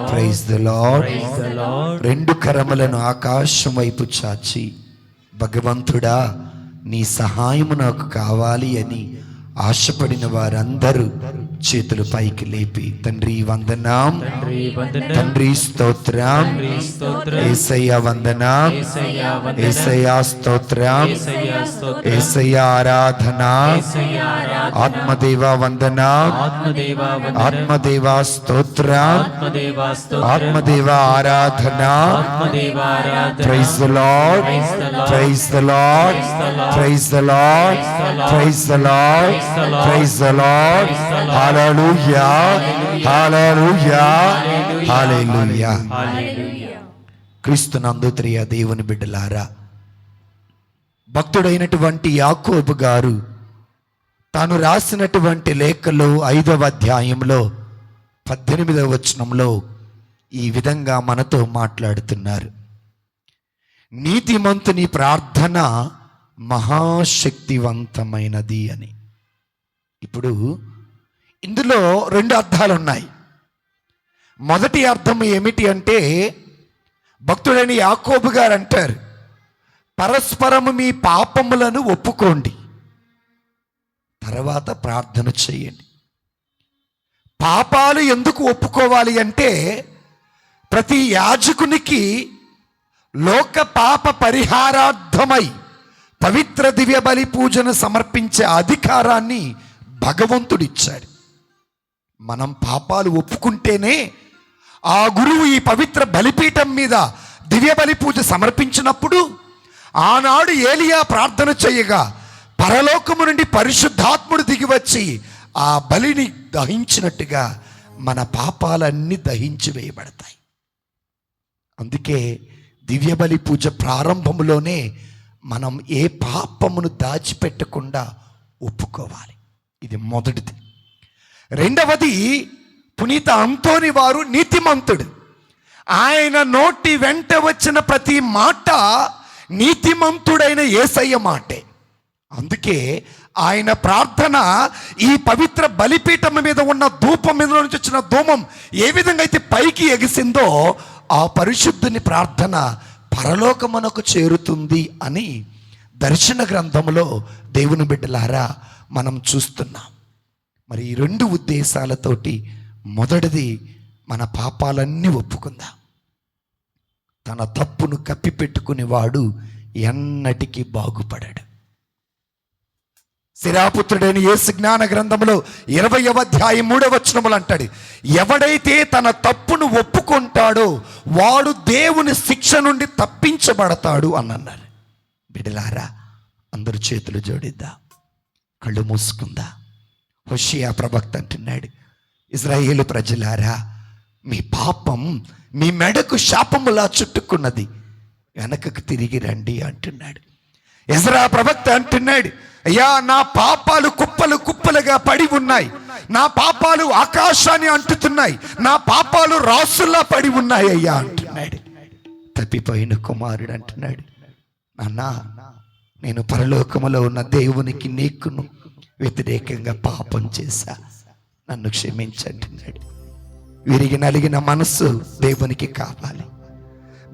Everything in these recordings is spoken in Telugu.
Praise the lord. రెండు కరములను ఆకాశం వైపు చాచి, భగవంతుడా నీ సహాయము నాకు కావాలి అని ఆశపడిన వారందరూ చేతులు పైకి లేపి, తండ్రి వందనం, తండ్రి స్తోత్రం, యేసయ్య వందనం, యేసయ్య స్తోత్రం, యేసయ్య ఆరాధన, ఆత్మదేవ వందనం, ఆత్మదేవ స్తోత్రం, ఆత్మదేవ ఆరాధన. Praise the Lord, praise the Lord, praise the Lord, praise the Lord, praise the Lord. హల్లెలూయా, హల్లెలూయా, హల్లెలూయా. క్రీస్తునందు ప్రియ దేవుని బిడ్డలారా, భక్తుడైనటువంటి యాకోబు గారు తాను రాసినటువంటి లేఖలో 5వ అధ్యాయంలో 18వ వచనంలో ఈ విధంగా మనతో మాట్లాడుతున్నారు. నీతిమంతుని ప్రార్థన మహాశక్తివంతమైనది అని. ఇప్పుడు ఇందులో 2 అర్థాలు ఉన్నాయి. మొదటి అర్థం ఏమిటి అంటే, భక్తుడైన యాకోబు గారు అంటారు, పరస్పరము మీ పాపములను ఒప్పుకోండి, తర్వాత ప్రార్థన చేయండి. పాపాలు ఎందుకు ఒప్పుకోవాలి అంటే, ప్రతి యాజకునికి లోక పాప పరిహారార్థమై పవిత్ర దివ్య బలి పూజను సమర్పించే అధికారాన్ని భగవంతుడిచ్చాడు. మనం పాపాలు ఒప్పుకుంటేనే ఆ గురువు ఈ పవిత్ర బలిపీఠం మీద దివ్య బలి పూజ సమర్పించినప్పుడు, ఆనాడు ఏలియా ప్రార్థన చేయగా పరలోకము నుండి పరిశుద్ధాత్ముడు దిగివచ్చి ఆ బలిని దహించినట్టుగా మన పాపాలన్నీ దహించి వేయబడతాయి. అందుకే దివ్య బలి పూజ ప్రారంభంలోనే మనం ఏ పాపమును దాచిపెట్టకుండా ఒప్పుకోవాలి. ఇది మొదటిది. రెండవది, పునీత అంతోని వారు నీతిమంతుడు. ఆయన నోటి వెంట వచ్చిన ప్రతి మాట నీతిమంతుడైన యేసయ్య మాటే. అందుకే ఆయన ప్రార్థన ఈ పవిత్ర బలిపీఠం మీద ఉన్న ధూపం మీద నుంచి వచ్చిన ధూమం ఏ విధంగా అయితే పైకి ఎగిసిందో, ఆ పరిశుద్ధుని ప్రార్థన పరలోకమునకు చేరుతుంది అని దర్శన గ్రంథంలో దేవుని బిడ్డలారా మనం చూస్తున్నాం. మరి ఈ 2 ఉద్దేశాలతోటి, మొదటిది మన పాపాలన్నీ ఒప్పుకుందాం. తన తప్పును కప్పిపెట్టుకునేవాడు ఎన్నటికీ బాగుపడాడు. శిరాపుత్రుడైన యేసు జ్ఞాన గ్రంథంలో 20వ అధ్యాయం 3వ వచనములు అంటాడు, ఎవడైతే తన తప్పును ఒప్పుకుంటాడో వాడు దేవుని శిక్ష నుండి తప్పించబడతాడు అని అన్నారు. బిడ్డలారా, అందరూ చేతులు జోడిద్దాం, కళ్ళు మూసుకుందా. హోషేయ ప్రవక్త అంటున్నాడు, ఇశ్రాయేలు ప్రజలారా, మీ పాపం మీ మెడకు శాపములా చుట్టుకున్నది, వెనకకు తిరిగి రండి అంటున్నాడు. ఎజ్రా ప్రవక్త అంటున్నాడు, అయ్యా నా పాపాలు కుప్పలు కుప్పలుగా పడి ఉన్నాయి, నా పాపాలు ఆకాశాన్ని అంటుతున్నాయి, నా పాపాలు రాసుల్లా పడి ఉన్నాయి అయ్యా అంటున్నాడు. తప్పిపోయిన కుమారుడు అంటున్నాడు, నాన్నా, నేను పరలోకములో ఉన్న దేవునికి నీకును వ్యతిరేకంగా పాపం చేశా, నన్ను క్షమించంటున్నాడు. విరిగి నలిగిన మనస్సు దేవునికి కావాలి,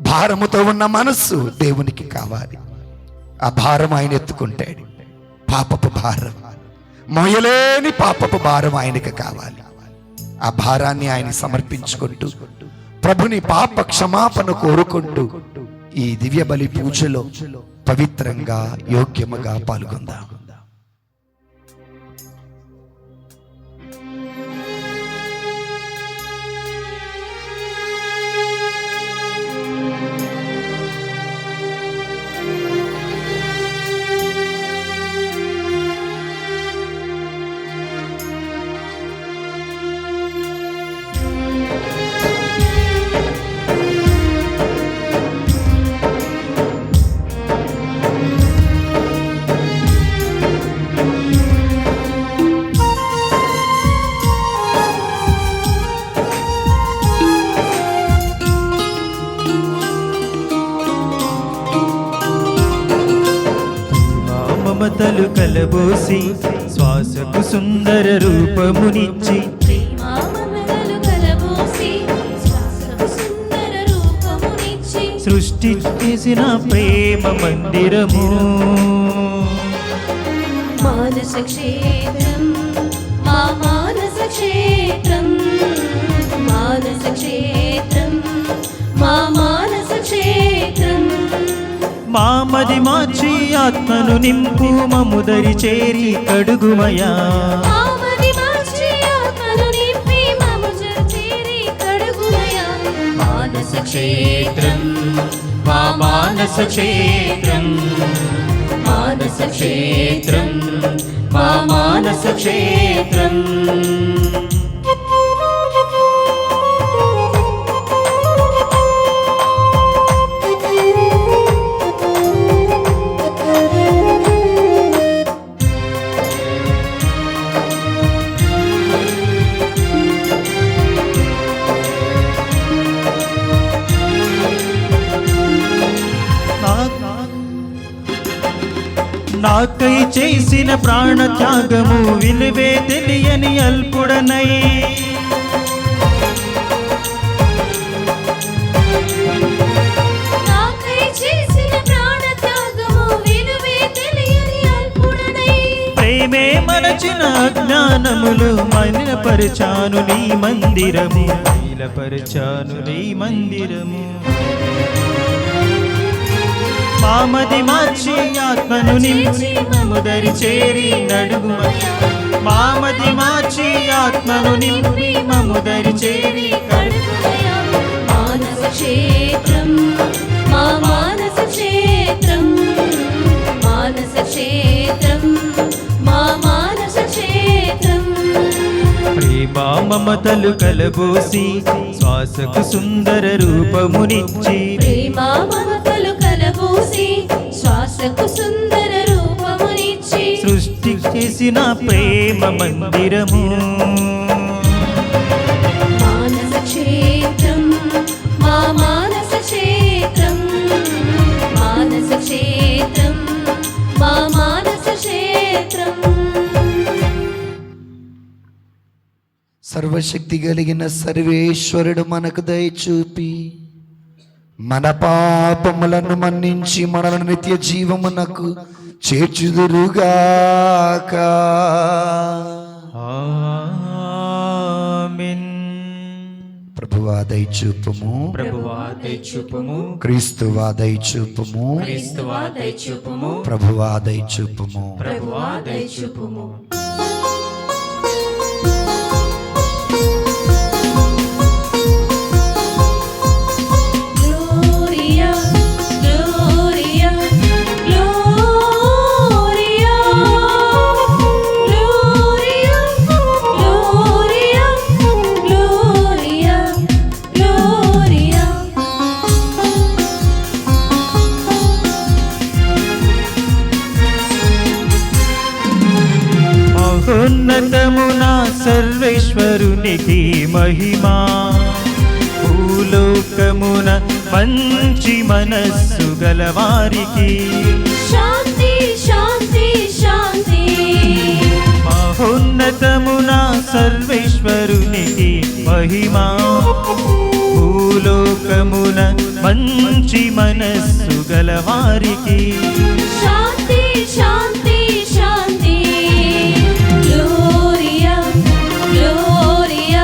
భారముతో ఉన్న మనస్సు దేవునికి కావాలి. ఆ భారం ఆయన ఎత్తుకుంటాడు. పాపపు భారం, మోయలేని పాపపు భారం ఆయనకి కావాలి. ఆ భారాన్ని ఆయన సమర్పించుకుంటూ ప్రభుని పాప క్షమాపణ కోరుకుంటూ ఈ దివ్య బలి పూజలో పవిత్రంగా యోగ్యముగా పాల్గొందాం. మమతలు కలబోసి శ్వాసకు సుందర రూపమునిచ్చి, సృష్టి చేసిన ప్రేమ మందిరము. మానస క్షేత్రం మా మానస క్షేత్రం, మానస క్షేత్రం మా మానస క్షేత్రం. మామది మార్చి ఆత్మను నింపు మముదరి చేరి కడుగుమయా. మామది మార్చి ఆత్మను నింపి మముదరి చేరి కడుగుమయా. మానస క్షేత్రం మా మానస క్షేత్రం, మానస క్షేత్రం మా మానస క్షేత్రం. నాకై చేసిన ప్రాణ త్యాగము విలువే తెలియని అల్పుడనై, నాకై చేసిన ప్రాణ త్యాగము విలువే తెలియని అల్పుడనై. ప్రేమే మరచిన అజ్ఞానములు మైలపరచాను నీ మందిరము, మైలపరచాను నీ మందిరము. మామది మార్చి ఆత్మను నింపి మముదరి చేరి నడుగుమయా. మామది మార్చి ఆత్మను నింపి మముదరి చేరి కడుగుమయా. మానస క్షేత్రం మా మానస క్షేత్రం, మానస క్షేత్రం మా మానస క్షేత్రం. ప్రేమ మమతలు కలబోసి శ్వాసకు సుందర రూపమునిచ్చి, ప్రేమ మమతలు కలబోసి శ్వాసకు సుందర రూపమునిచ్చి. సృష్టి చేసిన ప్రేమ మందిరము. మానస క్షేత్రం మా మానస క్షేత్రం, మానస క్షేత్రం మా మానస క్షేత్రం. సర్వశక్తి కలిగిన సర్వేశ్వరుడు మనకు దయచూపి మన పాపములను మన్నించి మనలను నిత్య జీవమునకు చేర్చుదురుగాక. ఆమేన్. ప్రభువా దయచూపుము, ప్రభువా దయచూపుము, క్రీస్తువా దయచూపుము, క్రీస్తువా దయచూపుము, ప్రభువా దయచూపుము. ప్రభువా దయచూపుము. Gloria, Gloria, Gloria, Gloria, Gloria, Gloria, Gloria. మహోన్నతమున సర్వేశ్వరునికి మహిమా. భూలోకమున మంచి మనస్సు గలవారికి శాంతి, శాంతి, శాంతి. మహోన్నతమున సర్వేశ్వరునికి మహిమా. భూలోకమున మంచి మనస్సు గలవారికి శాంతి, శాంతి, శాంతి. Gloria, Gloria,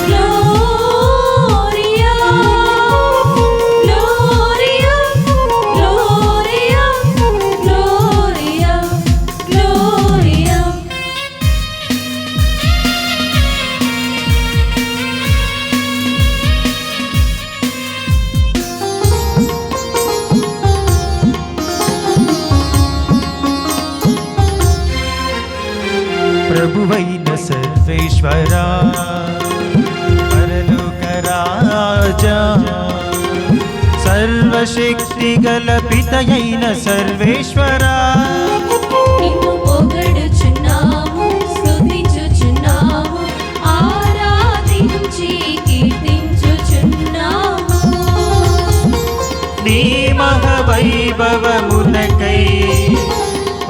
Gloria, Gloria, Gloria, Gloria, Gloria. ప్రభువైన సర్వేశ్వరా, పరలోక రాజా, సర్వశక్తి గల పితయైన సర్వేశ్వరా, నిన్ను పొగడుచున్నాము, స్తుతించుచున్నాము, ఆరాధించి కీర్తించుచున్నాము. నీ మహవైభవమునకై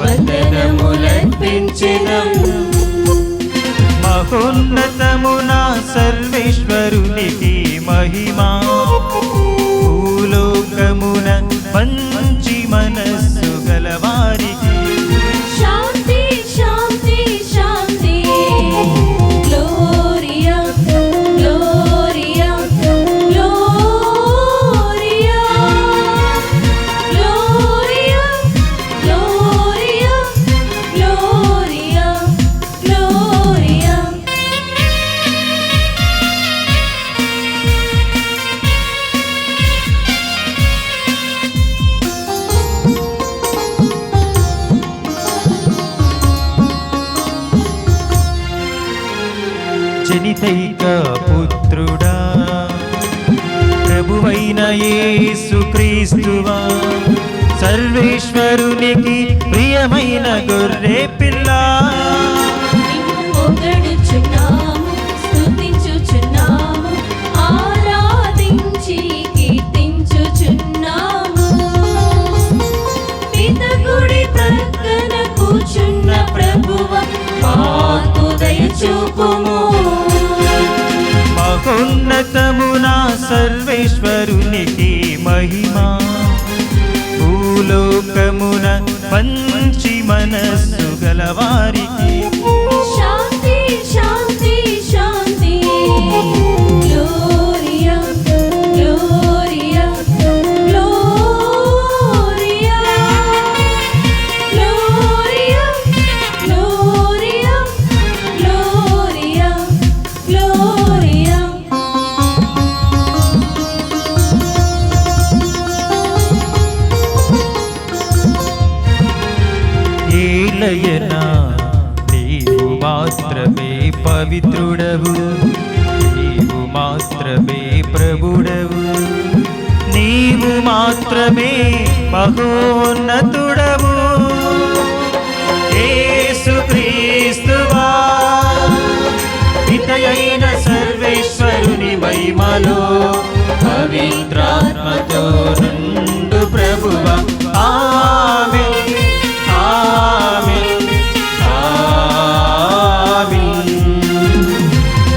వందనములర్పించెదం. మహోన్నతమున సర్వేశ్వరునికి మహిమా. భూలోక ప్రభువైన యేసుక్రీస్తువా, సర్వేశ్వరునికి ప్రియమైన గొర్రె పిల్ల, నిన్ను పొగడుచున్నాము, స్తుతించుచున్నాము, ఆరాధించి కీర్తించుచున్నాము. పిత కుడి ప్రక్కన కూర్చున్న ప్రభువ, మాకు దయ చూపుము. మహోన్నతమున సర్వేశ్వరునికి మహిమా, భూలోకమున మంచి మనస్సు గలవారికి శాంతి శాంతి శాంతి. గ్లోరియా గ్లోరియా గ్లోరియా గ్లోరియా గ్లోరియా గ్లోరియా గ్లోరియా. ఏలయనా నీవు మాత్రమే పవిత్రుడవు, నీవు మాత్రమే ప్రభుడవు, నీవు మాత్రమే మహోన్నతుడవు. యేసుక్రీస్తువా, పితయైన సర్వేశ్వరుని మహిమలో పవిత్రాత్మతో నుండు ప్రభువా. ఆమేన్ ఆమేన్ ఆమేన్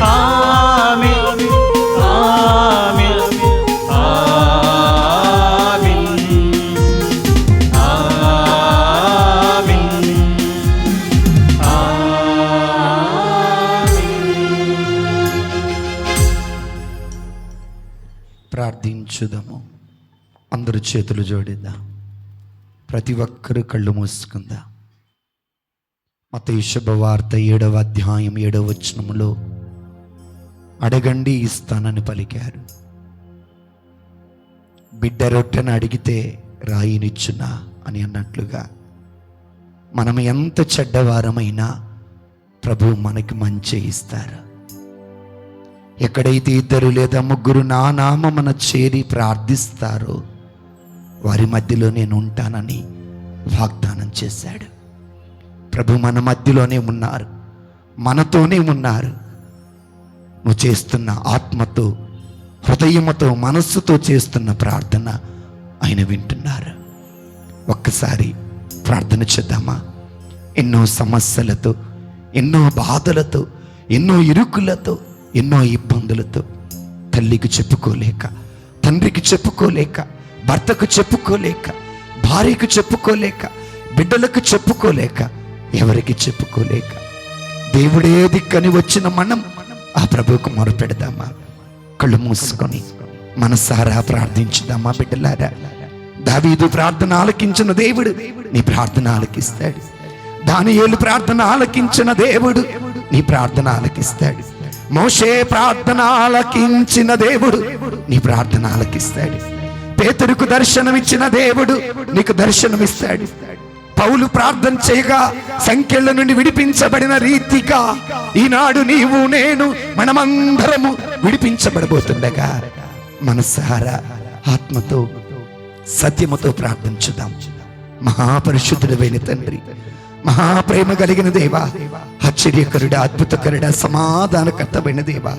ఆమేన్ ఆమేన్ ప్రార్థించుదాము. అందరూ చేతులు జోడిద్దాం. ప్రతి ఒక్కరూ కళ్ళు మూసుకుందాం. మత్తయి శుభవార్త 7వ అధ్యాయం 7వ వచనములో అడగండి ఇస్తానని పలికారు. బిడ్డ రొట్టెను అడిగితే రాయినిచ్చునా అని అన్నట్లుగా మనం ఎంత చెడ్డవారమైనా ప్రభు మనకి మంచి ఇస్తారు. ఎక్కడైతే 2 లేదా 3 నా నామమున చేరి ప్రార్థిస్తారో వారి మధ్యలో నేను ఉంటానని వాగ్దానం చేశాడు. ప్రభు మన మధ్యలోనే ఉన్నారు, మనతోనే ఉన్నారు. నువ్వు చేస్తున్న ఆత్మతో, హృదయముతో, మనస్సుతో చేస్తున్న ప్రార్థన ఆయన వింటున్నారు. ఒక్కసారి ప్రార్థన చేద్దామా? ఎన్నో సమస్యలతో, ఎన్నో బాధలతో, ఎన్నో ఇరుకులతో, ఎన్నో ఇబ్బందులతో తల్లికి చెప్పుకోలేక, తండ్రికి చెప్పుకోలేక, భర్తకు చెప్పుకోలేక, భార్యకు చెప్పుకోలేక, బిడ్డలకు చెప్పుకోలేక, ఎవరికి చెప్పుకోలేక దేవుడే దిక్కని వచ్చిన మనం ఆ ప్రభువుకు మొరపెడదామా? కళ్ళు మూసుకొని మనసారా ప్రార్థించుదామా బిడ్డలారా? దావీదు ప్రార్థన ఆలకించిన దేవుడు నీ ప్రార్థన ఆలకిస్తాడు. దానియేలు ప్రార్థన ఆలకించిన దేవుడు నీ ప్రార్థన ఆలకిస్తాడు. మోషే ప్రార్థన ఆలకించిన దేవుడు నీ ప్రార్థన ఆలకిస్తాడు. పేతురుకు దర్శనమిచ్చిన దేవుడు నీకు దర్శనమిస్తాడు. పౌలు ప్రార్థన చేయగా సంఖ్యల నుండి విడిపించబడిన రీతిగా ఈనాడు నీవు నేను మనమందరము విడిపించబడబోతుండగా మనసారా ఆత్మతో సత్యముతో ప్రార్థించుదాం. మహాపరిశుద్ధుడైన తండ్రి, మహాప్రేమ కలిగిన దేవా, ఆశ్చర్యకరుడ, అద్భుతకరుడ, సమాధానకర్తమైన దేవా,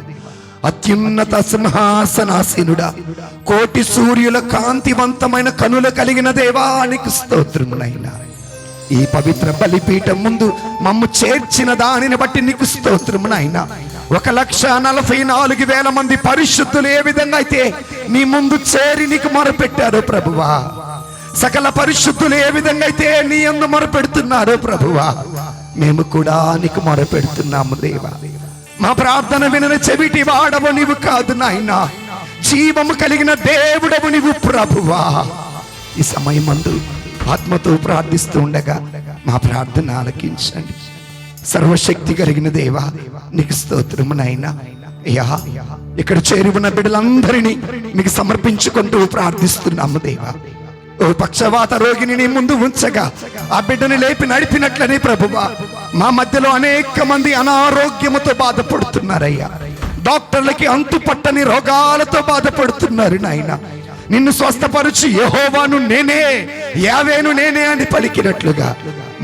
అత్యున్నత సింహాసనాసీనుడా, కోటి సూర్యుల కాంతివంతమైన కనుల కలిగిన దేవానికి స్తోత్రమునైనా. ఈ పవిత్ర బలిపీఠం ముందు మమ్ము చేర్చిన దానిని బట్టి నీకు స్తోత్రమునైనా. 1,44,000 మంది పరిశుద్ధులు ఏ విధంగా అయితే నీ ముందు చేరి నీకు మొరపెట్టారో ప్రభువా, సకల పరిశుద్ధులు ఏ విధంగా అయితే నీ యందు మొరపెడుతున్నారో ప్రభువా, మేము కూడా నీకు మొరపెడుతున్నాము దేవా. మా ప్రార్థన వినని చెవిటి వాడవు నీవు కాదు నాయనా, జీవము కలిగిన దేవుడవు నీవు ప్రభువా. ఈ సమయమందు ఆత్మతో ప్రార్థిస్తూ ఉండగా మా ప్రార్థన ఆలకించండి. సర్వశక్తి కలిగిన దేవా నీకు స్తోత్రము నాయనా. అయ్యా, ఇక్కడ చేరి ఉన్న బిడ్డలందరినీ నీకు సమర్పించుకుంటూ ప్రార్థిస్తున్నాము దేవా. ఓ పక్షవాత రోగిని నీ ముందు ఉంచగా ఆ బిడ్డని లేపి నడిపినట్లనే ప్రభువా, మా మధ్యలో అనేక మంది అనారోగ్యముతో బాధపడుతున్నారయ్యా. డాక్టర్లకి అంతుపట్టని రోగాలతో బాధపడుతున్నారు నాయన. నిన్ను స్వస్థపరచు యెహోవాను నేనే, యావేను నేనే అని పలికినట్లుగా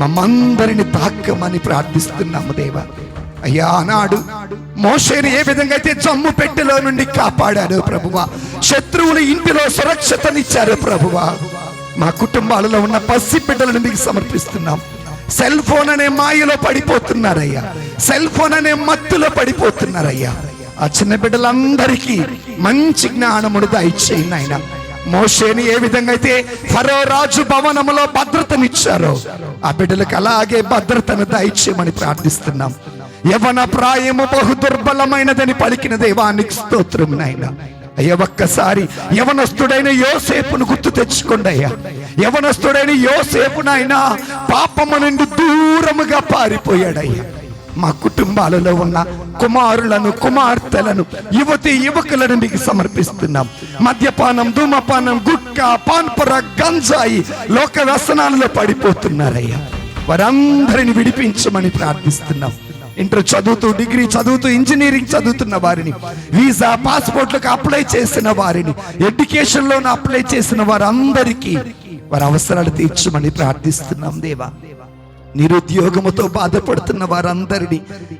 మమ్మందరిని తాకమని ప్రార్థిస్తున్నాము దేవా. అయ్యా, ఆనాడు మోషేని ఏ విధంగా అయితే జమ్ము పెట్టెలో నుండి కాపాడారు ప్రభువా, శత్రువుల ఇంటిలో సురక్షతనిచ్చారు ప్రభువా, మా కుటుంబాలలో ఉన్న పసి బిడ్డలను మీకు సమర్పిస్తున్నాం. సెల్ ఫోన్ అనే మాయలో పడిపోతున్నారయ్యా, సెల్ ఫోన్ అనే మత్తులో పడిపోతున్నారయ్యా. ఆ చిన్న బిడ్డలందరికీ మంచి జ్ఞానమును దయచేయండి ఆయన. మోషేని ఏ విధంగా అయితే ఫరో రాజు భవనములో భద్రతనిచ్చారో ఆ బిడ్డలకు అలాగే భద్రతను దయచేయమని ప్రార్థిస్తున్నాం. యవన ప్రాయము బహు దుర్బలమైనదని పలికిన దేవానికి స్తోత్రం నాయన. అయ్యా, ఒక్కసారి యవనస్తుడైన యోసేపును గుర్తు తెచ్చుకోండి అయ్యా. యవనస్తుడైన యోసేపు నాయన పాపము నుండి దూరముగా పారిపోయాడయ్యా. మా కుటుంబాలలో ఉన్న కుమారులను, కుమార్తెలను, యువతి యువకులను మీకు సమర్పిస్తున్నాం. మద్యపానం, ధూమపానం, గుట్కా, పాన్పర, గంజాయి, లోక వ్యసనాలలో పడిపోతున్నారయ్యా. వారందరిని విడిపించమని ప్రార్థిస్తున్నాం. ఇంటర్ చదువుతూ, డిగ్రీ చదువుతూ, ఇంజనీరింగ్ చదువుతున్న వారిని, వీసా పాస్పోర్ట్లకు అప్లై చేసిన వారిని, ఎడ్యుకేషన్ లోన్ అప్లై చేసిన వారందరికీ వారి అవసరాలు తీర్చమని ప్రార్థిస్తున్నాం దేవా. నిరుద్యోగముతో బాధపడుతున్న వారందరినీ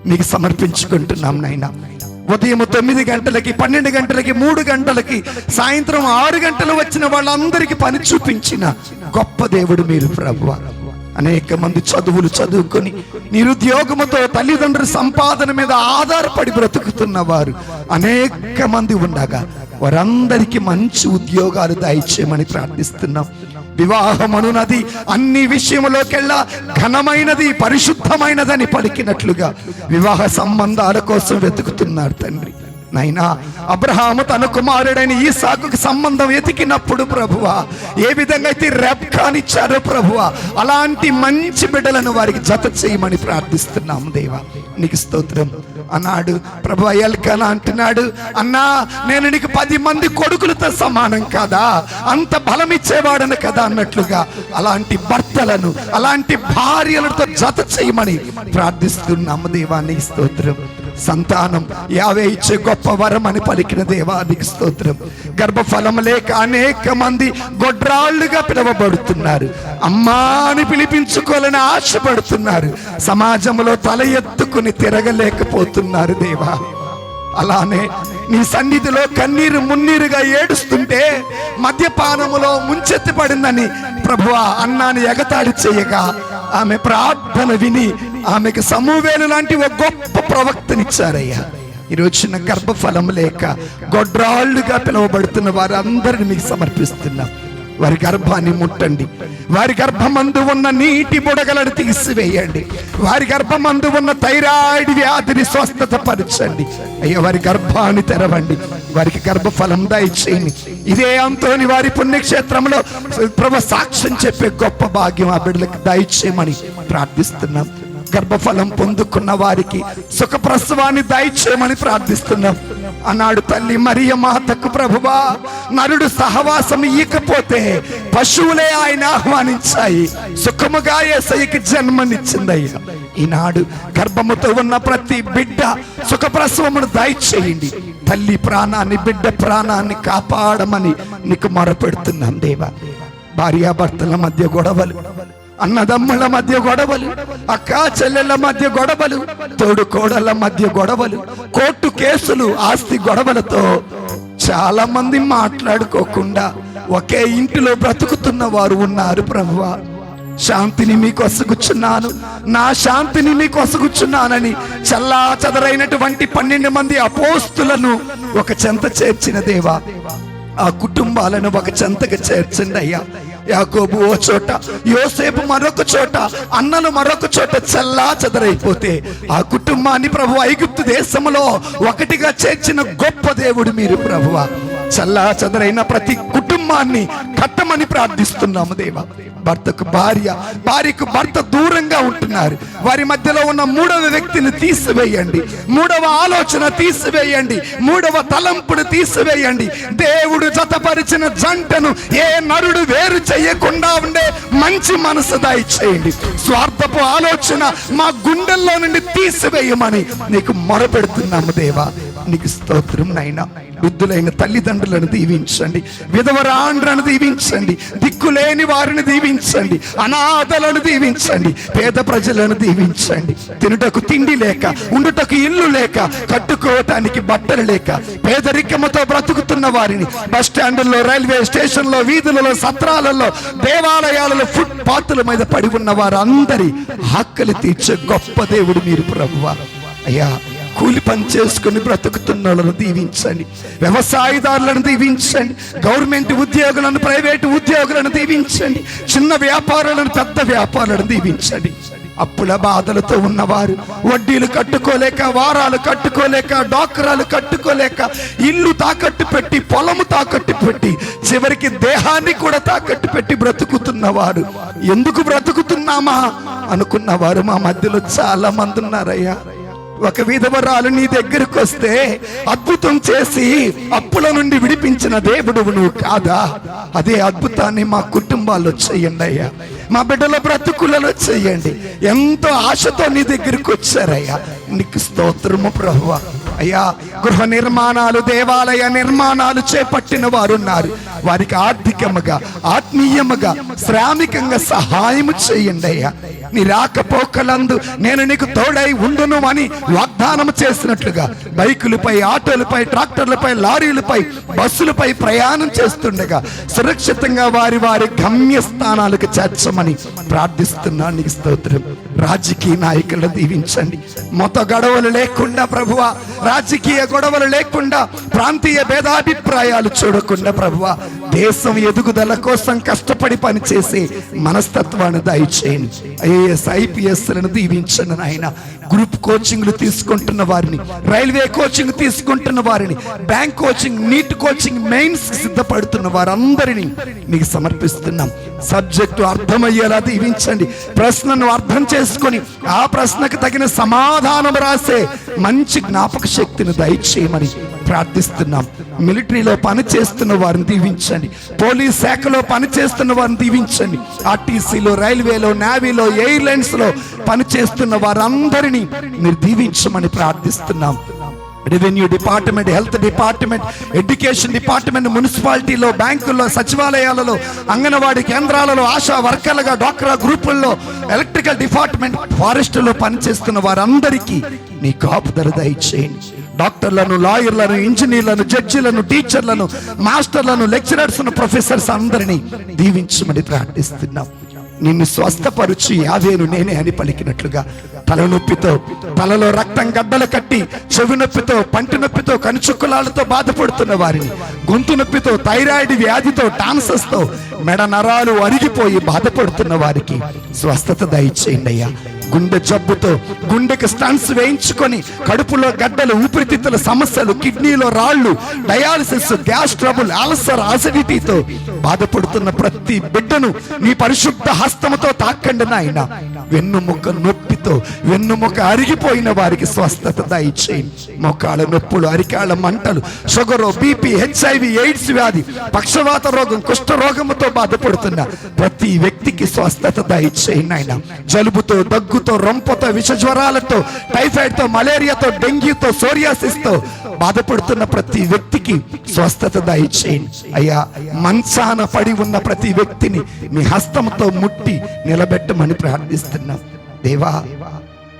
మీకు సమర్పించుకుంటున్నాం నాయన. ఉదయం 9 గంటలకి, 12 గంటలకి, 3 గంటలకి, సాయంత్రం 6 గంటలు వచ్చిన వాళ్ళందరికీ పని చూపించిన గొప్ప దేవుడు మీరు ప్రభువా. అనేక మంది చదువులు చదువుకొని నిరుద్యోగముతో తల్లిదండ్రుల సంపాదన మీద ఆధారపడి బ్రతుకుతున్న వారు అనేక మంది ఉండగా వారందరికీ మంచి ఉద్యోగాలు దయచేయమని ప్రార్థిస్తున్నాం. వివాహమనున్నది అన్ని విషయములోకెల్లా ఘనమైనది, పరిశుద్ధమైనదని పలికినట్లుగా వివాహ సంబంధాల కోసం వెతుకుతున్నారు తండ్రి. నైనా అబ్రహాము తన కుమారుడైన ఈసాకుకి సంబంధం ఎతికినప్పుడు ప్రభువా, ఏ విధంగా అయితే రెబ్కానిచ్చారో ప్రభువా, అలాంటి మంచి బిడ్డలను వారికి జత చేయమని ప్రార్థిస్తున్నాము దేవా. నీకు స్తోత్రం. అన్నాడు ప్రభు ఎల్కానా అంటున్నాడు, అన్నా నేను నీకు 10 మంది కొడుకులతో సమానం కాదా, అంత బలం ఇచ్చేవాడను కదా అన్నట్లుగా అలాంటి భర్తలను, అలాంటి భార్యలతో జత చేయమని ప్రార్థిస్తున్నాము దేవా. నీకు స్తోత్రం. సంతానం యావే ఇచ్చే గొప్ప వరం అని పలికిన దేవానికి స్తోత్రం. గర్భఫలం లేక అనేక మంది గొడ్రాళ్ళుగా పిలువబడుతున్నారు, అమ్మా అని పిలిపించుకోవాలని ఆశపడుతున్నారు, సమాజంలో తల ఎత్తుకుని తిరగలేకపోతున్నారు దేవా. అలానే నీ సన్నిధిలో కన్నీరు మున్నీరుగా ఏడుస్తుంటే మద్యపానములో ముంచెత్తి పడిందని ప్రభువా అన్నాన్ని ఎగతాళి చేయగా ఆమె ప్రార్థన విని ఆమెకు సమూవేలు లాంటి ఒక గొప్ప ప్రవక్తనిచ్చారయ్యా. ఈరోజున గర్భఫలం లేక గొడ్రాళ్ళుగా పిలువబడుతున్న వారందరిని మీకు సమర్పిస్తున్నాం. వారి గర్భాన్ని ముట్టండి, వారి గర్భమందు ఉన్న నీటి బుడగలను తీసివేయండి, వారి గర్భమందు ఉన్న థైరాయిడ్ వ్యాధిని స్వస్థత పరచండి అయ్యా. వారి గర్భాన్ని తెరవండి, వారికి గర్భఫలం దయచేయండి. ఇదే అంతోని వారి పుణ్యక్షేత్రంలో ప్రభు సాక్ష్యం చెప్పే గొప్ప భాగ్యం ఆ బిడ్డలకు దయచేయమని ప్రార్థిస్తున్నాం. గర్భఫలం పొందుకున్న వారికి సుఖప్రసవాన్ని దయచేయమని ప్రార్థిస్తున్నాం. అన్నాడు తల్లి మరియ మాతకు ప్రభువా, నరుడు సహవాసం ఇయ్యకపోతే పశువులే ఆయన ఆహ్వానించాయి, సుఖముగా యేసయ్యకి జన్మనిచ్చిందయ్యా. ఈనాడు గర్భముతో ఉన్న ప్రతి బిడ్డ సుఖప్రసవమును దయచేయండి. తల్లి ప్రాణాన్ని, బిడ్డ ప్రాణాన్ని కాపాడమని నీకు మొరపెడుతున్నాం దేవా. భార్యాభర్తల మధ్య గొడవలు, అన్నదమ్ముల మధ్య గొడవలు, అక్క చెల్లెళ్ళ మధ్య గొడవలు, తోడు కోడళ్ళ మధ్య గొడవలు, కోర్టు కేసులు, ఆస్తి గొడవలతో చాలా మంది మాట్లాడుకోకుండా ఒకే ఇంటిలో బ్రతుకుతున్న వారు ఉన్నారు ప్రభువా. శాంతిని మీకు ఒసగుచున్నాను, నా శాంతిని మీకు ఒసగుచున్నానని చల్లా చెదరైనటువంటి 12 మంది అపోస్తులను ఒక చెంత చేర్చిన దేవా, ఆ కుటుంబాలను ఒక చెంతకు చేర్చండి అయ్యా. యాకోబు ఓ చోట, యోసేపు మరొక చోట, అన్నలు మరొక చోట చల్లా చెదరైపోతే ఆ కుటుంబాన్ని ప్రభు ఐగుప్తు దేశంలో ఒకటిగా చేర్చిన గొప్ప దేవుడు మీరు ప్రభువా. చల్లా చెదరైన ప్రతి కుటుంబాన్ని కట్టమని ప్రార్థిస్తున్నాము దేవా. భర్తకు భార్య, భార్యకు భర్త దూరంగా ఉంటున్నారు, వారి మధ్యలో ఉన్న 3వ వ్యక్తిని తీసివేయండి, 3వ ఆలోచన తీసివేయండి, 3వ తలంపును తీసివేయండి. దేవుడు జతపరిచిన జంటను ఏ నరుడు వేరు చేయకుండా ఉండే మంచి మనసు దయచేయండి. స్వార్థపు ఆలోచన మా గుండెల్లో నుండి తీసివేయమని నీకు మొరపెడుతున్నాము దేవా. నీకు స్తోత్రం నాయనా. వృద్ధులైన తల్లిదండ్రులను దీవించండి, విధవరాండ్రను దీవించండి, దిక్కులేని వారిని దీవించండి, అనాథలను దీవించండి, పేద ప్రజలను దీవించండి. తినుటకు తిండి లేక, ఉండుటకు ఇల్లు లేక, కట్టుకోవటానికి బట్టలు లేక, పేదరికముతో బ్రతుకుతున్న వారిని బస్ స్టాండుల్లో, రైల్వే స్టేషన్లో, వీధులలో, సత్రాలలో, దేవాలయాలలో, ఫుట్ పాత్ల మీద పడి ఉన్న వారందరి ఆకలి తీర్చే గొప్ప దేవుడు మీరు ప్రభువా. అయ్యా, కూలి పని చేసుకుని బ్రతుకుతున్న వాళ్ళను దీవించండి, వ్యవసాయదారులను దీవించండి, గవర్నమెంట్ ఉద్యోగులను, ప్రైవేటు ఉద్యోగులను దీవించండి, చిన్న వ్యాపారులను, పెద్ద వ్యాపారులను దీవించండి. అప్పుల బాధలతో ఉన్నవారు, వడ్డీలు కట్టుకోలేక, వారాలు కట్టుకోలేక, డాక్రాలు కట్టుకోలేక, ఇల్లు తాకట్టు పెట్టి, పొలము తాకట్టు పెట్టి, చివరికి దేహాన్ని కూడా తాకట్టు పెట్టి బ్రతుకుతున్నవారు, ఎందుకు బ్రతుకుతున్నామా అనుకున్నవారు మా మధ్యలో చాలా మంది ఉన్నారయ్యా. ఒక విధవరాలు నీ దగ్గరకు వస్తే అద్భుతం చేసి అప్పుల నుండి విడిపించిన దేవుడు నువ్వు కాదా? అదే అద్భుతాన్ని మా కుటుంబాల్లో చెయ్యండి అయ్యా, మా బిడ్డల బ్రతుకులలో చెయ్యండి. ఎంతో ఆశతో నీ దగ్గరికి వచ్చారయ్యా, నీకు స్తోత్రము ప్రభువా. అయ్యా, గృహ నిర్మాణాలు, దేవాలయ నిర్మాణాలు చేపట్టిన వారు ఉన్నారు. వారికి ఆర్థికముగా, ఆత్మీయముగా, శ్రామికంగా సహాయము చేయండి అయ్యా. నీ రాకపోకలందు నేను నీకు తోడై ఉండును అని వాగ్దానం చేసినట్లుగా బైకులపై, ఆటోలపై, ట్రాక్టర్లపై, లారీలపై, బస్సులపై ప్రయాణం చేస్తుండగా సురక్షితంగా వారి వారి గమ్యస్థానాలకు చేర్చమని ప్రార్థిస్తున్నాను. నీకు స్తోత్రం. రాజకీయ నాయకులను దీవించండి, మత గొడవలు లేకుండా ప్రభువా, రాజకీయ గొడవలు లేకుండా, ప్రాంతీయ భేదాభిప్రాయాలు చూడకుండా ప్రభువా, దేశం ఎదుగుదల కోసం కష్టపడి పనిచేసే మనస్తత్వాన్ని దయచేయండి. ఐఏఎస్, ఐపీఎస్లను దీవించండి నాయన. గ్రూప్ కోచింగ్లు తీసుకుంటున్న వారిని, రైల్వే కోచింగ్ తీసుకుంటున్న వారిని, bank coaching, NEET coaching, mains సిద్ధపడుతున్న వారందరినీ మీకు సమర్పిస్తున్నాం. సబ్జెక్టు అర్థమయ్యేలా దీవించండి. ప్రశ్నను అర్థం చేసుకొని ఆ ప్రశ్నకు తగిన సమాధానం రాసే మంచి జ్ఞాపక శక్తిని దయచేయమని ప్రార్థిస్తున్నాం. మిలిటరీలో పని చేస్తున్న వారిని దీవించండి, పోలీస్ శాఖలో పని చేస్తున్న వారిని దీవించండి, ఆర్టీసీలో, రైల్వేలో, నేవీలో, ఎయిర్లైన్స్ లో పని చేస్తున్న వారందరినీ మీరు దీవించమని ప్రార్థిస్తున్నాం. Revenue department, health department, education department, మున్సిపాలిటీలో, బ్యాంకుల్లో, సచివాలయాలలో, అంగన్వాడీ కేంద్రాలలో, ఆశా వర్కర్లుగా, డ్వాక్రా గ్రూపుల్లో, ఎలక్ట్రికల్ డిపార్ట్మెంట్, ఫారెస్ట్లో పనిచేస్తున్న వారందరికీ నీ కాపుదల దయచేయండి. డాక్టర్లను, లాయర్లను, ఇంజనీర్లను, జడ్జిలను, టీచర్లను, మాస్టర్లను, లెక్చరర్స్ను, ప్రొఫెసర్స్ అందరినీ దీవించమని ప్రార్థిస్తున్నాం. నిన్ను స్వస్థపరుచి యావేను నేనే అని పలికినట్లుగా తలనొప్పితో, తలలో రక్తం గడ్డలు కట్టి, చెవి నొప్పితో, పంటి నొప్పితో, కనుచుక్కులాలతో బాధపడుతున్న వారిని, గొంతు నొప్పితో, థైరాయిడ్ వ్యాధితో, టాన్సస్తో, మెడ నరాలు అరిగిపోయి బాధపడుతున్న వారికి స్వస్థత దయచేయండి అయ్యా. గుండె జబ్బుతో, గుండెకి స్టంట్స్ వేయించుకొని, కడుపులో గడ్డలు, ఊపిరితిత్తుల సమస్యలు, కిడ్నీలో రాళ్ళు, డయాలసిస్, గ్యాస్ ట్రబుల్, అల్సర్, అసిడిటీతో బాధపడుతున్న ప్రతి బిడ్డను నీ పరిశుద్ధ హస్తముతో తాకండి నాయన. వెన్నుముక నొప్పితో, వెన్నుముక అరిగిపోయిన వారికి స్వస్థత దయచేయండి. మోకాళ్ళ నొప్పులు, అరికాళ్ళ మంటలు, షుగరు, బీపీ, హెచ్ఐవి, ఎయిడ్స్ వ్యాధి, పక్షవాత రోగం, కుష్ఠ రోగముతో బాధపడుతున్న ప్రతి వ్యక్తికి స్వస్థత దయచేయండి నాయన. జలుబుతో, దగ్గుతో, రొంపుతో, విష జ్వరాలతో, టైఫాయిడ్తో, మలేరియాతో, డెంగ్యూతో, సోరియాసిస్తో బాధపడుతున్న ప్రతి వ్యక్తికి స్వస్థత దయచేయండి అయ్యా. మంచాన పడి ఉన్న ప్రతి వ్యక్తిని మీ హస్తంతో ముట్టి నిలబెట్టమని ప్రార్థిస్తున్నాం దేవా.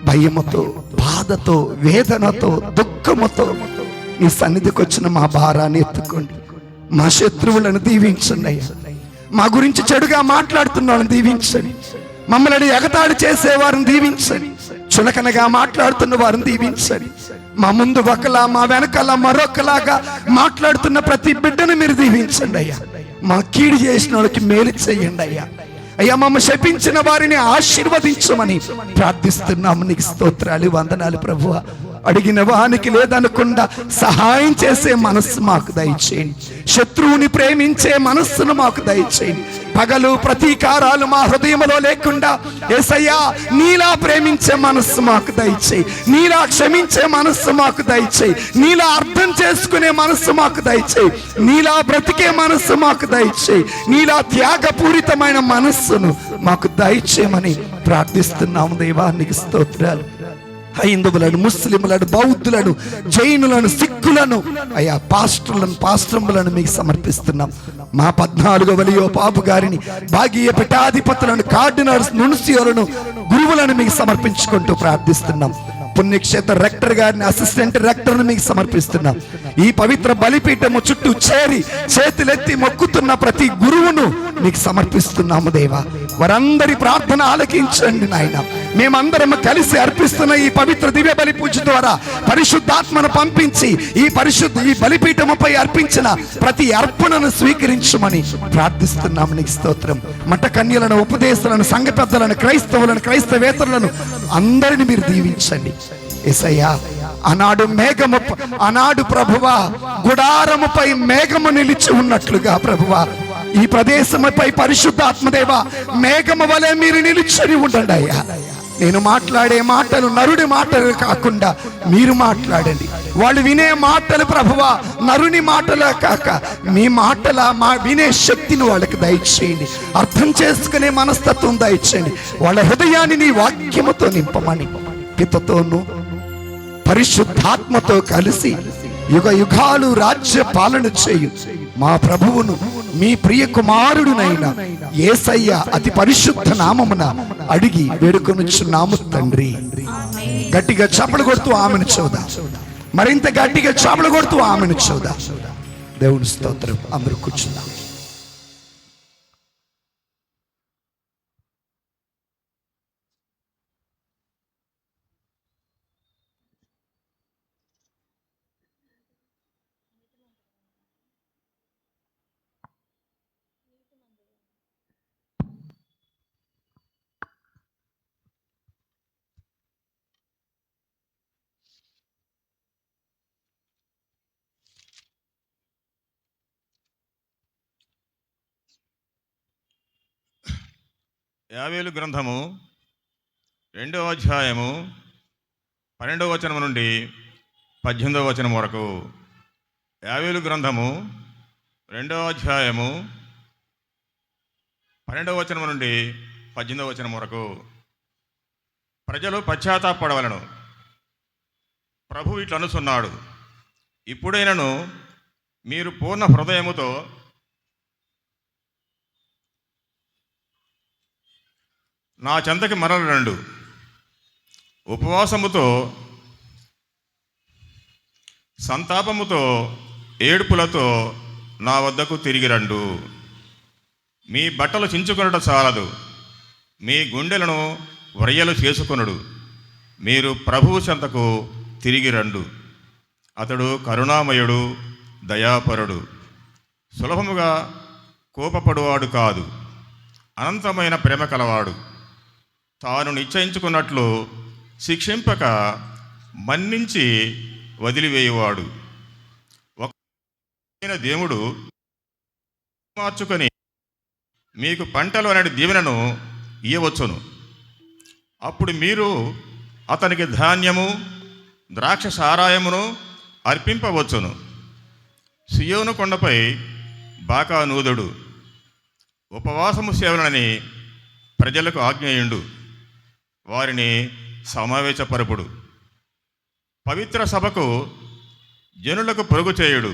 భయముతో, బాధతో, వేదనతో, దుఃఖముతో నీ సన్నిధికి వచ్చిన మా భారాన్ని ఎత్తుకోండి. మా శత్రువులను దీవించండి అయ్యా. మా గురించి చెడుగా మాట్లాడుతున్న వాళ్ళని దీవించండి. మమ్మల్ని ఎగతాళి చేసేవారిని దీవించండి. చులకనగా మాట్లాడుతున్న వారిని దీవించండి. మా ముందు ఒకలా, మా వెనకాల మరొకలాగా మాట్లాడుతున్న ప్రతి బిడ్డను మీరు దీవించండి అయ్యా. మా కీడు చేసిన వాళ్ళకి మేలు చేయండి అయ్యా. అయ్యా, మమ్మల్ని శపించిన వారిని ఆశీర్వదించమని ప్రార్థిస్తున్నాము. నీకు స్తోత్రాలు, వందనాలు ప్రభువా. అడిగిన వానికి లేదనకుండా సహాయం చేసే మనస్సు మాకు దయచేయండి. శత్రువుని ప్రేమించే మనస్సును మాకు దయచేయండి. పగలు ప్రతీకారాలు మా హృదయంలో లేకుండా యేసయ్యా నీలా ప్రేమించే మనస్సు మాకు దయచేయి. నీలా క్షమించే మనస్సు మాకు దయచేయి. నీలా అర్థం చేసుకునే మనస్సు మాకు దయచేయి. నీలా బ్రతికే మనస్సు మాకు దయచేయి. నీలా త్యాగపూరితమైన మనస్సును మాకు దయచేయమని ప్రార్థిస్తున్నాము దేవా. నీకు స్తోత్రాలు. హైందవులను, ముస్లింలను, బౌద్ధులను, జైనులను, సిక్కులను, అయ్యా పాస్టర్లను మీకు సమర్పిస్తున్నాం. మా 14వ లియో పాపు గారిని, భాగీయ పీఠాధిపతులను, కార్డినల్స్, నున్సియోలను, గురువులను మీకు సమర్పించుకుంటూ ప్రార్థిస్తున్నాం. పుణ్యక్షేత్ర రెక్టర్ గారిని, అసిస్టెంట్ రెక్టర్ను మీకు సమర్పిస్తున్నాం. ఈ పవిత్ర బలిపీఠము చుట్టూ చేరి చేతులెత్తి మొక్కుతున్న ప్రతి గురువును మీకు సమర్పిస్తున్నాము దేవా. వారందరి ప్రార్థన ఆలకించండి నాయన. మేమందరం కలిసి అర్పిస్తున్న ఈ పవిత్ర దివ్య బలి పూజ ద్వారా పరిశుద్ధాత్మను పంపించి ఈ బలిపీఠముపై అర్పించిన ప్రతి అర్పణను స్వీకరించమని ప్రార్థిస్తున్నాము. నీకు స్తోత్రం. మఠ కన్యలను, ఉపదేశాలను, సంఘ పెద్దలను, క్రైస్తవులను, క్రైస్తవేతరులను అందరిని మీరు దీవించండి యేసయ్యా. ఆనాడు ప్రభువా గుడారముపై మేఘము నిలిచి ఉన్నట్లుగా ప్రభువా ఈ ప్రదేశముపై పరిశుద్ధాత్మదేవ మేఘము వలె మీరు నిలిచి ఉండండి అయ్యా. నేను మాట్లాడే మాటలు నరుడి మాటలు కాకుండా మీరు మాట్లాడండి. వాళ్ళు వినే మాటలు ప్రభువా నరుని మాటలా కాక మీ మాటల వినే శక్తిని వాళ్ళకి దయచేయండి. అర్థం చేసుకునే మనస్తత్వం దయచేయండి. వాళ్ళ హృదయాన్ని నీ వాక్యముతో నింపమని పితతోను పరిశుద్ధాత్మతో కలిసి యుగ యుగాలు రాజ్య పాలన చేయు మా ప్రభువును మీ ప్రియ కుమారుడునైన యేసయ్య అతి పరిశుద్ధ నామమున అడిగి వేడుకొనుచున్నాము తండ్రి. గట్టిగా చప్పలు కొడుతూ ఆమెను చూద్దాం. మరింత గట్టిగా చప్పలు కొడుతూ ఆమెను చూద్దాం. దేవుని స్తోత్రం. అందరూ కూర్చుందాం. యావేలు గ్రంథము 2వ అధ్యాయము 12వ వచనం నుండి 18వ వచనం వరకు. యావేలు గ్రంథము 2వ అధ్యాయము 12వ వచనం నుండి 18వ వచనం వరకు. ప్రజలు పశ్చాత్తాపడవలెను. ప్రభు ఇట్లనుచున్నాడు, ఇప్పుడైనను మీరు పూర్ణ హృదయముతో నా చెంతకి మరలరండు. ఉపవాసముతో, సంతాపముతో, ఏడుపులతో నా వద్దకు తిరిగి రండు. మీ బట్టలు చించుకొనుట చాలదు, మీ గుండెలను వ్రయ్యలు చేసుకొనుడు. మీరు ప్రభువు చెంతకు తిరిగి రండు. అతడు కరుణామయుడు, దయాపరుడు, సులభముగా కోపపడువాడు కాదు, అనంతమైన ప్రేమ కలవాడు. తాను నిశ్చయించుకున్నట్లు శిక్షింపక మన్నించి వదిలివేయువాడు. ఒక దేవుడు మార్చుకొని మీకు పంటలు అనే దీవెనను ఇయ్యవచ్చును. అప్పుడు మీరు అతనికి ధాన్యము, ద్రాక్ష సారాయమును అర్పింపవచ్చును. సియోను కొండపై బాకా నూదుడు, ఉపవాసము సేవలని ప్రజలకు ఆజ్ఞేయుండు. వారిని సమావేశపరపుడు. పవిత్ర సభకు జనులకు పొరుగు చేయుడు.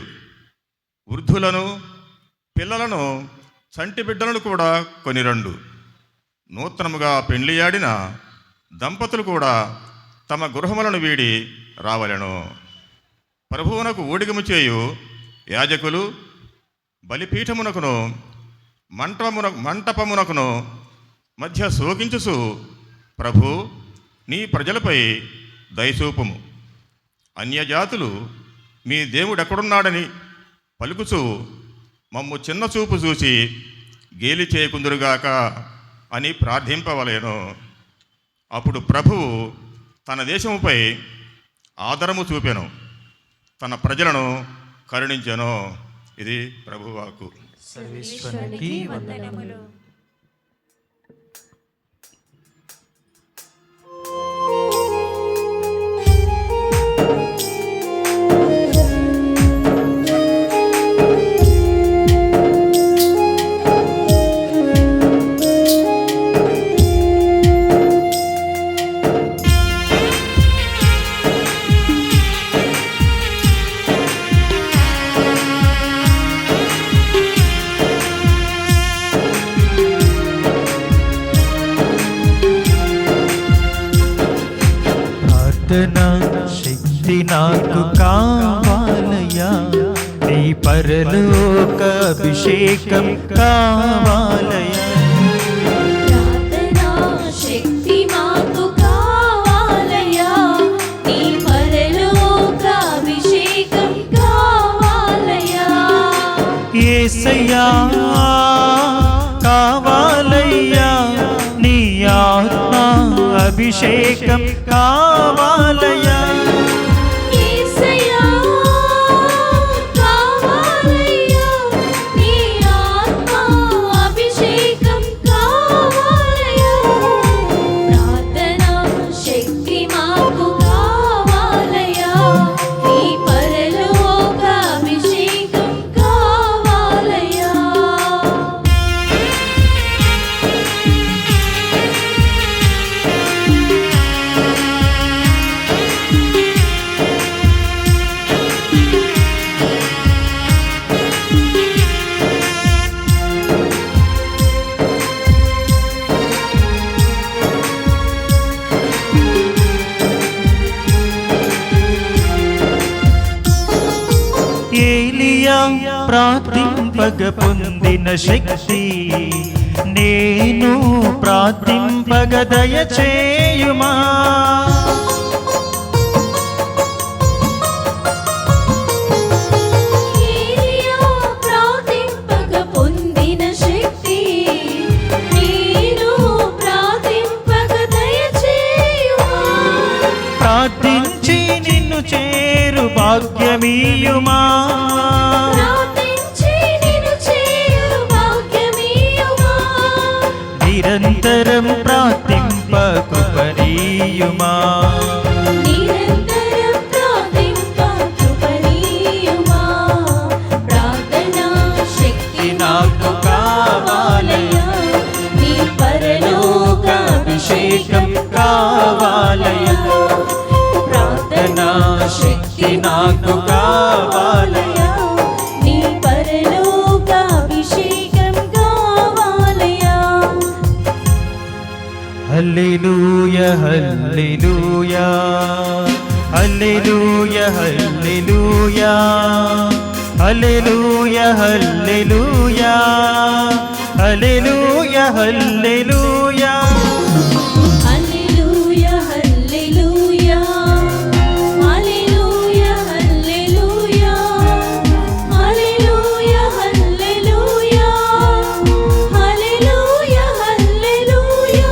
వృద్ధులను, పిల్లలను, చంటి బిడ్డలను కూడా కొనిరండు. నూతనముగా పెండ్లియాడిన దంపతులు కూడా తమ గృహములను వీడి రావలెను. ప్రభువునకు ఊడిగము చేయు యాజకులు బలిపీఠమునకును మంటపమునకును మధ్య శోకించుసు, ప్రభు నీ ప్రజలపై దయచూపుము. అన్యజాతులు మీ దేవుడెక్కడున్నాడని పలుకుచు మమ్ము చిన్న చూపు చూసి గేలి చేయకుందురుగాక అని ప్రార్థింపవలేను. అప్పుడు ప్రభువు తన దేశముపై ఆదరము చూపెను, తన ప్రజలను కరుణించెను. ఇది ప్రభువాకు. సర్వేశ్వరునికి వందనములు. నాకు కావాలయ్యా, నీ పరలోక అభిషేకం కావాలయ్యా. ప్రార్థనా శక్తి మాకు కావాలయ్యా, నీ పరలోక అభిషేకం కావాలయ్యా. యేసయ్యా కావాలయ్యా, నీ ఆత్మ అభిషేకం కావాలయ్యా. యేసయ్యా కావాలయ్యా, నీ ఆత్మ అభిషేకం కావాలయ్యా. ప్రార్థనా శక్తి మాకు కావాలయ్యా, నీ పరలోక అభిషేకం కావాలయ్యా. ఏలియా ప్రార్థింపగ పొందిన శక్తి నేను ప్రార్థింపగ దయచేయుమా. ఏలియా ప్రార్థింపగ పొందిన శక్తి నేను ప్రార్థింపగ దయచేయుమా. ప్రార్థించి నిన్ను చేరు భాగ్యమీయుమా. ప్రార్థించి నిన్ను చేరు భాగ్యమీయుమా. నిరంతరం ప్రార్థింప కృపనీయుమా. నిరంతరం ప్రార్థింప కృపనీయుమా. ప్రార్థనా శక్తి నాకు కావాలయ్యా, నీ పరలోక అభిషేకం కావాలయ్యా. ప్రార్థనా శక్తి నాకు కావాలయ్యా, నీ పరలోక అభిషేకం కావాలయ్యా. హల్లెలూయా హల్లెలూయా హల్లెలూయా హల్లెలూయా హల్లెలూయా హల్లెలూయా హల్లెలూయా హల్లెలూయా. హల్లెలూయా హల్లెలూయా హల్లెలూయా హల్లెలూయా హల్లెలూయా హల్లెలూయా హల్లెలూయా హల్లెలూయా.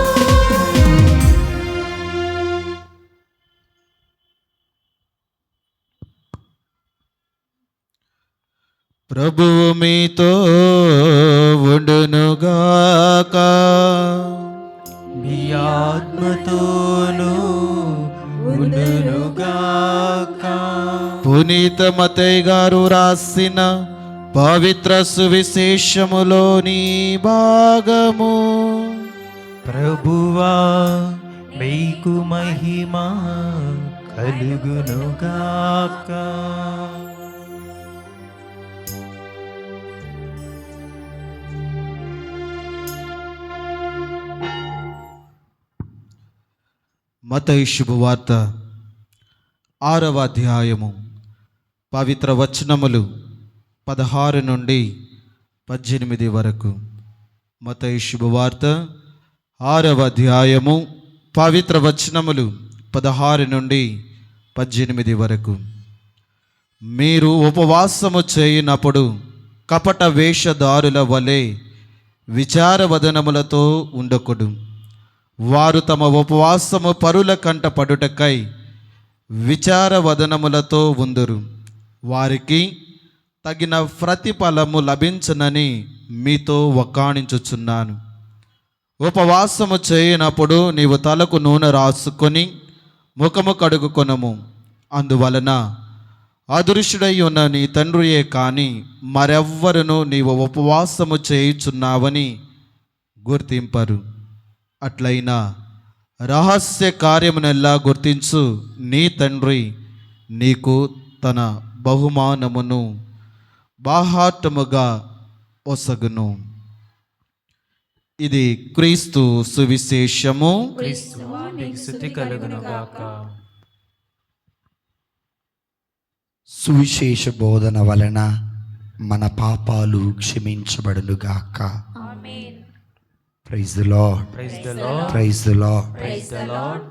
ప్రభువు మీతో ఉండునుగాక. మీ ఆత్మతోనూ ఉండునుగాక. పునీత మత్తయి గారు రాసిన పవిత్ర సువిశేషములోని భాగము. ప్రభువా మీకు మహిమ కలుగునుగాక. మత్తయి శుభవార్త 6వ అధ్యాయము పవిత్ర వచనములు 16 నుండి 18 వరకు. మత్తయి శుభవార్త 6వ అధ్యాయము పవిత్ర వచనములు 16 నుండి 18 వరకు. మీరు ఉపవాసము చేయునప్పుడు కపట వేషధారుల వలె విచారవదనములతో ఉండకుడు. వారు తమ ఉపవాసము పరుల కంట పడుటకై విచారవదనములతో ఉందురు. వారికి తగిన ప్రతిఫలము లభించనని మీతో వక్కాణించుచున్నాను. ఉపవాసము చేయనప్పుడు నీవు తలకు నూనె రాసుకొని ముఖము కడుగుకొనము. అందువలన అదృశ్యుడై ఉన్న నీ తండ్రియే కాని మరెవ్వరును నీవు ఉపవాసము చేయుచున్నావని గుర్తింపరు. అట్లయినా రహస్య కార్యమునెల్లా గుర్తించు నీ తండ్రి నీకు తన బహుమానమును బాహాటముగా ఒసగును. ఇది క్రీస్తు సువిశేషము. క్రీస్తువా నీకు స్తుతి కలుగునుగాక. సువిశేష బోధన వలన మన పాపాలు క్షమించబడునుగాక. Praise the Lord. Praise the Lord. Praise the Lord. Praise the Lord.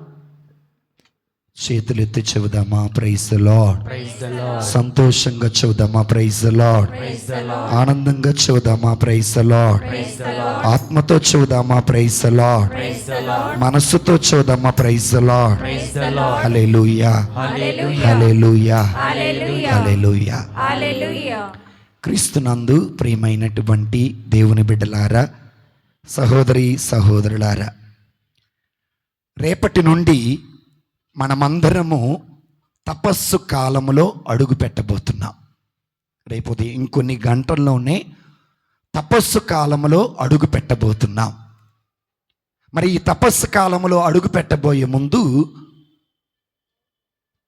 చేతులెత్తి చెబుదామా praise the Lord. Praise the Lord. సంతోషంగా చెబుదామా praise the Lord. Praise the Lord. ఆనందంగా చెబుదామా praise the Lord. Praise the Lord. ఆత్మతో చెబుదామా praise the Lord. Praise the Lord. మనస్సుతో చెబుదామా praise the Lord. Praise the Lord. హల్లెలూయా, హల్లెలూయా. హల్లెలూయా, హల్లెలూయా. హల్లెలూయా. హల్లెలూయా. క్రీస్తునందు ప్రియమైనటువంటి దేవుని బిడ్డలారా, సహోదరి సహోదరులారా, రేపటి నుండి మనమందరము తపస్సు కాలములో అడుగు పెట్టబోతున్నాం. రేపు ఇంకొన్ని గంటల్లోనే తపస్సు కాలములో అడుగు పెట్టబోతున్నాం. మరి ఈ తపస్సు కాలములో అడుగు పెట్టబోయే ముందు,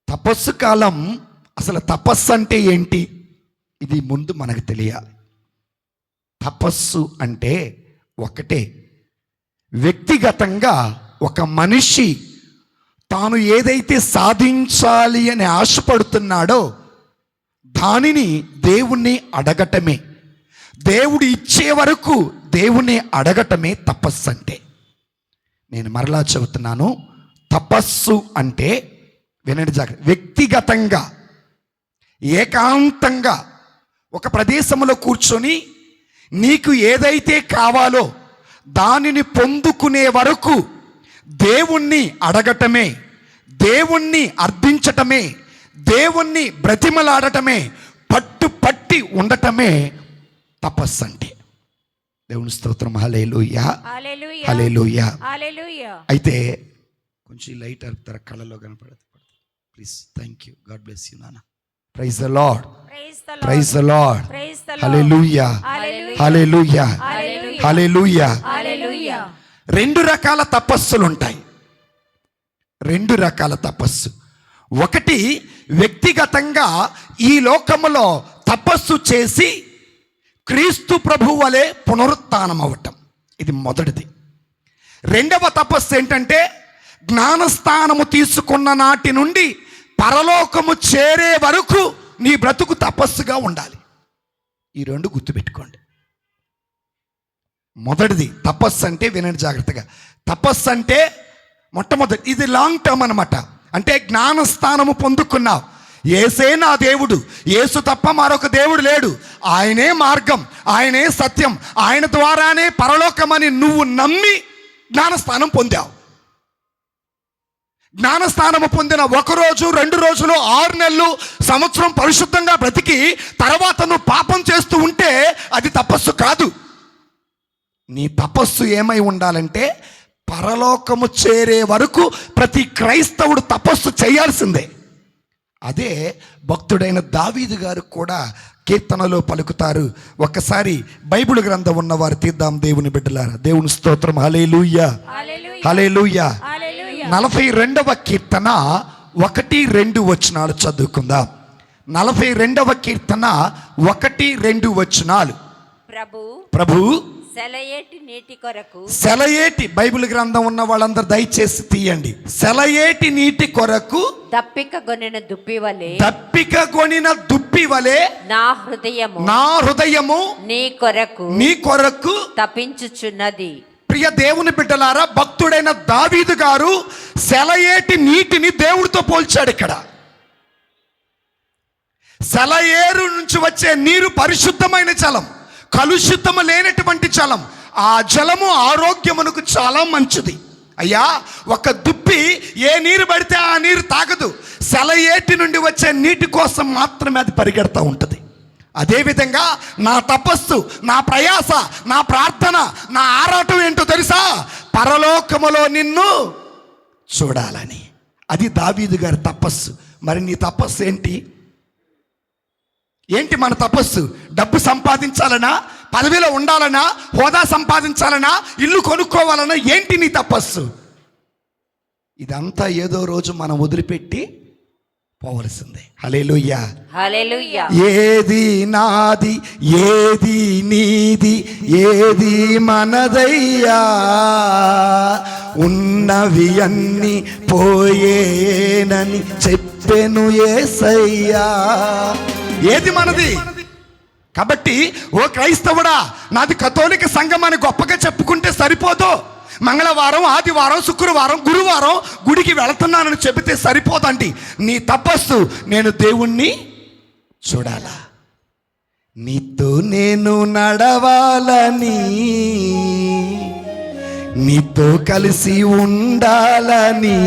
తపస్సు కాలం అసలు తపస్సు అంటే ఏంటి, ఇది ముందు మనకు తెలియాలి. తపస్సు అంటే ఒకటే, వ్యక్తిగతంగా ఒక మనిషి తాను ఏదైతే సాధించాలి అని ఆశపడుతున్నాడో దానిని దేవుణ్ణి అడగటమే, దేవుడు ఇచ్చే వరకు దేవుణ్ణి అడగటమే తపస్సు అంటే. నేను మరలా చెబుతున్నాను, తపస్సు అంటే వినండి జాగ్రత్త, వ్యక్తిగతంగా ఏకాంతంగా ఒక ప్రదేశంలో కూర్చొని నీకు ఏదైతే కావాలో దానిని పొందుకునే వరకు దేవుణ్ణి అడగటమే, దేవుణ్ణి అర్థించటమే, దేవుణ్ణి బ్రతిమలాడటమే, పట్టి ఉండటమే తపస్సు అంటే. దేవుని స్తోత్రం. హల్లెలూయా, హల్లెలూయా. హల్లెలూయా. హల్లెలూయా. అయితే కొంచెం లైట్ అర్పుతారా, కళ్ళలో కనపడదు please. Thank you, God bless you నాన్న. Praise the Lord. Praise the Lord. Praise the Lord. Praise the Lord. హల్లెలూయా, హల్లెలూయా. హల్లెలూయా, హల్లెలూయా. హల్లెలూయా. హల్లెలూయా. రెండు రకాల తపస్సులు ఉంటాయి. రెండు రకాల తపస్సు. ఒకటి వ్యక్తిగతంగా ఈ లోకములో తపస్సు చేసి క్రీస్తు ప్రభు వలె పునరుత్థానం అవ్వటం, ఇది మొదటిది. రెండవ తపస్సు ఏంటంటే జ్ఞానస్థానము తీసుకున్న నాటి నుండి పరలోకము చేరే వరకు నీ బ్రతుకు తపస్సుగా ఉండాలి. ఈ రెండు గుర్తుపెట్టుకోండి. మొదటిది తపస్సు అంటే, వినండి జాగ్రత్తగా, తపస్సు అంటే మొట్టమొదటి ఇది లాంగ్ టర్మ్ అనమాట. అంటే జ్ఞానస్థానము పొందుకున్నావు, యేసే నా దేవుడు, యేసు తప్ప మరొక దేవుడు లేడు, ఆయనే మార్గం, ఆయనే సత్యం, ఆయన ద్వారానే పరలోకమని నువ్వు నమ్మి జ్ఞానస్థానం పొందావు. జ్ఞానస్థానము పొందిన 1 రోజు 2 రోజులు 6 నెలలు సంవత్సరం పరిశుద్ధంగా బ్రతికి తర్వాత నువ్వు పాపం చేస్తూ ఉంటే అది తపస్సు కాదు. నీ తపస్సు ఏమై ఉండాలంటే పరలోకము చేరే వరకు ప్రతి క్రైస్తవుడు తపస్సు చేయాల్సిందే. అదే భక్తుడైన దావీదు గారు కూడా కీర్తనలో పలుకుతారు. ఒక్కసారి బైబిల్ గ్రంథం ఉన్నవారు తీద్దాం దేవుని బిడ్డలారా. దేవుని స్తోత్రం. హల్లెలూయా, హల్లెలూయా. 42వ కీర్తన 1-2 వచనాలు చదువుకుందాం. 42వ కీర్తన 1-2 వచనాలు. ప్రభు సెలయేటి నీటి కొరకు, సెలయేటి, బైబిల్ గ్రంథం ఉన్న వాళ్ళందరూ దయచేసి తీయండి. సెలయేటి నీటి కొరకు దప్పిక గొనిన దుప్పి వలె, దప్పిక కొనిన దుప్పి వలె నా హృదయము నీ కొరకు తపించుచున్నది. ప్రియ దేవుని బిడ్డలారా, భక్తుడైన దావీదు గారు సెలయేటి నీటిని దేవుడితో పోల్చాడు. ఇక్కడ సెలయేరు నుంచి వచ్చే నీరు పరిశుద్ధమైన జలం, కలుషితము లేనటువంటి జలం. ఆ జలము ఆరోగ్యమునకు చాలా మంచిది. అయ్యా, ఒక దుప్పి ఏ నీరు పడితే ఆ నీరు తాగదు. సెలయేటి నుండి వచ్చే నీటి కోసం మాత్రమే అది పరిగెడతా ఉంటుంది. అదేవిధంగా నా తపస్సు, నా ప్రయాస, నా ప్రార్థన, నా ఆరాటం ఏంటో తెలుసా? పరలోకములో నిన్ను చూడాలని. అది దావీదు గారి తపస్సు. మరి నీ తపస్సు ఏంటి? ఏంటి మన తపస్సు? డబ్బు సంపాదించాలనా, పదవిలో ఉండాలనా, హోదా సంపాదించాలనా, ఇల్లు కొనుక్కోవాలనా? ఏంటి నీ తపస్సు? ఇదంతా ఏదో రోజు మనం వదిలిపెట్టి పోవలసిందే. హల్లెలూయా. హల్లెలూయా. ఏది నాది, ఏది నీది, ఏది మనదయ్యా, ఉన్నవి అన్ని పోయేనని చెప్పెను యేసయ్యా. ఏది మనది? కాబట్టి ఓ క్రైస్తవుడా, నాది కథోలిక సంఘం అని గొప్పగా చెప్పుకుంటే సరిపోదు. మంగళవారం, ఆదివారం, శుక్రవారం, గురువారం గుడికి వెళుతున్నానని చెబితే సరిపోదండి. నీ తపస్సు నేను దేవుణ్ణి చూడాలా, నీతో నేను నడవాలని, నీతో కలిసి ఉండాలని,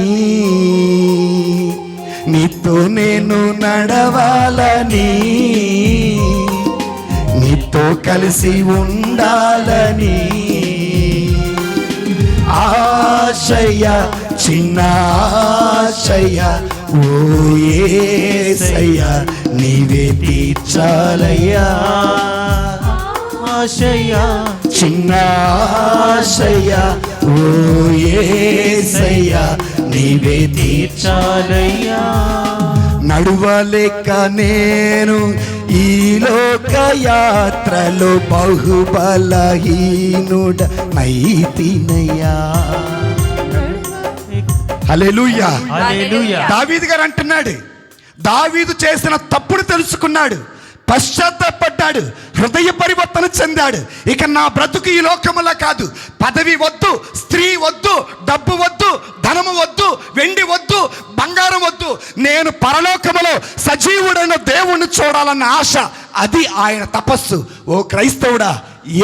నీతో నేను నడవాలని, నీతో కలిసి ఉండాలని. ఆశయ చిన్న ఆశయ ఓ యేసయ్య నీవే తీర్చాలయ్యా. ఆశయ చిన్న ఆశయ ఓ యేసయ్య నీవే తీర్చాలయ్యా. నడువలేక నేను ఈ లోక యాత్రలో బహుబలహీనుడ నైతినయ్యా. హల్లెలూయా. హల్లెలూయా. దావీదు గారు అంటున్నాడు, దావీదు చేసిన తప్పును తెలుసుకున్నాడు, పశ్చాత్తాపడ్డాడు, హృదయ పరివర్తన చెందాడు. ఇక నా బ్రతుకు ఈ లోకములో కాదు, పదవి వద్దు, స్త్రీ వద్దు, డబ్బు వద్దు, ధనము వద్దు, వెండి వద్దు, బంగారం వద్దు, నేను పరలోకములో సజీవుడైన దేవుణ్ణి చూడాలన్న ఆశ, అది ఆయన తపస్సు. ఓ క్రైస్తవుడా,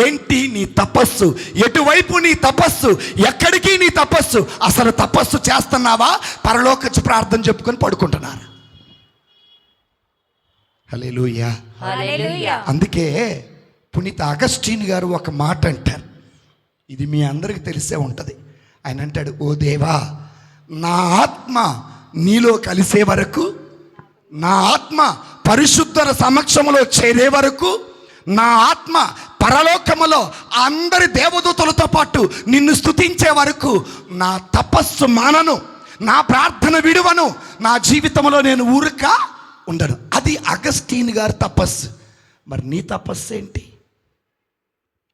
ఏంటి నీ తపస్సు? ఎటువైపు నీ తపస్సు? ఎక్కడికి నీ తపస్సు? అసలు తపస్సు చేస్తున్నావా? పరలోక ప్రార్థన చెప్పుకొని పడుకుంటున్నారు. హల్లెలూయా. హల్లెలూయా. అందుకే పునీత అగస్టీన్ గారు ఒక మాట అంటారు, ఇది మీ అందరికి తెలిసే ఉంటుంది. ఆయన అంటాడు, ఓ దేవా, నా ఆత్మ నీలో కలిసే వరకు, నా ఆత్మ పరిశుద్ధుల సమక్షంలో చేరే వరకు, నా ఆత్మ పరలోకములో అందరి దేవదూతలతో పాటు నిన్ను స్తుతించే వరకు నా తపస్సు మానను, నా ప్రార్థన విడువను, నా జీవితంలో నేను ఊరుక ఉండను. అది అగస్టీన్ గారి తపస్సు. మరి నీ తపస్సు ఏంటి?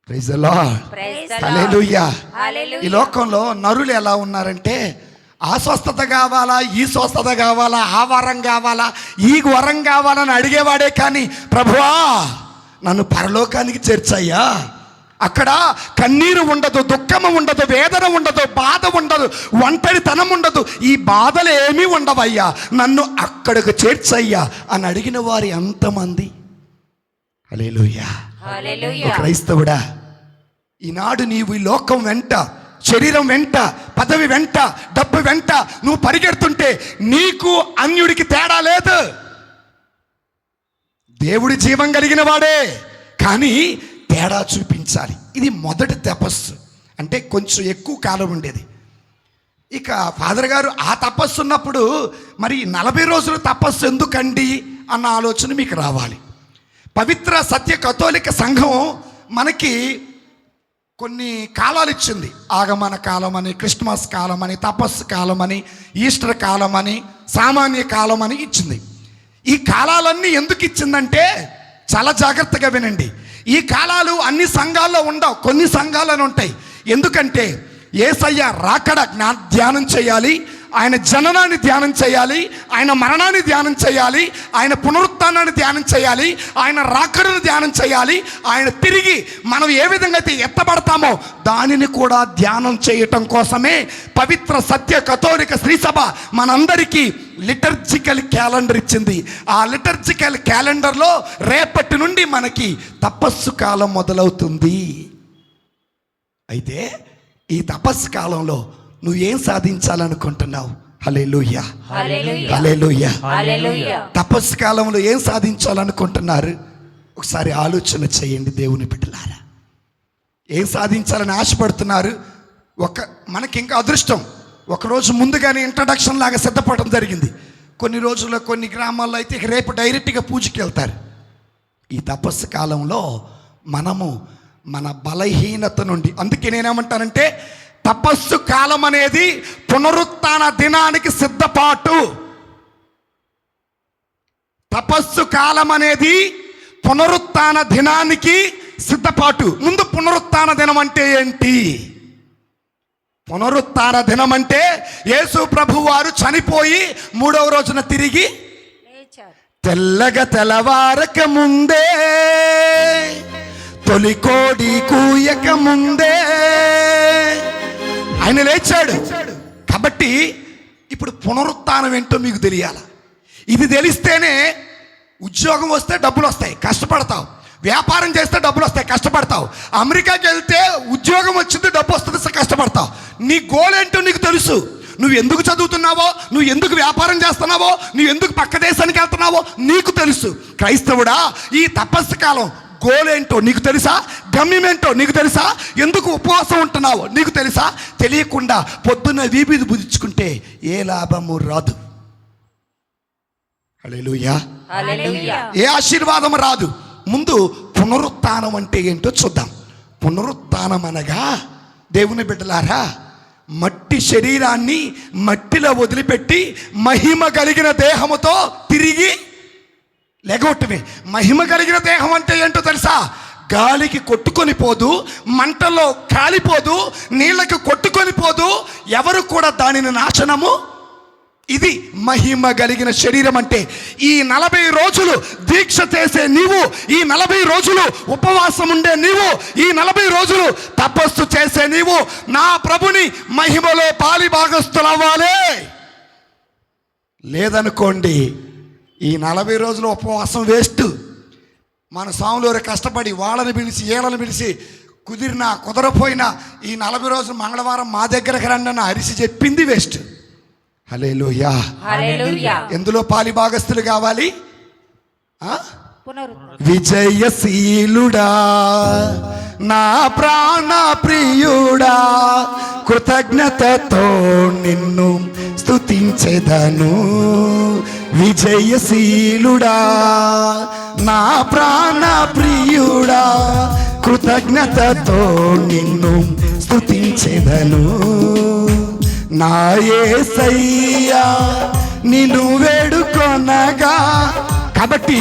Praise the Lord. Praise the Lord. హల్లెలూయా. హల్లెలూయా. ఈ లోకంలో నరులు ఎలా ఉన్నారంటే, ఆ స్వస్థత కావాలా, ఈ స్వస్థత కావాలా, ఆ వరం కావాలా, ఈ వరం కావాలని అడిగేవాడే కానీ, ప్రభువా నన్ను పరలోకానికి చేర్చయ్యా, అక్కడ కన్నీరు ఉండదు, దుఃఖము ఉండదు, వేదన ఉండదు, బాధ ఉండదు, ఒంటరితనం ఉండదు, ఈ బాధలు ఏమీ ఉండవయ్యా, నన్ను అక్కడికి చేర్చయ్యా అని అడిగిన వారు ఎంతమంది? హల్లెలూయా. హల్లెలూయా. ఓ క్రైస్తవుడా, ఈనాడు నీవు ఈ లోకం వెంట, శరీరం వెంట, పదవి వెంట, డబ్బు వెంట నువ్వు పరిగెడుతుంటే నీకు అన్యుడికి తేడా లేదు. దేవుడి జీవం కలిగిన వాడే, కానీ తేడా చూపించాలి. ఇది మొదటి తపస్సు. అంటే కొంచెం ఎక్కువ కాలం ఉండేది. ఇక ఫాదర్ గారు ఆ తపస్సు ఉన్నప్పుడు మరి 40 రోజులు తపస్సు ఎందుకండి అన్న ఆలోచన మీకు రావాలి. పవిత్ర సత్య కథోలిక సంఘం మనకి కొన్ని కాలాలు ఇచ్చింది. ఆగమన కాలం అని, క్రిస్మస్ కాలం అని, తపస్సు కాలం అని, ఈస్టర్ కాలం అని, సామాన్య కాలం అని ఇచ్చింది. ఈ కాలాలన్నీ ఎందుకు ఇచ్చిందంటే, చాలా జాగ్రత్తగా వినండి, ఈ కాలాలు అన్ని సంఘాల్లో ఉండవు, కొన్ని సంఘాలను ఉంటాయి. ఎందుకంటే యేసయ్య రాకడ ధ్యానం చేయాలి, ఆయన జననాన్ని ధ్యానం చేయాలి, ఆయన మరణాన్ని ధ్యానం చేయాలి, ఆయన పునరుత్థానాన్ని ధ్యానం చేయాలి, ఆయన రాకడను ధ్యానం చేయాలి, ఆయన తిరిగి మనం ఏ విధంగా అయితే ఎత్తబడతామో దానిని కూడా ధ్యానం చేయటం కోసమే పవిత్ర సత్య కథోలిక శ్రీసభ మనందరికీ లిటర్జికల్ క్యాలెండర్ ఇచ్చింది. ఆ లిటర్జికల్ క్యాలెండర్లో రేపటి నుండి మనకి తపస్సు కాలం మొదలవుతుంది. అయితే ఈ తపస్సు కాలంలో నువ్వేం సాధించాలనుకుంటున్నావు? హల్లెలూయా. హల్లెలూయా. హల్లెలూయా. హల్లెలూయా. తపస్సు కాలంలో ఏం సాధించాలనుకుంటున్నారు? ఒకసారి ఆలోచన చేయండి దేవుని బిడ్డలారా. ఏం సాధించాలని ఆశపడుతున్నారు? మనకి ఇంకా అదృష్టం, ఒకరోజు ముందుగానే ఇంట్రడక్షన్ లాగా సిద్ధపడడం జరిగింది. కొన్ని రోజుల్లో కొన్ని గ్రామాల్లో అయితే ఇక రేపు డైరెక్ట్గా పూజకి వెళ్తారు. ఈ తపస్సు కాలంలో మనము మన బలహీనత నుండి, అందుకే నేనేమంటానంటే తపస్సు కాలం అనేది పునరుత్థాన దినానికి సిద్ధపాటు. తపస్సు కాలం అనేది పునరుత్థాన దినానికి సిద్ధపాటు. ముందు పునరుత్థాన దినం అంటే ఏంటి? పునరుత్థాన దినం అంటే యేసు ప్రభు వారు చనిపోయి 3వ రోజున తిరిగి లేచారు. తెల్లగా తెల్లవారక ముందే, తొలి కోడి కూయక ముందే ఆయన లేచాడు. కాబట్టి ఇప్పుడు పునరుత్థానం ఏంటో మీకు తెలియాలి. ఇది తెలిస్తేనే ఉద్యోగం వస్తే డబ్బులు వస్తాయి, కష్టపడతావు. వ్యాపారం చేస్తే డబ్బులు వస్తాయి, కష్టపడతావు. అమెరికాకి వెళ్తే ఉద్యోగం వచ్చింది, డబ్బు వస్తుంది, కష్టపడతావు. నీ గోల్ ఏంటో నీకు తెలుసు. నువ్వు ఎందుకు చదువుతున్నావో, నువ్వు ఎందుకు వ్యాపారం చేస్తున్నావో, నువ్వు ఎందుకు పక్క దేశానికి వెళ్తున్నావో నీకు తెలుసు. క్రైస్తవుడా, ఈ తపస్సు కాలం గోల్ ఏంటో నీకు తెలుసా? గమ్యం ఏంటో నీకు తెలుసా? ఎందుకు ఉపవాసం ఉంటున్నావో నీకు తెలుసా? తెలియకుండా పొద్దున్న వీబీది బుదించుకుంటే ఏ లాభము రాదు. హల్లెలూయా. హల్లెలూయా. ఏ ఆశీర్వాదం రాదు. ముందు పునరుత్థానం అంటే ఏంటో చూద్దాం. పునరుత్థానం అనగా దేవుని బిడ్డలారా, మట్టి శరీరాన్ని మట్టిలో వదిలిపెట్టి మహిమ కలిగిన దేహముతో తిరిగి లెగొట్టమే. మహిమ కలిగిన దేహం అంటే ఏంటో తెలుసా? గాలికి కొట్టుకొని పోదు, మంటల్లో కాలిపోదు, నీళ్ళకి కొట్టుకొని పోదు, ఎవరు కూడా దానిని నాశనము. ఇది మహిమ కలిగిన శరీరం అంటే. ఈ 40 రోజులు దీక్ష చేసే నీవు, ఈ 40 రోజులు ఉపవాసం ఉండే నీవు, ఈ 40 రోజులు తపస్సు చేసే నీవు నా ప్రభుని మహిమలో పాలి భాగస్తులవ్వాలి. లేదనుకోండి, ఈ 40 రోజులు ఉపవాసం వేస్ట్. మన స్వాములు కష్టపడి వాళ్ళని పిలిచి వీళ్ళని పిలిచి కుదిరినా కుదరపోయినా ఈ 40 రోజులు మంగళవారం మా దగ్గరకు రండి అని అరిసి చెప్పింది వేస్ట్. హల్లెలూయా. హల్లెలూయా. ఎందులో పాలి భాగస్తులు కావాలి? పునరుత్థానం. విజయశీలుడా నా ప్రాణ ప్రియుడా, కృతజ్ఞతతో నిన్ను స్తుతించెదను. విజయశీలుడా నా ప్రాణ ప్రియుడా, కృతజ్ఞతతో నిన్ను స్తుతించెదను. నా యేసయ్యా నిన్ను వేడుకొనగా. కాబట్టి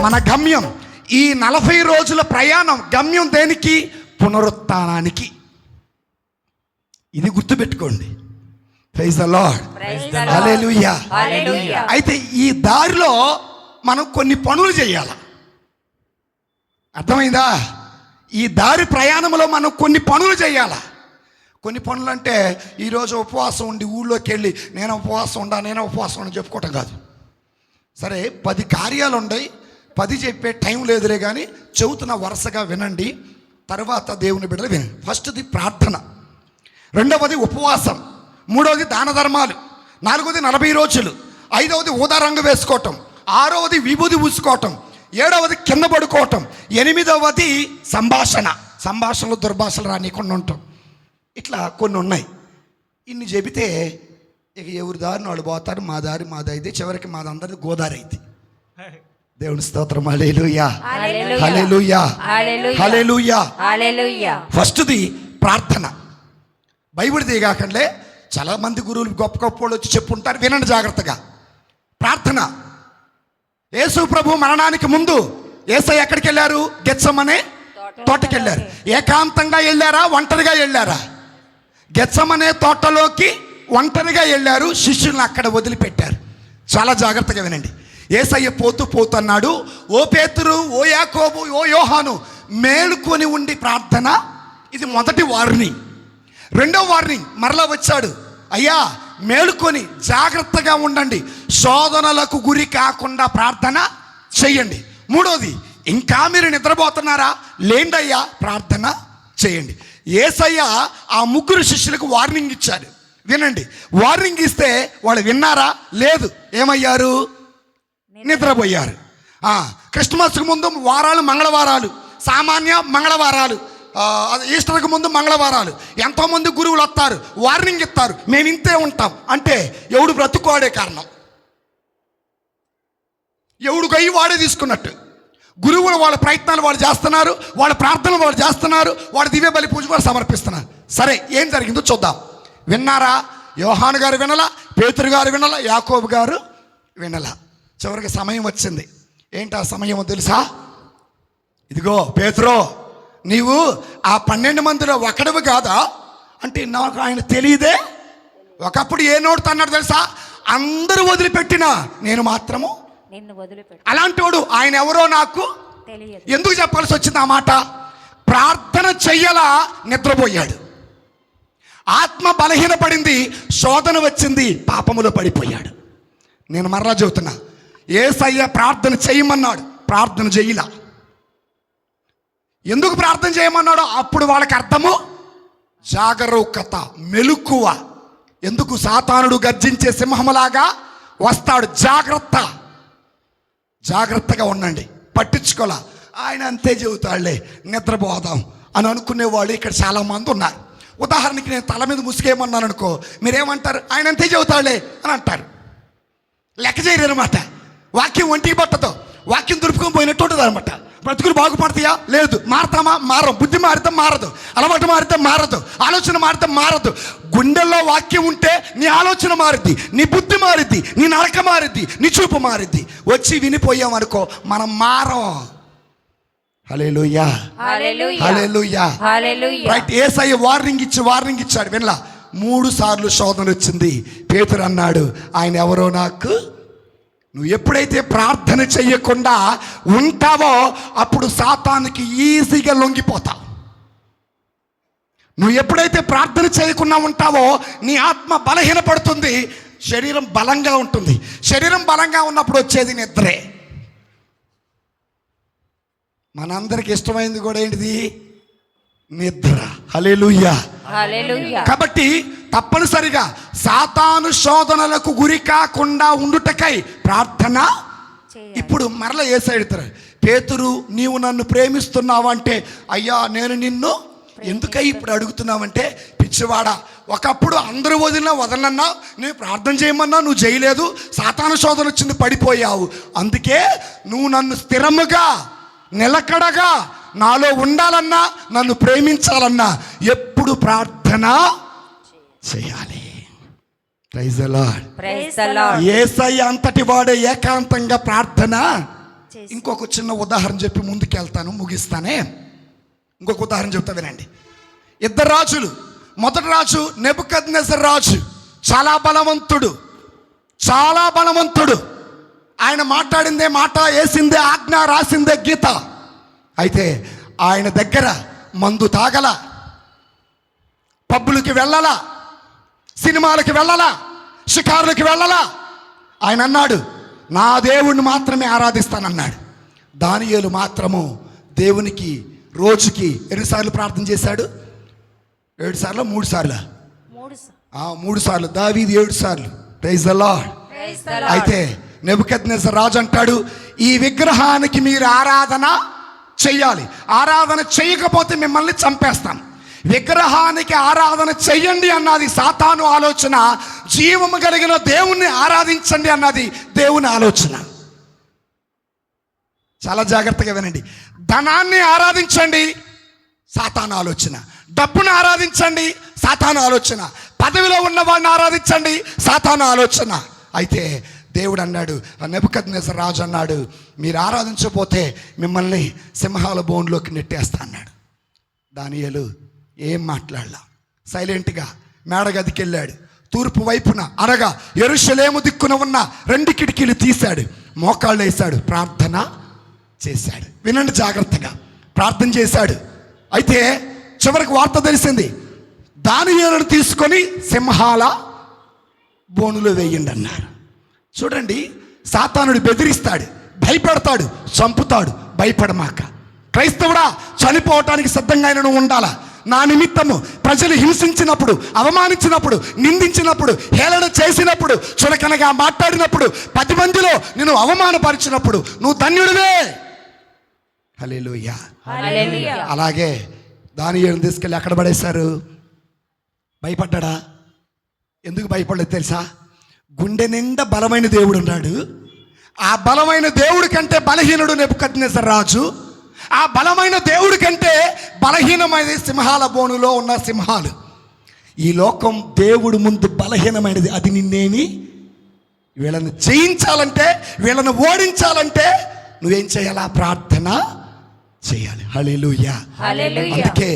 మన గమ్యం ఈ 40 రోజుల ప్రయాణం. గమ్యం దేనికి? పునరుత్థానానికి. ఇది గుర్తుపెట్టుకోండి. Praise the Lord. Praise the Lord. హల్లెలూయా. హల్లెలూయా. అయితే ఈ దారిలో మనం కొన్ని పనులు చేయాలి. అర్థమైందా? ఈ దారి ప్రయాణంలో మనం కొన్ని పనులు చేయాలి. కొన్ని పనులు అంటే ఈరోజు ఉపవాసం ఉండి ఊళ్ళోకి వెళ్ళి నేను ఉపవాసం ఉండా చెప్పుకోవటం కాదు. సరే, 10 కార్యాలు ఉన్నాయి, 10 చెప్పే టైం లేదులే, కానీ చెబుతున్న వరుసగా వినండి. తర్వాత దేవుని బిడ్డలు వినండి. ఫస్ట్ది ప్రార్థన, 2వది ఉపవాసం, 3వది దాన ధర్మాలు, 4వది 40 రోజులు, 5వది ఊదా రంగు వేసుకోవటం, 6వది విభూది పూసుకోవటం, 7వది కింద పడుకోవటం, 8వది సంభాషణలు దుర్భాషలు రానికుండా ఉంటాం. ఇట్లా కొన్ని ఉన్నాయి. ఇన్ని చెబితే ఇక ఎవరి దారిని వాళ్ళు పోతారు. మా దారి మాదైతే చివరికి మాదందరిది గోదారి అయితే. దేవుని స్తోత్రం. హల్లెలూయా. హల్లెలూయా. హల్లెలూయా. హల్లెలూయా. ఫస్ట్ది ప్రార్థన. బైబిల్ దిగాకండే చాలా మంది గురువులు గొప్ప గొప్ప వాళ్ళు వచ్చి చెప్పుంటారు, వినండి జాగ్రత్తగా. ప్రార్థన. యేసు ప్రభు మరణానికి ముందు యేసయ్య ఎక్కడికి వెళ్ళారు? గెత్సమనే తోటకి వెళ్ళారు. ఏకాంతంగా వెళ్ళారా, ఒంటరిగా వెళ్ళారా? గెత్సమనే తోటలోకి ఒంటరిగా వెళ్ళారు. శిష్యులను అక్కడ వదిలిపెట్టారు. చాలా జాగ్రత్తగా వినండి. యేసయ్య పోతున్నాడు. ఓ పేతురు, ఓ యాకోబు, ఓ యోహాను మేలుకొని ఉండి ప్రార్థన. ఇది మొదటి వార్నింగ్. 2వ వార్నింగ్ మరలా వచ్చాడు. అయ్యా మేలుకొని జాగ్రత్తగా ఉండండి, శోధనలకు గురి కాకుండా ప్రార్థన చెయ్యండి. 3వది, ఇంకా మీరు నిద్రపోతున్నారా? లేండయ్యా, ప్రార్థన చేయండి. యేసయ్య ఆ 3 శిష్యులకు వార్నింగ్ ఇచ్చాడు. వినండి. వార్నింగ్ ఇస్తే వాళ్ళు విన్నారా? లేదు. ఏమయ్యారు? నిద్రపోయారు. క్రిస్మస్కి ముందు వారాలు మంగళవారాలు, సామాన్య మంగళవారాలు, ఈస్టర్కి ముందు మంగళవారాలు. ఎంతోమంది గురువులు వస్తారు, వార్నింగ్ ఇస్తారు, మేము ఇంతే ఉంటాం అంటే ఎవడు బ్రతుకోడే కారణం. ఎవడు గయ్యి వాడే తీసుకున్నట్టు. గురువులు వాళ్ళ ప్రయత్నాలు వాళ్ళు చేస్తున్నారు, వాళ్ళ ప్రార్థనలు వాళ్ళు చేస్తున్నారు, వాళ్ళ దివ్య బలి పూజ వాళ్ళు సమర్పిస్తున్నారు. సరే, ఏం జరిగిందో చూద్దాం. విన్నారా? యోహాను గారు వినలా, పేతురు గారు వినలా, యాకోబు గారు వినలా. చివరికి సమయం వచ్చింది. ఏంటి ఆ సమయం తెలుసా? ఇదిగో పేతురో, నీవు ఆ 12 మందిలో ఒకడివి కాదా అంటే, నాకు ఆయన తెలియదే. ఒకప్పుడు ఏ నోటితో అన్నాడు తెలుసా? అందరూ వదిలిపెట్టినా నేను మాత్రము నిన్ను వదిలిపెట్టు. అలాంటి వాడు ఆయన ఎవరో నాకు తెలియదు. ఎందుకు చెప్పాల్సి వచ్చింది ఆ మాట? ప్రార్థన చెయ్యలా నిద్రపోయాడు. ఆత్మ బలహీనపడింది, శోధన వచ్చింది, పాపములో పడిపోయాడు. నేను మరలా చెబుతున్నా, యేసయ్య ప్రార్థన చేయమన్నాడు, ప్రార్థన చెయ్యలా. ఎందుకు ప్రార్థన చేయమన్నాడో అప్పుడు వాళ్ళకి అర్థము జాగరూకత, మెలకువ. ఎందుకు? సాతానుడు గర్జించే సింహములాగా వస్తాడు. జాగ్రత్తగా ఉండండి. పట్టించుకోలా, ఆయన అంతే చెబుతాడులే, నిద్రపోదాం అని అనుకునేవాళ్ళు ఇక్కడ చాలామంది ఉన్నారు. ఉదాహరణకి నేను తల మీద ముసుగేమన్నాను అనుకో, మీరేమంటారు? ఆయన అంతే చెబుతాడులే అని అంటారు. లెక్క చేయరు అనమాట. వాక్యం ఒంటికి పట్టతో, వాక్యం దురుపుకొని పోయినట్టు ఉంటుంది అనమాట. బ్రతుకులు బాగుపడతాయా? లేదు. మారతామా? మారం. బుద్ధి మారితే మారదు, అలవాటు మారితే మారదు, ఆలోచన మారితే మారదు. గుండెల్లో వాక్యం ఉంటే నీ ఆలోచన మారిద్ది, నీ బుద్ధి మారిద్ది, నీ నడక మారిద్ది, నీ చూపు మారిద్ది. వచ్చి వినిపోయామనుకో మనం మారం. హల్లెలూయా, హల్లెలూయా, హల్లెలూయా, హల్లెలూయా. రైట్. యేసయ్య వార్నింగ్ ఇచ్చాడు. వినలా. 3 సార్లు శోధన వచ్చింది. పేతురు అన్నాడు, ఆయన ఎవరో నాకు. నువ్వు ఎప్పుడైతే ప్రార్థన చెయ్యకుండా ఉంటావో అప్పుడు సాతానుకి ఈజీగా లొంగిపోతావు. నువ్వు ఎప్పుడైతే ప్రార్థన చేయకుండా ఉంటావో నీ ఆత్మ బలహీనపడుతుంది, శరీరం బలంగా ఉంటుంది. శరీరం బలంగా ఉన్నప్పుడు వచ్చేది నిద్రే. మనందరికి ఇష్టమైంది కూడా ఏంటిది? నిద్ర. హల్లెలూయా, హల్లెలూయా. కాబట్టి తప్పనిసరిగా సాతాను శోధనలకు గురి కాకుండా ఉండుటకై ప్రార్థన. ఇప్పుడు మరల యేసయ్య అడుగుతారు, పేతురు నీవు నన్ను ప్రేమిస్తున్నావంటే, అయ్యా నేను నిన్ను ఎందుకై ఇప్పుడు అడుగుతున్నావంటే, పిచ్చివాడా, ఒకప్పుడు అందరూ వదలన్నా నేను ప్రార్థన చేయమన్నా నువ్వు చేయలేదు, సాతాను శోధన వచ్చింది పడిపోయావు. అందుకే నువ్వు నన్ను స్థిరముగా నిలకడగా నాలో ఉండాలన్నా, నన్ను ప్రేమించాలన్నా ఎప్పుడు ప్రార్థన చేయాలి. Praise the Lord. Praise the Lord. యేసయ్య అంతటి వాడే ఏకాంతంగా ప్రార్థన. ఇంకొక చిన్న ఉదాహరణ చెప్పి ముందుకెళ్తాను, ముగిస్తానే. ఇంకొక ఉదాహరణ చెప్తా వినండి. 2 రాజులు. మొదటి రాజు నెబుకద్నెజర్ రాజు. చాలా బలవంతుడు. ఆయన మాట్లాడిందే మాట, వేసిందే ఆజ్ఞ, రాసిందే గీత. అయితే ఆయన దగ్గర మందు తాగల, పబ్బులకి వెళ్ళలా, సినిమాలకి వెళ్ళలా, షికారులకి వెళ్ళలా. ఆయన అన్నాడు, నా దేవుణ్ణి మాత్రమే ఆరాధిస్తానన్నాడు. దానియేలు మాత్రము దేవునికి రోజుకి ఎన్నిసార్లు ప్రార్థన చేశాడు? 7 సార్లు, 3 సార్లు? 3 సార్లు. దావీదు 7 సార్లు. Praise the Lord. అయితే నెబుకద్నెజర్ రాజు అంటాడు, ఈ విగ్రహానికి మీరు ఆరాధన చెయ్యాలి, ఆరాధన చేయకపోతే మిమ్మల్ని చంపేస్తాం. విగ్రహానికి ఆరాధన చెయ్యండి అన్నది సాతాను ఆలోచన, జీవము కలిగిన దేవుణ్ణి ఆరాధించండి అన్నది దేవుని ఆలోచన. చాలా జాగ్రత్తగా వినండి. ధనాన్ని ఆరాధించండి, సాతాను ఆలోచన. డబ్బును ఆరాధించండి, సాతాను ఆలోచన. పదవిలో ఉన్నవాడిని ఆరాధించండి, సాతాను ఆలోచన. అయితే దేవుడు అన్నాడు, నెబుకద్నెజర్ రాజు అన్నాడు, మీరు ఆరాధించకపోతే మిమ్మల్ని సింహాల బోన్లోకి నెట్టేస్తా అన్నాడు. దానియేలు ఏం మాట్లాడలా, సైలెంట్గా మేడగదికి వెళ్ళాడు. తూర్పు వైపున అనగా యెరూషలేము దిక్కున ఉన్న 2 కిటికీలు తీశాడు, మోకాళ్ళు వేశాడు, ప్రార్థన చేశాడు. వినండి జాగ్రత్తగా, ప్రార్థన చేశాడు. అయితే చివరికి వార్త తెలిసింది, దానియేలును తీసుకొని సింహాల బోనులో వేయండి అన్నారు. చూడండి, సాతానుడు బెదిరిస్తాడు, భయపెడతాడు, చంపుతాడు. భయపడమాక. క్రైస్తవుడా, చనిపోవటానికి సిద్ధంగా నువ్వు ఉండాలా. నా నిమిత్తము ప్రజలు హింసించినప్పుడు, అవమానించినప్పుడు, నిందించినప్పుడు, హేళన చేసినప్పుడు, చులకనగా మాట్లాడినప్పుడు, 10 మందిలో నిన్ను అవమానపరిచినప్పుడు నువ్వు ధన్యుడివే. హల్లెలూయా, హల్లెలూయా. అలాగే దానియేలును తీసుకెళ్ళి ఎక్కడ పడేశారు? భయపడ్డా? ఎందుకు భయపడలేదు తెలుసా? గుండె నిండా బలమైన దేవుడు ఉన్నాడు. ఆ బలమైన దేవుడి కంటే బలహీనుడు నెబుకద్నెజర్ రాజు. ఆ బలమైన దేవుడి కంటే బలహీనమైనది సింహాల బోనులో ఉన్న సింహాలు. ఈ లోకం దేవుడు ముందు బలహీనమైనది, అది నిన్నేమి వీళ్ళని జయించాలంటే, వీళ్ళని ఓడించాలంటే నువ్వేం చేయాలా? ప్రార్థన చేయాలి. హల్లెలూయా. హల్లెలూయా. అందుకే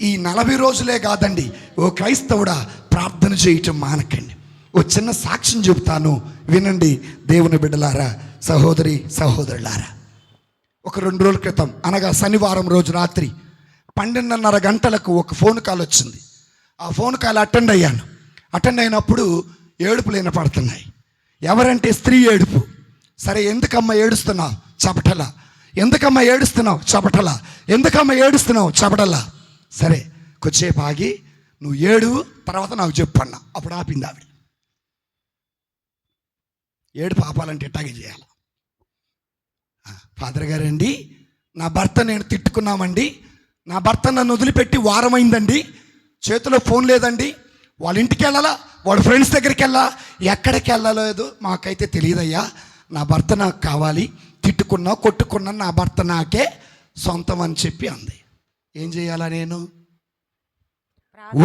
ఈ 40 రోజులే కాదండి, ఓ క్రైస్తవుడా, ప్రార్థన చేయటం మానకండి. ఓ చిన్న సాక్ష్యం చెబుతాను, వినండి దేవుని బిడ్డలారా, సహోదరి సహోదరులారా. ఒక 2 రోజుల క్రితం, అనగా శనివారం రోజు రాత్రి 12:30 గంటలకు ఒక ఫోన్ కాల్ వచ్చింది. ఆ ఫోన్ కాల్ అటెండ్ అయ్యాను. అటెండ్ అయినప్పుడు ఏడుపులు వినపడుతున్నాయి. ఎవరంటే స్త్రీ ఏడుపు. సరే, ఎందుకమ్మా ఏడుస్తున్నావు? చపటలా. ఎందుకమ్మా ఏడుస్తున్నావు? చపటలా. ఎందుకమ్మా ఏడుస్తున్నావు? చపటలా. సరే, కొద్దిసేపు ఆగి నువ్వు ఏడు, తర్వాత నాకు చెప్పన్నా. అప్పుడు ఆపింది ఆవిడ. ఏడుపు ఆపాలంటే ఎట్టాగే చేయాలి. ఫాదర్ గారండి, నా భర్త నేను తిట్టుకున్నామండి. నా భర్త నన్ను వదిలిపెట్టి వారమైందండి. చేతిలో ఫోన్ లేదండి. వాళ్ళ ఇంటికి వెళ్ళాలా, వాళ్ళ ఫ్రెండ్స్ దగ్గరికి వెళ్ళా, ఎక్కడికి వెళ్ళలేదు మాకైతే తెలియదయ్యా. నా భర్త నాకు కావాలి. తిట్టుకున్నా కొట్టుకున్నా నా భర్త నాకే సొంతం అని చెప్పి అంది. ఏం చేయాలా నేను?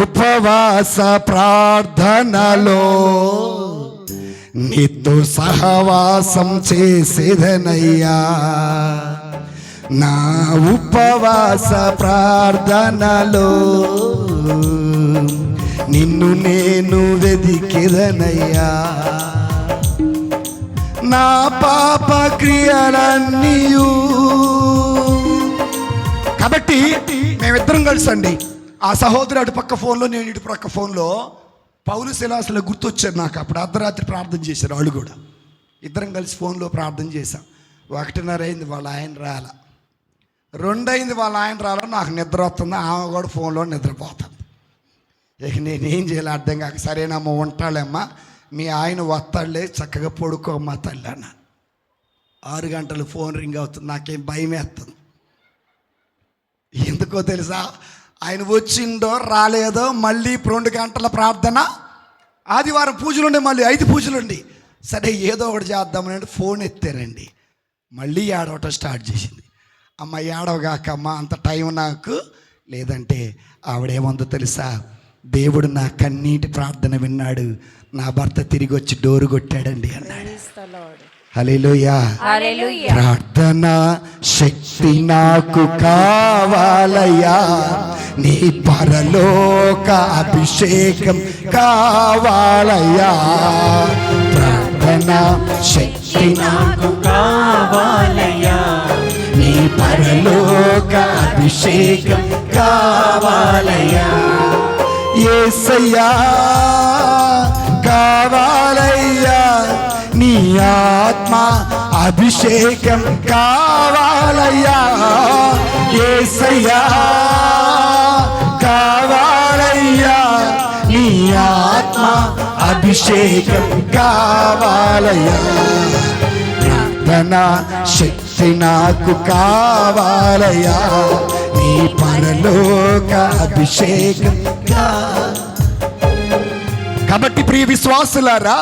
ఉపవాస ప్రార్థనలో నీతో సహవాసం చేసేదనయ్యా. నా ఉపవాస ప్రార్థనలో నిన్ను నేను వెదికెదనయ్యా. నా పాప క్రియలన్నీయు. కాబట్టి మేమిద్దరం కలిసండి, ఆ సహోదరు అటు పక్క ఫోన్లో, నేను ఇటు పక్క ఫోన్లో, పౌలు శిలాసులు గుర్తొచ్చారు నాకు. అప్పుడు అర్ధరాత్రి ప్రార్థన చేశారు వాళ్ళు కూడా. ఇద్దరం కలిసి ఫోన్లో ప్రార్థన చేశాం. 1:30 అయింది, వాళ్ళ ఆయన రాల. 2 అయింది, వాళ్ళ ఆయన రాల. నాకు నిద్ర వస్తుంది, ఆమె కూడా ఫోన్లో నిద్రపోతుంది. ఇక నేనేం చేయాలి అర్థం కాక, సరేనమ్మా ఉంటాళ్ళమ్మా, మీ ఆయన వస్తాడులే, చక్కగా పడుకోమ్మా తల్లి అన్న. 6 గంటలు ఫోన్ రింగ్ అవుతుంది. నాకేం భయం వేస్తుంది. ఎందుకో తెలుసా? ఆయన వచ్చిందో రాలేదో, మళ్ళీ 2 గంటల ప్రార్థన, ఆదివారం పూజలుండే, మళ్ళీ 5 పూజలుండి. సరే ఏదో ఒకటి చేద్దామని ఫోన్ ఎత్తారండి. మళ్ళీ ఏడవటం స్టార్ట్ చేసింది. అమ్మ ఏడవగాకమ్మ, అంత టైం నాకు లేదంటే ఆవిడేమందో తెలుసా? దేవుడు నా కన్నీటి ప్రార్థన విన్నాడు, నా భర్త తిరిగి వచ్చి డోరు కొట్టాడండి అన్నాడు. హల్లెలూయా. హల్లెలూయా. ప్రార్థన శక్తి నాకు కావాలయ్యా, నీ పరలోక అభిషేకం కావాలయ్యా. ప్రార్థన శక్తి నాకు కావాలయ్యా, నీ పరలోక అభిషేకం కావాలయ్యా. యేసయ్యా కావాలయ్యా, నీ ఆత్మ అభిషేకం కావాలయ్యా. యేసయ్యా కావాలయ్యా, నీ ఆత్మ అభిషేకం కావాలయ్యా. ప్రార్థన శక్తి నాకు కావాలయ్యా, నీ పరలోక అభిషేకం. కాబట్టి ప్రియ విశ్వాసులారా,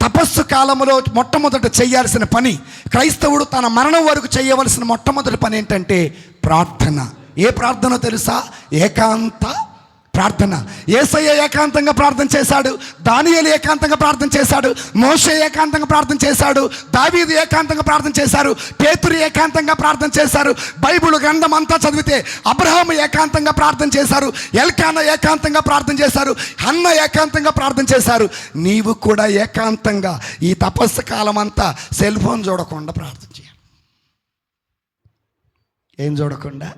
తపస్సు కాలంలో మొట్టమొదట చేయాల్సిన పని, క్రైస్తవుడు తన మరణం వరకు చేయవలసిన మొట్టమొదటి పని ఏంటంటే ప్రార్థన. ఏ ప్రార్థన తెలుసా? ఏకాంత ప్రార్థన. యేసయ్య ఏకాంతంగా ప్రార్థన చేశాడు, దానియేలు ఏకాంతంగా ప్రార్థన చేశాడు, మోషే ఏకాంతంగా ప్రార్థన చేశాడు, దావీదు ఏకాంతంగా ప్రార్థన చేశారు, పేతురు ఏకాంతంగా ప్రార్థన చేశారు. బైబిల్ గ్రంథం అంతా చదివితే అబ్రహాము ఏకాంతంగా ప్రార్థన చేశారు, ఎల్కానా ఏకాంతంగా ప్రార్థన చేశారు, హన్న ఏకాంతంగా ప్రార్థన చేశారు. నీవు కూడా ఏకాంతంగా ఈ తపస్సు కాలం అంతా సెల్ ఫోన్ చూడకుండా ప్రార్థన చేయాలి. ఏం చూడకుండా?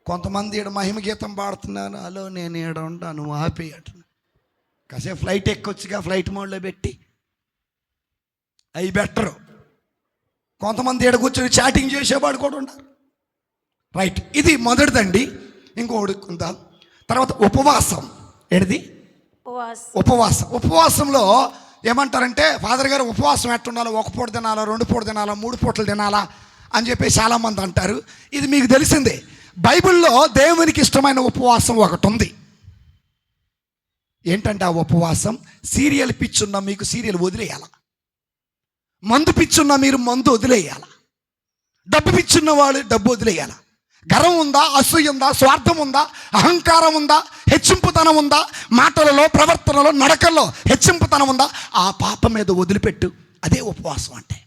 కొంతమంది ఈడ మహిమ గీతం పాడుతున్నాను, హలో నేను ఈడ ఉంటాను, నువ్వు ఆపేయట. కాసేపు ఫ్లైట్ ఎక్కొచ్చుగా, ఫ్లైట్ మోడ్లో పెట్టి అవి బెటరు. కొంతమంది ఈడ కూర్చొని చాటింగ్ చేసేవాడు కూడా ఉన్నారు. రైట్, ఇది మొదటిదండి. ఇంకోటి కొందాం. తర్వాత ఉపవాసం. ఏడిది? ఉపవాసంలో ఏమంటారంటే, ఫాదర్ గారు ఉపవాసం ఎట్టుండాలో, 1 పూట తినాలా, 2 పూట తినాలా, 3 పూటలు తినాలా అని చెప్పి చాలామంది అంటారు. ఇది మీకు తెలిసిందే. బైబిల్లో దేవునికి ఇష్టమైన ఉపవాసం ఒకటి ఉంది. ఏంటంటే ఆ ఉపవాసం, సీరియల్ పిచ్చున్న మీకు సీరియల్ వదిలేయాల, మందు పిచ్చున్న మీరు మందు వదిలేయాల, డబ్బు పిచ్చున్న వాళ్ళు డబ్బు వదిలేయాల. గర్వం ఉందా, అసూయ ఉందా, స్వార్థం ఉందా, అహంకారం ఉందా, హెచ్చింపుతనం ఉందా, మాటలలో, ప్రవర్తనలో, నడకల్లో హెచ్చింపుతనం ఉందా, ఆ పాపం మీద వదిలిపెట్టు. అదే ఉపవాసం అంటే.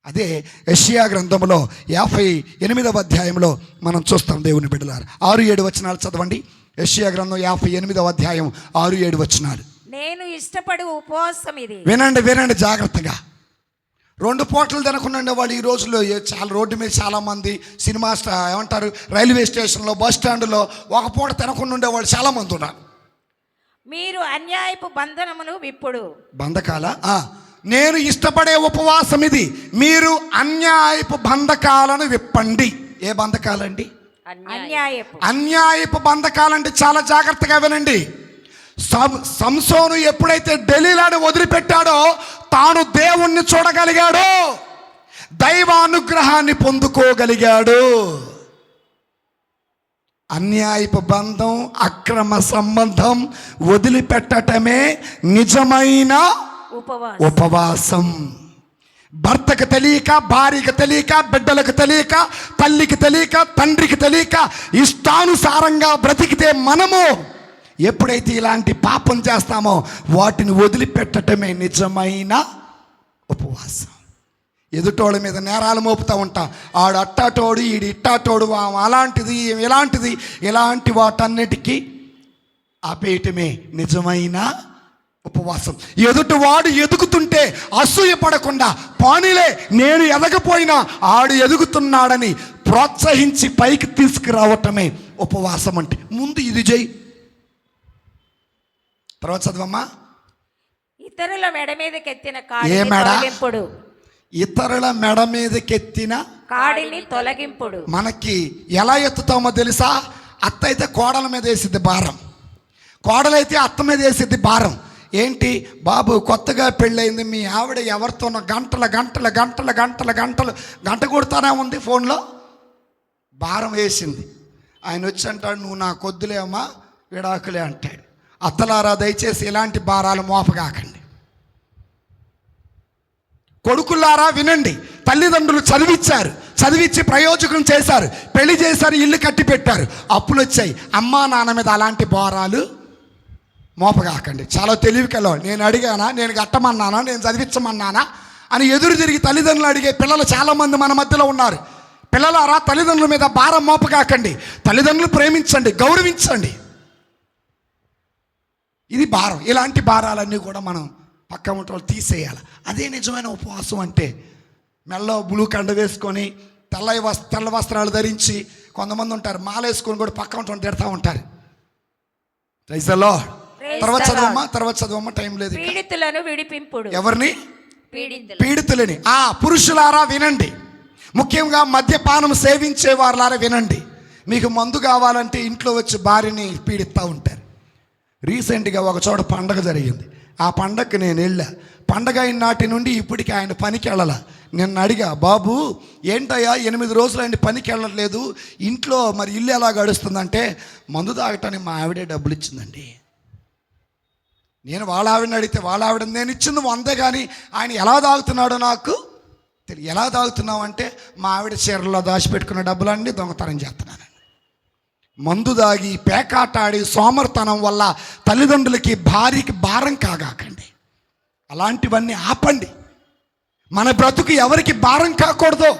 అదే యెషయా గ్రంథంలో 58వ అధ్యాయంలో మనం చూస్తాం. దేవుని బిడ్డలారా 6-7 వచనాలు చదవండి. యెషయా గ్రంథం 58వ అధ్యాయం 6-7 వచనాలు. నేను ఇష్టపడు ఉపవాసం ఇది. వినండి జాగ్రత్తగా. 2 పూటలు తినకుండా ఉండేవాళ్ళు ఈ రోజుల్లో చాలా రోడ్డు మీద చాలామంది, సినిమా ఏమంటారు, రైల్వే స్టేషన్లో, బస్ స్టాండ్లో 1 పూట తినకుండా ఉండేవాళ్ళు చాలామంది ఉన్నారు. మీరు అన్యాయపు బంధనమును విప్పుడు. బంధకాల నేను ఇష్టపడే ఉపవాసం ఇది. మీరు అన్యాయపు బంధకాలను విప్పండి. ఏ బంధకాలండి? అన్యాయపు బంధకాలంటే చాలా జాగ్రత్తగా వినండి. సంసోను ఎప్పుడైతే డెలీలాను వదిలిపెట్టాడో తాను దేవుణ్ణి చూడగలిగాడు, దైవానుగ్రహాన్ని పొందుకోగలిగాడు. అన్యాయపు బంధం, అక్రమ సంబంధం వదిలిపెట్టటమే నిజమైన ఉపవాసం. భర్తకు తెలియక, భార్యకు తెలియక, బిడ్డలకు తెలియక, తల్లికి తెలియక, తండ్రికి తెలియక ఇష్టానుసారంగా బ్రతికితే మనము ఎప్పుడైతే ఇలాంటి పాపం చేస్తామో వాటిని వదిలిపెట్టడమే నిజమైన ఉపవాసం. ఎదుటోళ్ళ మీద నేరాలు మోపుతూ ఉంటాం. ఆడు అట్టాటోడు, ఈడు ఇట్టాటోడు, అలాంటిది ఇలాంటిది, ఇలాంటి వాటన్నిటికీ ఆపేయటమే నిజమైన ఉపవాసం. ఎదుటి వాడు ఎదుగుతుంటే అసూయ పడకుండా, పానీలే నేను ఎదగపోయినా ఆడు ఎదుగుతున్నాడని ప్రోత్సహించి పైకి తీసుకురావటమే ఉపవాసం అంటే. ముందు ఇది చేయి, తర్వాత చదవమ్మా. ఇతరుల మెడ మీదకెత్తిన ఏ మెడ? ఇతరుల మెడ మీదకెత్తిన కాడిని తొలగింపుడు. మనకి ఎలా ఎత్తుతామో తెలుసా? అత్త అయితే కోడల మీద వేసిద్ది భారం, కోడలైతే అత్త మీద వేసిద్ది భారం. ఏంటి బాబు, కొత్తగా పెళ్ళయింది, మీ ఆవిడ ఎవరితోనో గంట కొడతానే ఉంది ఫోన్లో, భారం వేసింది. ఆయన వచ్చి అంటాడు, నువ్వు నా కొద్దులే అమ్మా, విడాకులే అంటాడు. అత్తలారా దయచేసి ఇలాంటి భారాలు మోపగాకండి. కొడుకులారా వినండి, తల్లిదండ్రులు చదివించి ప్రయోజకం చేశారు, పెళ్లి చేశారు, ఇల్లు కట్టి పెట్టారు, అప్పులు వచ్చాయి. అమ్మా నాన్న మీద అలాంటి భారాలు మోపగాకండి. చాలా తెలివి కలవాడు. నేను అడిగానా, నేను కట్టమన్నానా, నేను చదివించమన్నానా అని ఎదురు తిరిగి తల్లిదండ్రులు అడిగే పిల్లలు చాలామంది మన మధ్యలో ఉన్నారు. పిల్లలారా తల్లిదండ్రుల మీద భారం మోపగాకండి. తల్లిదండ్రులు ప్రేమించండి, గౌరవించండి. ఇది భారం. ఇలాంటి భారాలన్నీ కూడా మనం పక్క ముట్టలు తీసేయాలి. అదే నిజమైన ఉపవాసం అంటే. మెల్లో బ్లూ కండ వేసుకొని తెల్ల వస్త్రాలు ధరించి కొంతమంది ఉంటారు, మాల వేసుకొని కూడా పక్క ముట్టలు తిడతా ఉంటారు. తర్వాత చదవమ్మా, టైం లేదు. పీడితులను విడిపింపుడు. ఎవరిని? పీడితులని. పురుషులారా వినండి, ముఖ్యంగా మద్యపానం సేవించే వారులారా వినండి. మీకు మందు కావాలంటే ఇంట్లో వచ్చి భార్యని పీడిస్తూ ఉంటారు. రీసెంట్గా ఒక చోట పండగ జరిగింది. ఆ పండగకి నేను వెళ్ళా. పండగ అయిన నాటి నుండి ఇప్పటికి ఆయన పనికి వెళ్ళాల. నిన్న అడిగా, బాబు ఏంటయ్యా 8 రోజులైంది పనికి వెళ్ళట్లేదు, ఇంట్లో మరి ఇల్లు ఎలా గడుస్తుందంటే, మందు తాగటానికి మా ఆవిడే డబ్బులు ఇచ్చిందండి. నేను వాళ్ళ ఆవిడని అడిగితే వాళ్ళ ఆవిడ నేను ఇచ్చింది 100, కానీ ఆయన ఎలా తాగుతున్నాడో నాకు తెలియదు. ఎలా తాగుతున్నావు అంటే, మా ఆవిడ చీరలో దాచిపెట్టుకున్న డబ్బులన్నీ దొంగతనం చేస్తున్నాను. మందు దాగి పేకాటాడి సోమర్తనం వల్ల తల్లిదండ్రులకి, భార్యకి భారం కాగాకండి. అలాంటివన్నీ ఆపండి. మన బ్రతుకు ఎవరికి భారం కాకూడదు.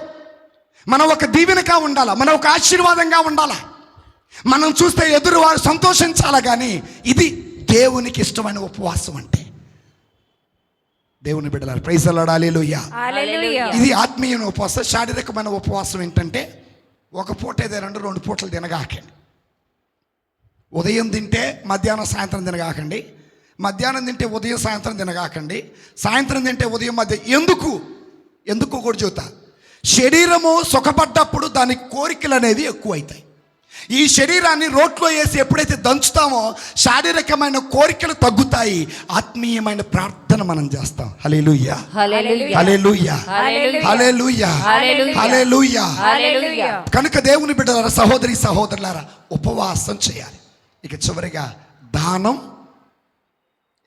మనం ఒక దీవెనగా ఉండాలా, మనం ఒక ఆశీర్వాదంగా ఉండాలా. మనం చూస్తే ఎదురు వారు సంతోషించాలా. కానీ ఇది దేవునికి ఇష్టమైన ఉపవాసం అంటే. దేవుని బిడ్డలారా, ప్రైజ్ ది లార్డ్, హల్లెలూయా. ఇది ఆత్మీయ ఉపవాసం. శారీరకమైన ఉపవాసం ఏంటంటే, ఒక పూట ఏదైనా 2 పూటలు తినగాకండి. ఉదయం తింటే మధ్యాహ్నం సాయంత్రం తినగాకండి, మధ్యాహ్నం తింటే ఉదయం సాయంత్రం తినగాకండి, సాయంత్రం తింటే ఉదయం మధ్య. ఎందుకు కూడా చెబుతా. శరీరము సుఖపడ్డప్పుడు దాని కోరికలు అనేవి ఎక్కువ అవుతాయి. ఈ శరీరాన్ని రోట్లో వేసి ఎప్పుడైతే దంచుతామో శారీరకమైన కోరికలు తగ్గుతాయి, ఆత్మీయమైన ప్రార్థన మనం చేస్తాం. హల్లెలూయా, హల్లెలూయా, హల్లెలూయా, హల్లెలూయా. కనుక దేవుని బిడ్డలారా, సహోదరి సహోదరులారా, ఉపవాసం చేయాలి. ఇక చివరిగా దానం.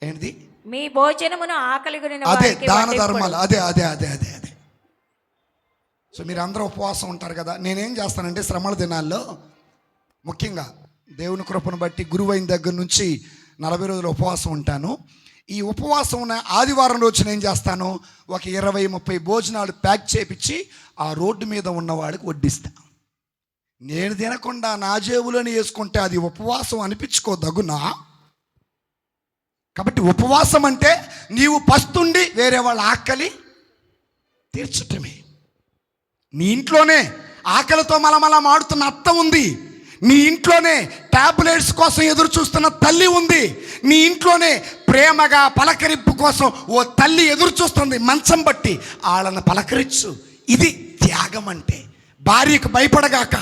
ఏంటిది? మీ భోజనమును ఆకలి గురిన అదే దాన ధర్మాలు. అదే. సో మీరు అందరూ ఉపవాసం ఉంటారు కదా. నేనేం చేస్తానంటే, శ్రమల దినాల్లో ముఖ్యంగా దేవుని కృపను బట్టి గురువైన దగ్గర నుంచి 40 రోజులు ఉపవాసం ఉంటాను. ఈ ఉపవాసం ఉన్న ఆదివారం రోజున ఏం చేస్తాను, ఒక 20-30 భోజనాలు ప్యాక్ చేపించి ఆ రోడ్డు మీద ఉన్నవాడికి వడ్డిస్తా. నేను తినకుండా నా జేబులోనే వేసుకుంటే అది ఉపవాసం అనిపించుకోదగునా? కాబట్టి ఉపవాసం అంటే నీవు పస్తుండి వేరే వాళ్ళ ఆకలి తీర్చటమే. నీ ఇంట్లోనే ఆకలితో మలమల మాడుతున్న అత్త ఉంది, నీ ఇంట్లోనే టాబ్లెట్స్ కోసం ఎదురు చూస్తున్న తల్లి ఉంది, నీ ఇంట్లోనే ప్రేమగా పలకరింపు కోసం ఓ తల్లి ఎదురు చూస్తుంది మంచం బట్టి, వాళ్ళని పలకరించు. ఇది త్యాగం అంటే. భార్యకు భయపడగాక.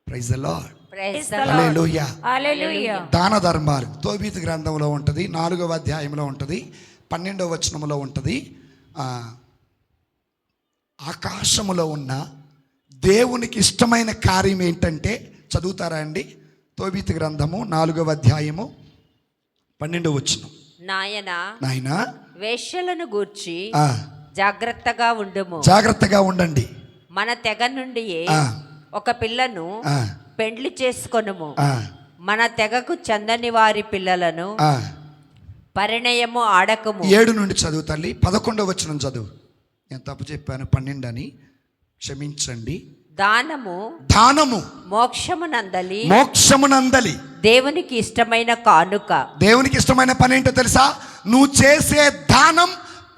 Praise the Lord. Praise the Lord. హల్లెలూయా. హల్లెలూయా. దాన ధర్మాలు తోబీతు గ్రంథంలో ఉంటుంది, 4వ అధ్యాయంలో ఉంటుంది, 12వ వచనంలో ఉంటుంది. ఆకాశములో ఉన్న దేవునికి ఇష్టమైన కార్యం ఏంటంటే, చదువుతారా అండి? తోబీతు గ్రంథము 4వ అధ్యాయము 12వ వచనం. నాయనా వేశ్యలను గూర్చి ఆ, జాగ్రత్తగా ఉండుము. జాగ్రత్తగా ఉండండి. మన తెగ నుండి ఆ. ఒక పిల్లను ఆ, పెండ్లి చేసుకొనుము. ఆ, మన తెగకు చెందని వారి పిల్లలను ఆ. పరిణయము ఆడకము. 7 నుండి చదువు తల్లి, 11వ వచనం చదువు. నేను తప్పు చెప్పాను, 12 అని క్షమించండి. దానము మోక్షమునందలి మోక్షమునందలి దేవునికి ఇష్టమైన కానుక. దేవునికి ఇష్టమైన పని ఏంటో తెలుసా? నువ్వు చేసే దానం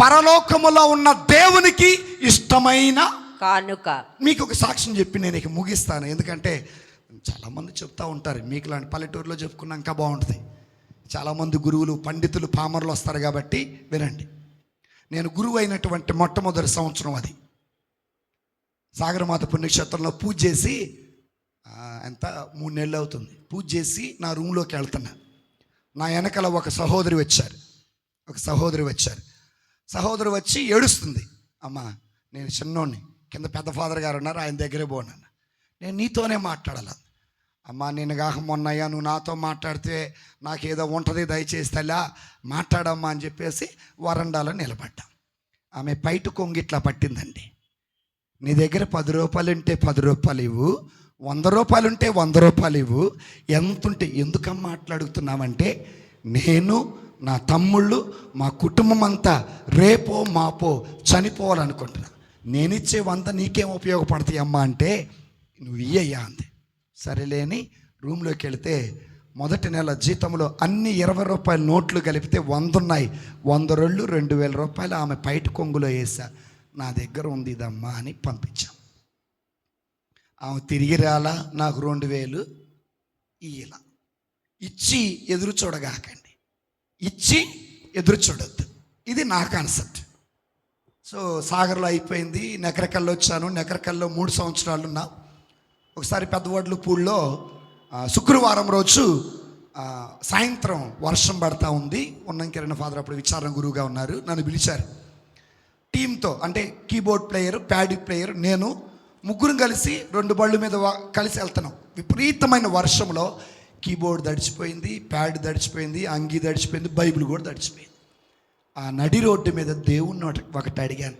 పరలోకములో ఉన్న దేవునికి ఇష్టమైన కానుక. మీకు ఒక సాక్ష్యం చెప్పి నేను ఇక ముగిస్తాను. ఎందుకంటే చాలామంది చెప్తా ఉంటారు, మీకు లాంటి పల్లెటూరులో చెప్పుకున్నా ఇంకా బాగుంటుంది. చాలామంది గురువులు, పండితులు, పామర్లు వస్తారు కాబట్టి వినండి. నేను గురువు అయినటువంటి మొట్టమొదటి సంవత్సరం అది. సాగరమాత పుణ్యక్షేత్రంలో పూజ చేసి ఎంత 3 నెలలు అవుతుంది. పూజ చేసి నా రూమ్లోకి వెళ్తున్నా. నా వెనకాల ఒక సహోదరి వచ్చారు. సహోదరి వచ్చి ఏడుస్తుంది. అమ్మా, నేను చిన్నోడిని, కింద పెద్ద ఫాదర్ గారు ఉన్నారు, ఆయన దగ్గరే పోనాను. నేను నీతోనే మాట్లాడాలి. అమ్మా, నేను కాక మొన్నయ్యా నువ్వు నాతో మాట్లాడితే నాకేదో ఉంటుంది, దయచేసి తల్లా మాట్లాడమ్మా అని చెప్పేసి వరండాలో నిలబడ్డాం. ఆమె పైట కొంగిట్లా పట్టిందండి. నీ దగ్గర 10 రూపాయలు ఉంటే 10 రూపాయలు ఇవ్వు, 100 రూపాయలు ఉంటే 100 రూపాయలు ఇవ్వు, ఎంతుంటే ఎందుకమ్మా అడుగుతున్నామంటే, నేను నా తమ్ముళ్ళు మా కుటుంబం అంతా రేపో మాపో చనిపోవాలనుకుంటున్నా. నేనిచ్చే 100 నీకేం ఉపయోగపడతాయి అమ్మా అంటే, నువ్వు ఇయ్యయ్యా అంది. సరేలేని రూమ్లోకి వెళితే మొదటి నెల జీతంలో అన్ని 20 రూపాయల నోట్లు కలిపితే 100 ఉన్నాయి. 100 రోళ్ళు 2000 రూపాయలు ఆమె పైట కొంగులో వేసా. నా దగ్గర ఉంది ఇదమ్మా అని పంపించాం. ఆమె తిరిగి రాలా, నాకు 2000 ఇయ్యలా. ఇచ్చి ఎదురు చూడగాకండి, ఇచ్చి ఎదురు చూడొద్దు. ఇది నా కాన్సెప్ట్. సో సాగర్లో అయిపోయింది. నెకరకల్లో వచ్చాను. నెకరకల్లో 3 సంవత్సరాలు ఉన్నా. ఒకసారి పెద్దవడ్లు పూల్లో శుక్రవారం రోజు సాయంత్రం వర్షం పడతా ఉంది. ఉన్నంకిరణ్ ఫాదర్ అప్పుడు విచారణ గురువుగా ఉన్నారు. నన్ను పిలిచారు టీంతో, అంటే కీబోర్డ్ ప్లేయర్, ప్యాడ్ ప్లేయర్, నేను ముగ్గురం కలిసి 2 బళ్ళు మీద కలిసి వెళ్తున్నాం. విపరీతమైన వర్షంలో కీబోర్డ్ దడిచిపోయింది, ప్యాడ్ దడిచిపోయింది, అంగీ దడిచిపోయింది, బైబిల్ కూడా దడిచిపోయింది. ఆ నడి రోడ్డు మీద దేవుణ్ణి ఒకటి అడిగాను,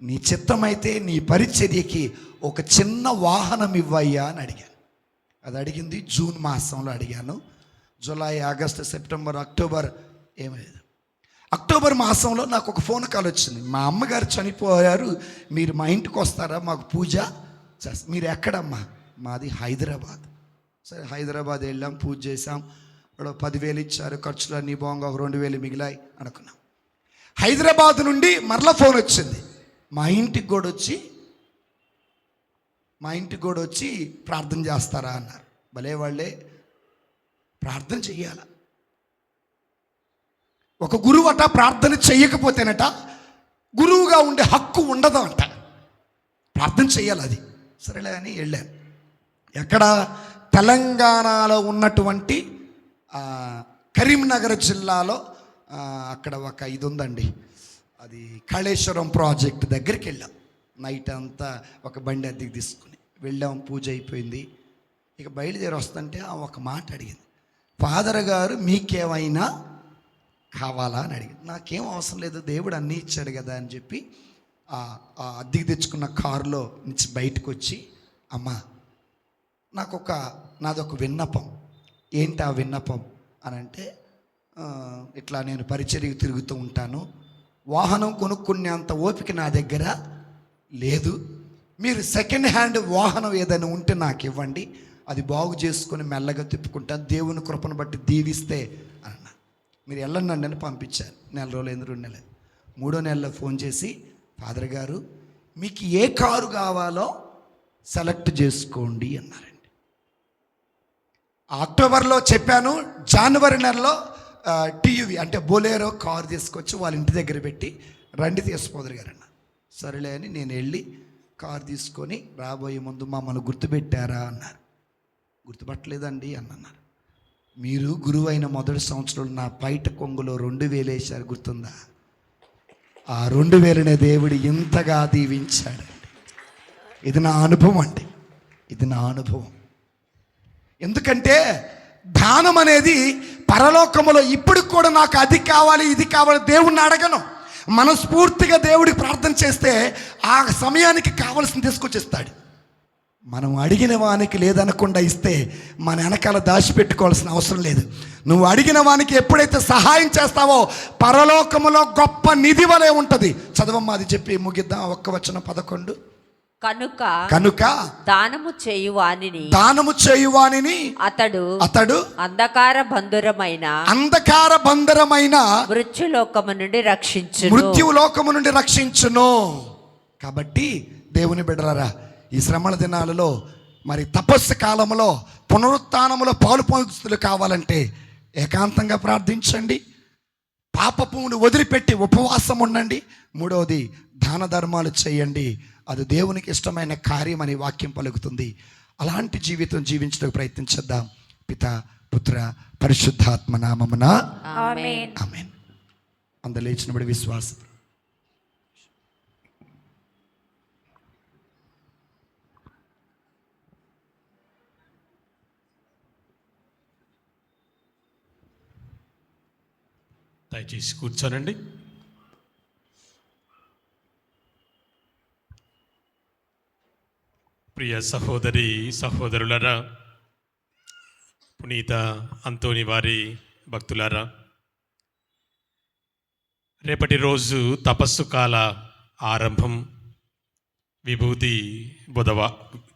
నీ చిత్తమైతే నీ పరిచర్యకి ఒక చిన్న వాహనం ఇవ్వయ్యా అని అడిగాను. అది అడిగింది జూన్ మాసంలో అడిగాను. జూలై, ఆగస్టు, సెప్టెంబర్, అక్టోబర్ ఏమీ లేదు. అక్టోబర్ మాసంలో నాకు ఒక ఫోన్ కాల్ వచ్చింది. మా అమ్మగారు చనిపోయారు, మీరు మా ఇంటికి వస్తారా, మాకు పూజ చేస్తాం. మీరు ఎక్కడమ్మా? మాది హైదరాబాద్. సరే హైదరాబాద్ వెళ్ళాం, పూజ చేసాం. 10,000 ఇచ్చారు, ఖర్చులు అన్నీ బాగుంగా, ఒక 2,000 మిగిలాయి అనుకున్నాం. హైదరాబాద్ నుండి మరలా ఫోన్ వచ్చింది. మా ఇంటికి కూడా వచ్చి ప్రార్థన చేస్తారా అన్నారు. భలే వాళ్ళే, ప్రార్థన చెయ్యాల. ఒక గురువు అట ప్రార్థన చెయ్యకపోతేనట గురువుగా ఉండే హక్కు ఉండదు అంట. ప్రార్థన చెయ్యాలి. అది సరేలే అని వెళ్ళాను. ఎక్కడ? తెలంగాణలో ఉన్నటువంటి కరీంనగర్ జిల్లాలో అక్కడ ఒక ఇది ఉందండి, అది కాళేశ్వరం ప్రాజెక్ట్ దగ్గరికి వెళ్ళాం. నైట్ అంతా ఒక బండి అద్దెకి తీసుకుని వెళ్ళాం. పూజ అయిపోయింది. ఇక బయలుదేరి వస్తుంటే ఒక మాట అడిగింది, ఫాదర్ గారు మీకేమైనా కావాలా అని అడిగింది. నాకేం అవసరం లేదు, దేవుడు అన్నీ ఇచ్చాడు కదా అని చెప్పి ఆ అద్దెకి తెచ్చుకున్న కారులో నుంచి బయటకు వచ్చి, అమ్మా నాదొక విన్నపం. ఏంటి ఆ విన్నపం అని అంటే, ఇట్లా నేను పరిచర్యకు తిరుగుతూ ఉంటాను, వాహనం కొనుక్కునేంత ఓపిక నా దగ్గర లేదు, మీరు సెకండ్ హ్యాండ్ వాహనం ఏదైనా ఉంటే నాకు ఇవ్వండి, అది బాగు చేసుకొని మెల్లగా తిప్పుకుంటాను, దేవుని కృపను బట్టి దీవిస్తే అన్న. మీరు వెళ్ళండి అని పంపించారు. నెల రోజులు 2 నెలలు 3వ నెలలో ఫోన్ చేసి, ఫాదర్ గారు మీకు ఏ కారు కావాలో సెలెక్ట్ చేసుకోండి అన్నారండి. అక్టోబర్లో చెప్పాను, జనవరి నెలలో టీవీ అంటే బొలేరో కారు తీసుకొచ్చి వాళ్ళ ఇంటి దగ్గర పెట్టి రండి తీసుకుపోదురు గారు అన్న. సరేలే అని నేను వెళ్ళి కారు తీసుకొని రాబోయే ముందు మమ్మల్ని గుర్తుపెట్టారా అన్నారు. గుర్తుపట్టలేదండి అన్నారు. మీరు గురువు అయిన మొదటి సంవత్సరంలో నా పైట కొంగులో 2000 వేశారు, గుర్తుందా? ఆ 2000నే దేవుడు ఇంతగా దీవించాడండి. ఇది నా అనుభవం అండి, ఇది నా అనుభవం. ఎందుకంటే దానం అనేది పరలోకములో ఇప్పుడు కూడా నాకు అది కావాలి ఇది కావాలి దేవుణ్ణి అడగను. మనస్ఫూర్తిగా దేవుడికి ప్రార్థన చేస్తే ఆ సమయానికి కావలసిన తీసుకొచ్చిస్తాడు. మనం అడిగిన వానికి లేదనకుండా ఇస్తే మన వెనకాల దాచిపెట్టుకోవాల్సిన అవసరం లేదు. నువ్వు అడిగిన వానికి ఎప్పుడైతే సహాయం చేస్తావో పరలోకములో గొప్ప నిధి వలె ఉంటుంది. చదవమ్మా, అది చెప్పి ముగిద్దాం. 11 కనుక దానము చేయువానిని అతడు అంధకార బంధురమైన మృత్యులోకము నుండి రక్షించును. కాబట్టి దేవుని బిడ్డలారా, ఈ శ్రమల దినాలలో మరి తపస్సు కాలంలో పునరుత్థానములో పాలు పొందుతులు కావాలంటే ఏకాంతంగా ప్రార్థించండి, పాపపును వదిలిపెట్టి ఉపవాసం ఉండండి. 3వది దాన ధర్మాలు చేయండి. అది దేవునికి ఇష్టమైన కార్యం అని వాక్యం పలుకుతుంది. అలాంటి జీవితం జీవించడానికి ప్రయత్నించేద్దాం. పితా పుత్ర పరిశుద్ధాత్మ నామమున ఆమేన్. ఆమేన్. అందరూ లేచినప్పుడు విశ్వాసం. దయచేసి కూర్చోనండి. ప్రియ సహోదరి సహోదరులరా, పునీత అంతోని వారి భక్తులారా, రేపటి రోజు తపస్సు కాల ఆరంభం, విభూతి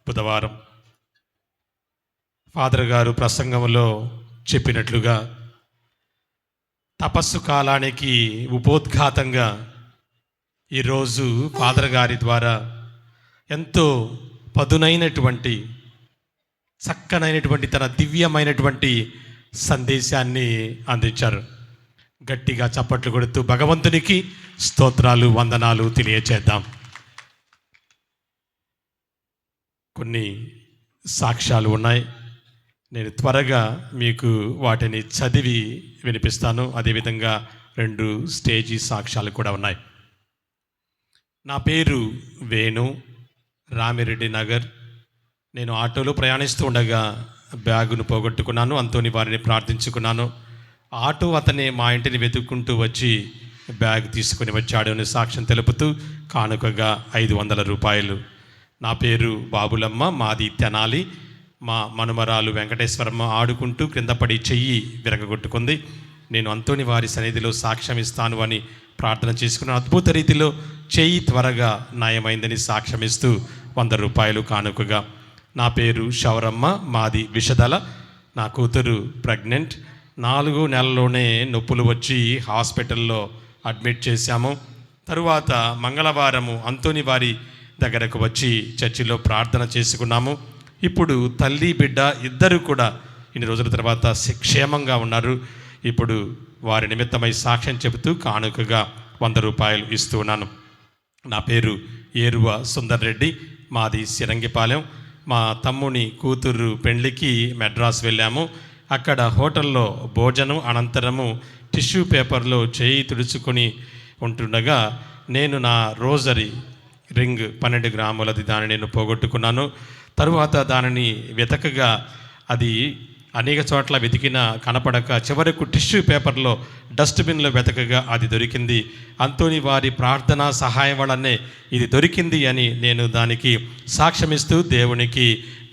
బుధవారం. ఫాదర్ గారు ప్రసంగంలో చెప్పినట్లుగా తపస్సు కాలానికి ఉపోద్ఘాతంగా ఈరోజు ఫాదర్ గారి ద్వారా ఎంతో పదునైనటువంటి చక్కనైనటువంటి తన దివ్యమైనటువంటి సందేశాన్ని అందించారు. గట్టిగా చప్పట్లు కొడుతూ భగవంతునికి స్తోత్రాలు వందనాలు తెలియచేద్దాం. కొన్ని సాక్ష్యాలు ఉన్నాయి, నేను త్వరగా మీకు వాటిని చదివి వినిపిస్తాను. అదేవిధంగా 2 స్టేజీ సాక్ష్యాలు కూడా ఉన్నాయి. నా పేరు వేణు, రామిరెడ్డి నగర్. నేను ఆటోలో ప్రయాణిస్తూ ఉండగా బ్యాగును పోగొట్టుకున్నాను. అంతోని వారిని ప్రార్థించుకున్నాను. ఆటో అతనే మా ఇంటిని వెతుక్కుంటూ వచ్చి బ్యాగ్ తీసుకుని వచ్చాడు అని సాక్ష్యం తెలుపుతూ కానుకగా 500 రూపాయలు. నా పేరు బాబులమ్మ, మాది తెనాలి. మా మనుమరాలు వెంకటేశ్వరమ్మ ఆడుకుంటూ క్రింద పడి చెయ్యి విరగొట్టుకుంది. నేను అంతోని వారి సన్నిధిలో సాక్ష్యం ఇస్తాను అని ప్రార్థన చేసుకున్న అద్భుత రీతిలో చెయ్యి త్వరగా నయమైందని సాక్ష్యమిస్తూ 100 రూపాయలు కానుకగా. నా పేరు శౌరమ్మ, మాది విషదల. నా కూతురు ప్రెగ్నెంట్. 4 నెలల్లోనే నొప్పులు వచ్చి హాస్పిటల్లో అడ్మిట్ చేశాము. తరువాత మంగళవారము అంతోని వారి దగ్గరకు వచ్చి చర్చిలో ప్రార్థన చేసుకున్నాము. ఇప్పుడు తల్లి బిడ్డ ఇద్దరు కూడా ఇన్ని రోజుల తర్వాత క్షేమంగా ఉన్నారు. ఇప్పుడు వారి నిమిత్తమై సాక్ష్యం చెబుతూ కానుకగా 100 రూపాయలు ఇస్తున్నాను. నా పేరు ఏరువ సుందర్ రెడ్డి, మాది సిరంగిపాలెం. మా తమ్ముని కూతురు పెండ్లికి మెడ్రాస్ వెళ్ళాము. అక్కడ హోటల్లో భోజనం అనంతరము టిష్యూ పేపర్లో చేయి తుడుచుకొని ఉంటుండగా నేను నా రోజరీ రింగ్ 12 గ్రాములది దాన్ని నేను పోగొట్టుకున్నాను. తరువాత దానిని వెతకగా అది అనేక చోట్ల వెతికిన కనపడక చివరకు టిష్యూ పేపర్లో డస్ట్బిన్లో వెతకగా అది దొరికింది. అంతోని వారి ప్రార్థన సహాయం వల్లనే ఇది దొరికింది అని నేను దానికి సాక్ష్యమిస్తూ దేవునికి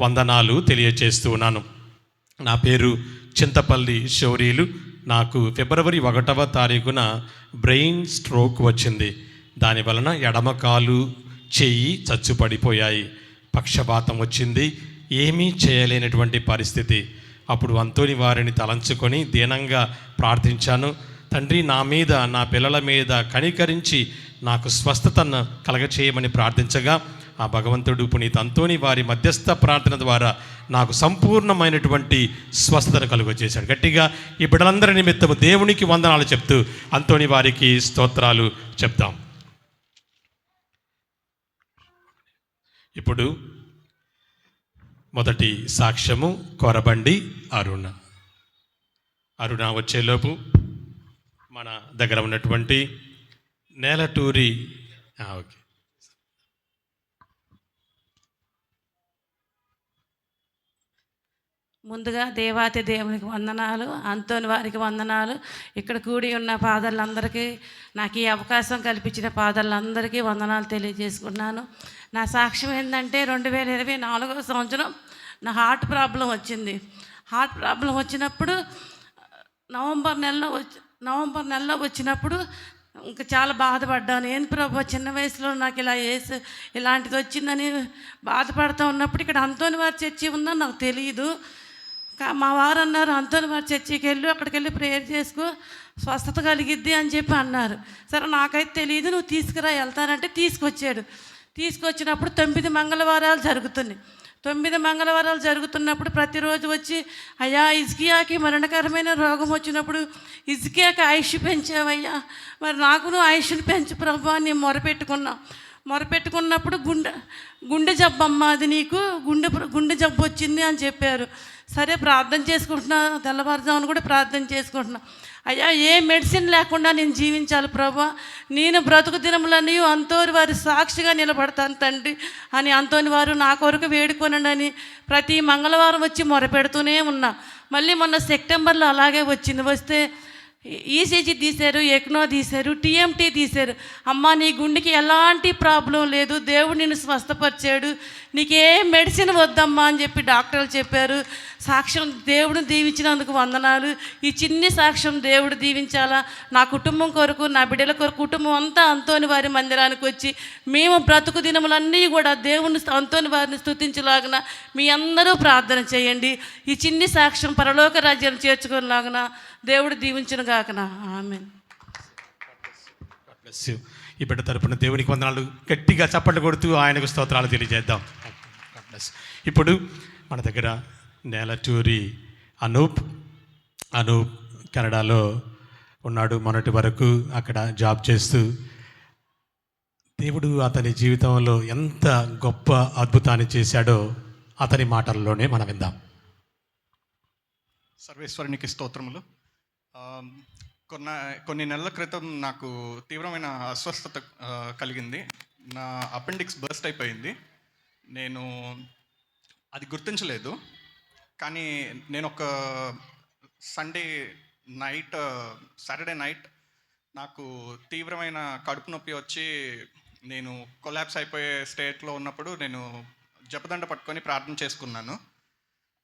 వందనాలు తెలియచేస్తూ ఉన్నాను. నా పేరు చింతపల్లి శౌరీలు, నాకు ఫిబ్రవరి 1వ తారీఖున బ్రెయిన్ స్ట్రోక్ వచ్చింది. దాని వలన ఎడమ కాలు చెయ్యి చచ్చుపడిపోయాయి. పక్షపాతం వచ్చింది. ఏమీ చేయలేనటువంటి పరిస్థితి. అప్పుడు అంతోని వారిని తలంచుకొని దీనంగా ప్రార్థించాను. తండ్రి, నా మీద, నా పిల్లల మీద కనికరించి నాకు స్వస్థతను కలగచేయమని ప్రార్థించగా ఆ భగవంతుడు పునీత్ అంతోని వారి మధ్యస్థ ప్రార్థన ద్వారా నాకు సంపూర్ణమైనటువంటి స్వస్థతను కలుగజేశాడు. గట్టిగా ఈ బిడ్డలందరి నిమిత్తము దేవునికి వందనాలు చెప్తూ అంతోని వారికి స్తోత్రాలు చెప్తాం. ఇప్పుడు మొదటి సాక్ష్యము కొరబండి అరుణ వచ్చేలోపు మన దగ్గర ఉన్నటువంటి నేలటూరి ఓకే. ముందుగా దేవాతి దేవునికి వందనాలు, అంతోని వారికి వందనాలు. ఇక్కడ కూడి ఉన్న ఫాదర్లందరికీ, నాకు ఈ అవకాశం కల్పించిన ఫాదర్లందరికీ వందనాలు తెలియజేసుకున్నాను. నా సాక్ష్యం ఏంటంటే 2024 సంవత్సరం నా హార్ట్ ప్రాబ్లం వచ్చింది. హార్ట్ ప్రాబ్లం వచ్చినప్పుడు నవంబర్ నెలలో వచ్చినప్పుడు ఇంకా చాలా బాధపడ్డాను. ఏం ప్రభు, చిన్న వయసులో నాకు ఇలాంటిది వచ్చిందని బాధపడుతూ ఉన్నప్పుడు ఇక్కడ అంతోని వారి చర్చి ఉందని నాకు తెలియదు. మా వారు అన్నారు, అంతోని వారి చర్చికి వెళ్ళి అక్కడికి వెళ్ళి ప్రేయర్ చేసుకో, స్వస్థత కలిగిద్ది అని చెప్పి అన్నారు. సరే, నాకైతే తెలియదు, నువ్వు తీసుకురా వెళ్తానంటే తీసుకొచ్చినప్పుడు 9 మంగళవారాలు జరుగుతున్నాయి. 9 మంగళవారాలు జరుగుతున్నప్పుడు ప్రతిరోజు వచ్చి, అయ్యా హిజ్కియాకి మరణకరమైన రోగం వచ్చినప్పుడు హిజ్కియాకి ఆయుష్ పెంచావయ్యా, మరి నాకును ఆయుష్ని పెంచు ప్రభు అని మొరపెట్టుకున్నప్పుడు గుండె జబ్బు అమ్మ, అది నీకు గుండె జబ్బు వచ్చింది అని చెప్పారు. సరే, ప్రార్థన చేసుకుంటున్నా, తెల్లవారుజామున కూడా ప్రార్థన చేసుకుంటున్నా. అయ్యా, ఏ మెడిసిన్ లేకుండా నేను జీవించాలి ప్రభా, నేను బ్రతుకు దినములన్నీ అంతోని వారి సాక్షిగా నిలబడతాను తండ్రి అని అంతోని వారు నా కొరకు వేడుకోనండి అని ప్రతి మంగళవారం వచ్చి మొరపెడుతూనే ఉన్నా. మళ్ళీ మొన్న సెప్టెంబర్లో అలాగే వస్తే ఈసీజీ తీశారు, ఎక్నో తీశారు, టీఎంటీ తీశారు. అమ్మ, నీ గుండెకి ఎలాంటి ప్రాబ్లం లేదు, దేవుడు నిన్ను స్వస్థపరిచాడు, నీకే మెడిసిన్ వద్దమ్మా అని చెప్పి డాక్టర్లు చెప్పారు. సాక్ష్యం దేవుడు దీవించినందుకు వందనాలు. ఈ చిన్ని సాక్ష్యం దేవుడు దీవించాలా, నా కుటుంబం కొరకు, నా బిడ్డల కొరకు, కుటుంబం అంతా అంతోని వారి మందిరానికి వచ్చి మేము బ్రతుకు దినములన్నీ కూడా దేవుని అంతోని వారిని స్తుతించలాగిన మీ అందరూ ప్రార్థన చేయండి. ఈ చిన్ని సాక్ష్యం పరలోక రాజ్యాన్ని చేర్చుకునేలాగిన దేవుడు దీవించును గాకన. ఆమేన్. ఈ బిడ్డ తరపున దేవునికి వందనాలు. గట్టిగా చప్పట్లు కొడుతూ ఆయనకు స్తోత్రాలు తెలియజేద్దాం. ఇప్పుడు మన దగ్గర నేలటూరి అనూప్ కెనడాలో ఉన్నాడు. మొన్నటి వరకు అక్కడ జాబ్ చేస్తూ దేవుడు అతని జీవితంలో ఎంత గొప్ప అద్భుతాన్ని చేశాడో అతని మాటల్లోనే మనం విందాం. సర్వేశ్వరునికి స్తోత్రములు. కొన్ని నెలల క్రితం నాకు తీవ్రమైన అస్వస్థత కలిగింది. నా అపెండిక్స్ బర్స్ట్ అయిపోయింది. నేను అది గుర్తించలేదు. కానీ నేను ఒక సాటర్డే నైట్ నాకు తీవ్రమైన కడుపు నొప్పి వచ్చి నేను కొలాప్స్ అయిపోయే స్టేట్లో ఉన్నప్పుడు నేను జపదండ పట్టుకొని ప్రార్థన చేసుకున్నాను.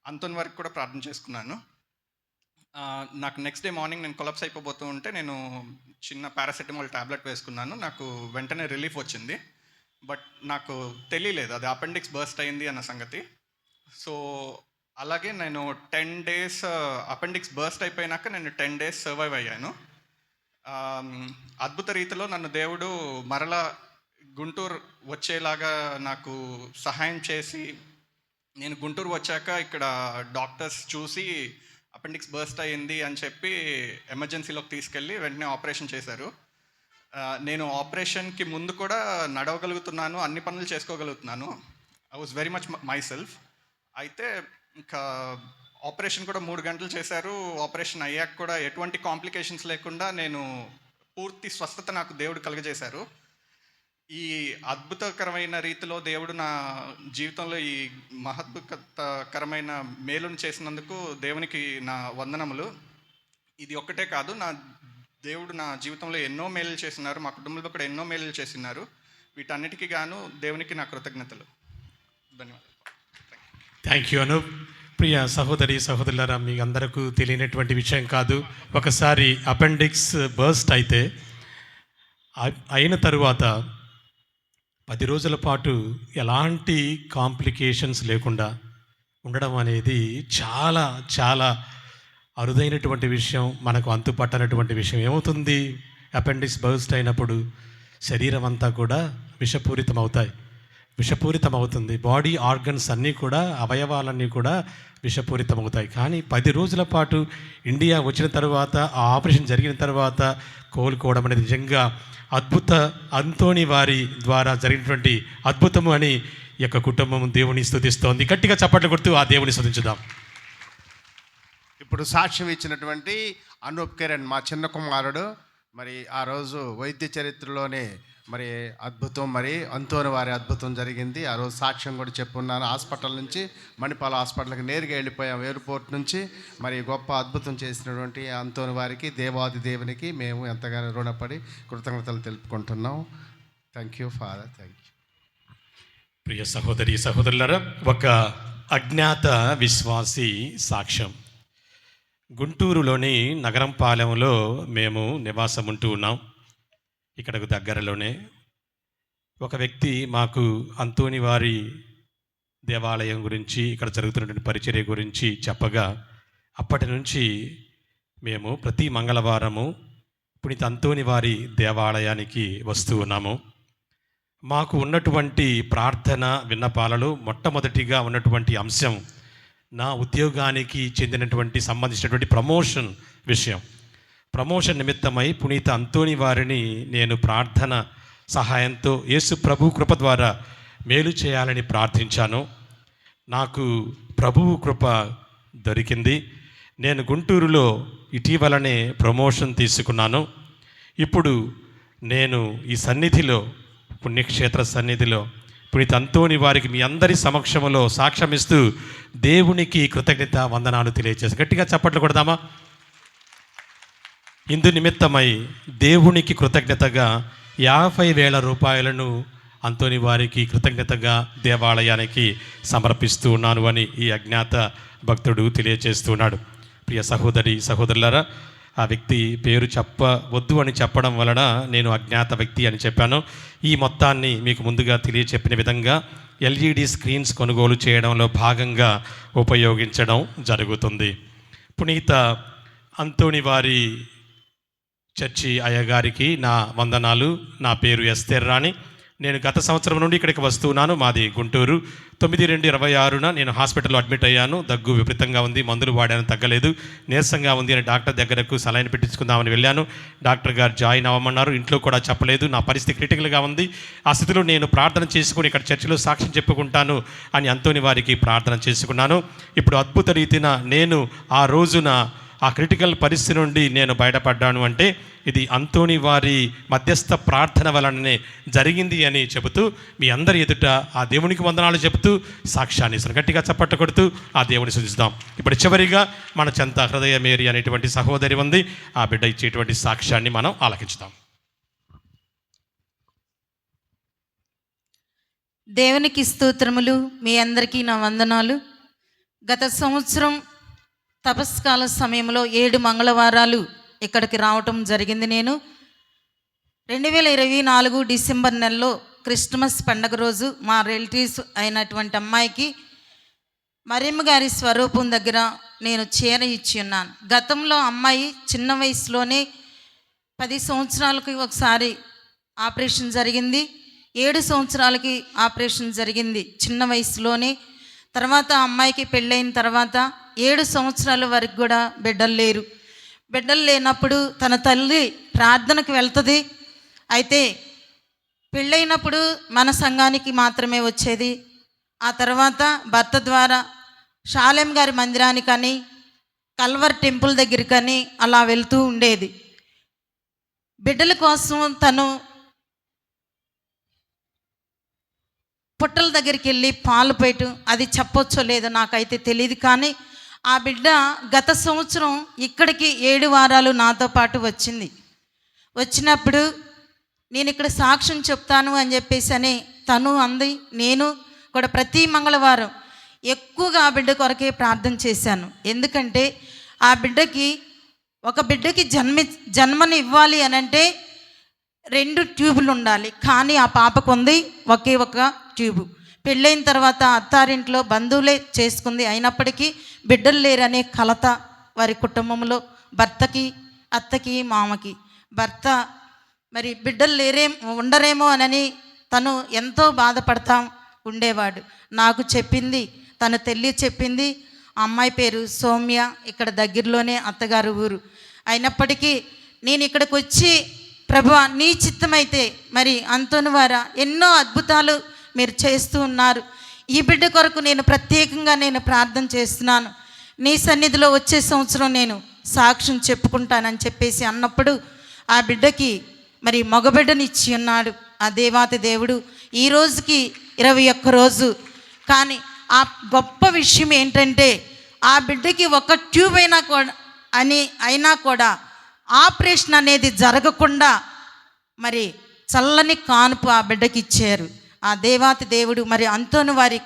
అంతోని వరకు కూడా ప్రార్థన చేసుకున్నాను. నాకు నెక్స్ట్ డే మార్నింగ్ నేను కొలాప్స్ అయిపోతూ ఉంటే నేను చిన్న పారాసెటమాల్ ట్యాబ్లెట్ వేసుకున్నాను. నాకు వెంటనే రిలీఫ్ వచ్చింది. బట్ నాకు తెలియలేదు అది అపెండిక్స్ బర్స్ట్ అయింది అన్న సంగతి. సో అలాగే నేను 10 days అపెండిక్స్ బర్స్ట్ అయిపోయినాక నేను 10 days సర్వైవ్ అయ్యాను. అద్భుత రీతిలో నన్ను దేవుడు మరలా గుంటూరు వచ్చేలాగా నాకు సహాయం చేసి, నేను గుంటూరు వచ్చాక ఇక్కడ డాక్టర్స్ చూసి అపెండిక్స్ బర్స్ట్ అయ్యింది అని చెప్పి ఎమర్జెన్సీలోకి తీసుకెళ్ళి వెంటనే ఆపరేషన్ చేశారు. నేను ఆపరేషన్కి ముందు కూడా నడవగలుగుతున్నాను, అన్ని పనులు చేసుకోగలుగుతున్నాను. I was very much myself. అయితే ఇంకా ఆపరేషన్ కూడా 3 గంటలు చేశారు. ఆపరేషన్ అయ్యాక కూడా ఎటువంటి కాంప్లికేషన్స్ లేకుండా నేను పూర్తి స్వస్థత నాకు దేవుడు కలుగజేశారు. ఈ అద్భుతకరమైన రీతిలో దేవుడు నా జీవితంలో ఈ మహద్భుతకరమైన మేలును చేసినందుకు దేవునికి నా వందనములు. ఇది ఒక్కటే కాదు, నా దేవుడు నా జీవితంలో ఎన్నో మేలులు చేసినారు, మా కుటుంబంలో కూడా ఎన్నో మేలులు చేసినారు. వీటన్నిటికీ గాను దేవునికి నా కృతజ్ఞతలు. ధన్యవాదాలు. Thank you Anoop. ప్రియ సహోదరి సహోదరులారా, మీ అందరికీ తెలియనటువంటి విషయం కాదు. ఒకసారి అపెండిక్స్ బర్స్ట్ అయితే అయిన తరువాత 10 రోజుల పాటు ఎలాంటి కాంప్లికేషన్స్ లేకుండా ఉండడం అనేది చాలా చాలా అరుదైనటువంటి విషయం, మనకు అంతుపట్టనటువంటి విషయం. ఏమవుతుంది, అపెండిక్స్ బర్స్ట్ అయినప్పుడు శరీరం అంతా కూడా విషపూరితమవుతుంది. బాడీ ఆర్గన్స్ అన్నీ కూడా, అవయవాలన్నీ కూడా విషపూరితమవుతాయి. కానీ 10 రోజుల పాటు ఇండియా వచ్చిన తర్వాత, ఆ ఆపరేషన్ జరిగిన తర్వాత కోలుకోవడం అనేది నిజంగా అంతోని వారి ద్వారా జరిగినటువంటి అద్భుతము అని ఈ యొక్క కుటుంబం దేవుని స్తుతిస్తోంది. గట్టిగా చప్పట్లు కొడుతూ ఆ దేవుని స్తుతించుదాం. ఇప్పుడు సాక్ష్యం ఇచ్చినటువంటి అనూప్ కిరణ్ మా చిన్న కుమారుడు, మరి ఆ రోజు వైద్య చరిత్రలోనే మరి అద్భుతం, మరి అంతోని వారి అద్భుతం జరిగింది. ఆ రోజు సాక్ష్యం కూడా చెప్పున్నాను. హాస్పిటల్ నుంచి మణిపాల హాస్పిటల్కి నేరుగా వెళ్ళిపోయాం, ఎయిర్పోర్ట్ నుంచి. మరి గొప్ప అద్భుతం చేసినటువంటి అంతోని వారికి, దేవాది దేవునికి మేము ఎంతగానో రుణపడి కృతజ్ఞతలు తెలుపుకుంటున్నాం. Thank you father, thank you. ప్రియ సహోదరి సహోదరులారా, ఒక అజ్ఞాత విశ్వాసి సాక్ష్యం. గుంటూరులోని నగరంపాలెంలో మేము నివాసం ఉంటూ ఉన్నాం. ఇక్కడకు దగ్గరలోనే ఒక వ్యక్తి మాకు అంతోని వారి దేవాలయం గురించి, ఇక్కడ జరుగుతున్నటువంటి పరిచర్య గురించి చెప్పగా, అప్పటి నుంచి మేము ప్రతి మంగళవారము పునీత అంతోని వారి దేవాలయానికి వస్తూ ఉన్నాము. మాకు ఉన్నటువంటి ప్రార్థన విన్నపాలలో మొట్టమొదటిగా ఉన్నటువంటి అంశం నా ఉద్యోగానికి సంబంధించినటువంటి ప్రమోషన్ విషయం. ప్రమోషన్ నిమిత్తమై పునీత అంతోని వారిని నేను ప్రార్థన సహాయంతో యేసు ప్రభు కృప ద్వారా మేలు చేయాలని ప్రార్థించాను. నాకు ప్రభువు కృప దొరికింది. నేను గుంటూరులో ఇటీవలనే ప్రమోషన్ తీసుకున్నాను. ఇప్పుడు నేను ఈ సన్నిధిలో, పుణ్యక్షేత్ర సన్నిధిలో పునీత అంతోని వారికి మీ అందరి సమక్షంలో సాక్ష్యమిస్తూ దేవునికి కృతజ్ఞత వందనాలు తెలియజేస్తాను. గట్టిగా చప్పట్లు కొడదామా? ఇందు నిమిత్తమై దేవునికి కృతజ్ఞతగా 50,000 రూపాయలను అంతోని వారికి కృతజ్ఞతగా దేవాలయానికి సమర్పిస్తూ ఉన్నాను అని ఈ అజ్ఞాత భక్తుడు తెలియజేస్తున్నాడు. ప్రియ సహోదరి సహోదరులారా, ఆ వ్యక్తి పేరు చెప్పవద్దు అని చెప్పడం వలన నేను అజ్ఞాత వ్యక్తి అని చెప్పాను. ఈ మొత్తాన్ని మీకు ముందుగా తెలియచెప్పిన విధంగా LED స్క్రీన్స్ కొనుగోలు చేయడంలో భాగంగా ఉపయోగించడం జరుగుతుంది. పునీత అంతోని వారి చర్చి అయ్యగారికి నా వందనాలు. నా పేరు ఎస్తేర్ రాణి. నేను గత సంవత్సరం నుండి ఇక్కడికి వస్తున్నాను. మాది గుంటూరు. 9/2/26 నేను హాస్పిటల్లో అడ్మిట్ అయ్యాను. దగ్గు విపరీతంగా ఉంది, మందులు వాడాను, తగ్గలేదు. నీరసంగా ఉంది అని డాక్టర్ దగ్గరకు సలైన్ పెట్టించుకుందామని వెళ్ళాను. డాక్టర్ గారు జాయిన్ అవ్వమన్నారు. ఇంట్లో కూడా చెప్పలేదు. నా పరిస్థితి క్రిటికల్గా ఉంది. ఆ స్థితిలో నేను ప్రార్థన చేసుకుని ఇక్కడ చర్చిలో సాక్ష్యం చెప్పుకుంటాను అని అంతోని వారికి ప్రార్థన చేసుకున్నాను. ఇప్పుడు అద్భుత రీతిన నేను ఆ రోజున ఆ క్రిటికల్ పరిస్థితి నుండి నేను బయటపడ్డాను. అంటే ఇది అంతోని వారి మధ్యస్థ ప్రార్థన వలననే జరిగింది అని చెబుతూ మీ అందరి ఎదుట ఆ దేవునికి వందనాలు చెబుతూ సాక్ష్యాన్ని గట్టిగా చప్పట్లు కొడుతూ ఆ దేవుని స్తుతిస్తాం. ఇప్పుడు చివరిగా మన చెంత హృదయ మేరీ అనేటువంటి సహోదరి ఉంది. ఆ బిడ్డ ఇచ్చేటువంటి సాక్ష్యాన్ని మనం ఆలకించుదాం. దేవునికి స్తోత్రములు. మీ అందరికీ నా వందనాలు. గత సంవత్సరం తపస్కాల సమయంలో 7 మంగళవారాలు ఇక్కడికి రావటం జరిగింది. నేను 2024 డిసెంబర్ నెలలో క్రిస్మస్ పండగ రోజు మా రిలేటివ్స్ అయినటువంటి అమ్మాయికి మరియమ్మ గారి స్వరూపం దగ్గర నేను చీర ఇచ్చి ఉన్నాను. గతంలో అమ్మాయి చిన్న వయసులోనే 10 సంవత్సరాలకి ఒకసారి ఆపరేషన్ జరిగింది. 7 సంవత్సరాలకి ఆపరేషన్ జరిగింది చిన్న వయసులోనే. తర్వాత అమ్మాయికి పెళ్ళైన తర్వాత 7 సంవత్సరాల వరకు కూడా బిడ్డలు లేరు. బిడ్డలు లేనప్పుడు తన తల్లి ప్రార్థనకు వెళ్తుంది. అయితే పెళ్ళైనప్పుడు మన సంఘానికి మాత్రమే వచ్చేది. ఆ తర్వాత భర్త ద్వారా షాలెం గారి మందిరానికని, కల్వర్ టెంపుల్ దగ్గరికని అలా వెళ్తూ ఉండేది. బిడ్డల కోసం తను పుట్టల దగ్గరికి వెళ్ళి పాలు పెట్టు, అది చెప్పొచ్చో లేదో నాకైతే తెలియదు. కానీ ఆ బిడ్డ గత సంవత్సరం ఇక్కడికి 7 వారాలు నాతో పాటు వచ్చింది. వచ్చినప్పుడు నేను ఇక్కడ సాక్ష్యం చెప్తాను అని చెప్పేసి అని తను అంది. నేను కూడా ప్రతి మంగళవారం ఎక్కువగా ఆ బిడ్డ కొరకే ప్రార్థన చేశాను. ఎందుకంటే ఆ బిడ్డకి ఒక బిడ్డకి జన్మని ఇవ్వాలి అని అంటే 2 ట్యూబులు ఉండాలి. కానీ ఆ పాపకు ఉంది ఒకే ఒక ట్యూబు. పెళ్ళైన తర్వాత అత్తారింట్లో బంధువులే చేసుకుంది. అయినప్పటికీ బిడ్డలు లేరనే కలత వారి కుటుంబంలో, భర్తకి, అత్తకి, మామకి. భర్త మరి బిడ్డలు ఉండరేమో అని తను ఎంతో బాధపడతా ఉండేవాడు. నాకు చెప్పింది, తను చెప్పింది. ఆ అమ్మాయి పేరు సౌమ్య, ఇక్కడ దగ్గరలోనే అత్తగారు ఊరు. అయినప్పటికీ నేను ఇక్కడికి వచ్చి ప్రభువా నీ చిత్తమైతే మరి అంతోని వారా ఎన్నో అద్భుతాలు మీరు చేస్తూ ఉన్నారు. ఈ బిడ్డ కొరకు నేను ప్రత్యేకంగా ప్రార్థన చేస్తున్నాను. నీ సన్నిధిలో వచ్చే సంవత్సరం నేను సాక్ష్యం చెప్పుకుంటానని చెప్పేసి అన్నప్పుడు ఆ బిడ్డకి మరి మగబిడ్డనిచ్చి ఉన్నాడు ఆ దేవాతి దేవుడు. ఈ రోజుకి 21 రోజు. కానీ ఆ గొప్ప విషయం ఏంటంటే ఆ బిడ్డకి ఒక ట్యూబ్ అయినా కూడా ఆపరేషన్ అనేది జరగకుండా మరి చల్లని కానుపు ఆ బిడ్డకి ఇచ్చారు ఆ దేవాతి దేవుడు. మరి అంతోని వారి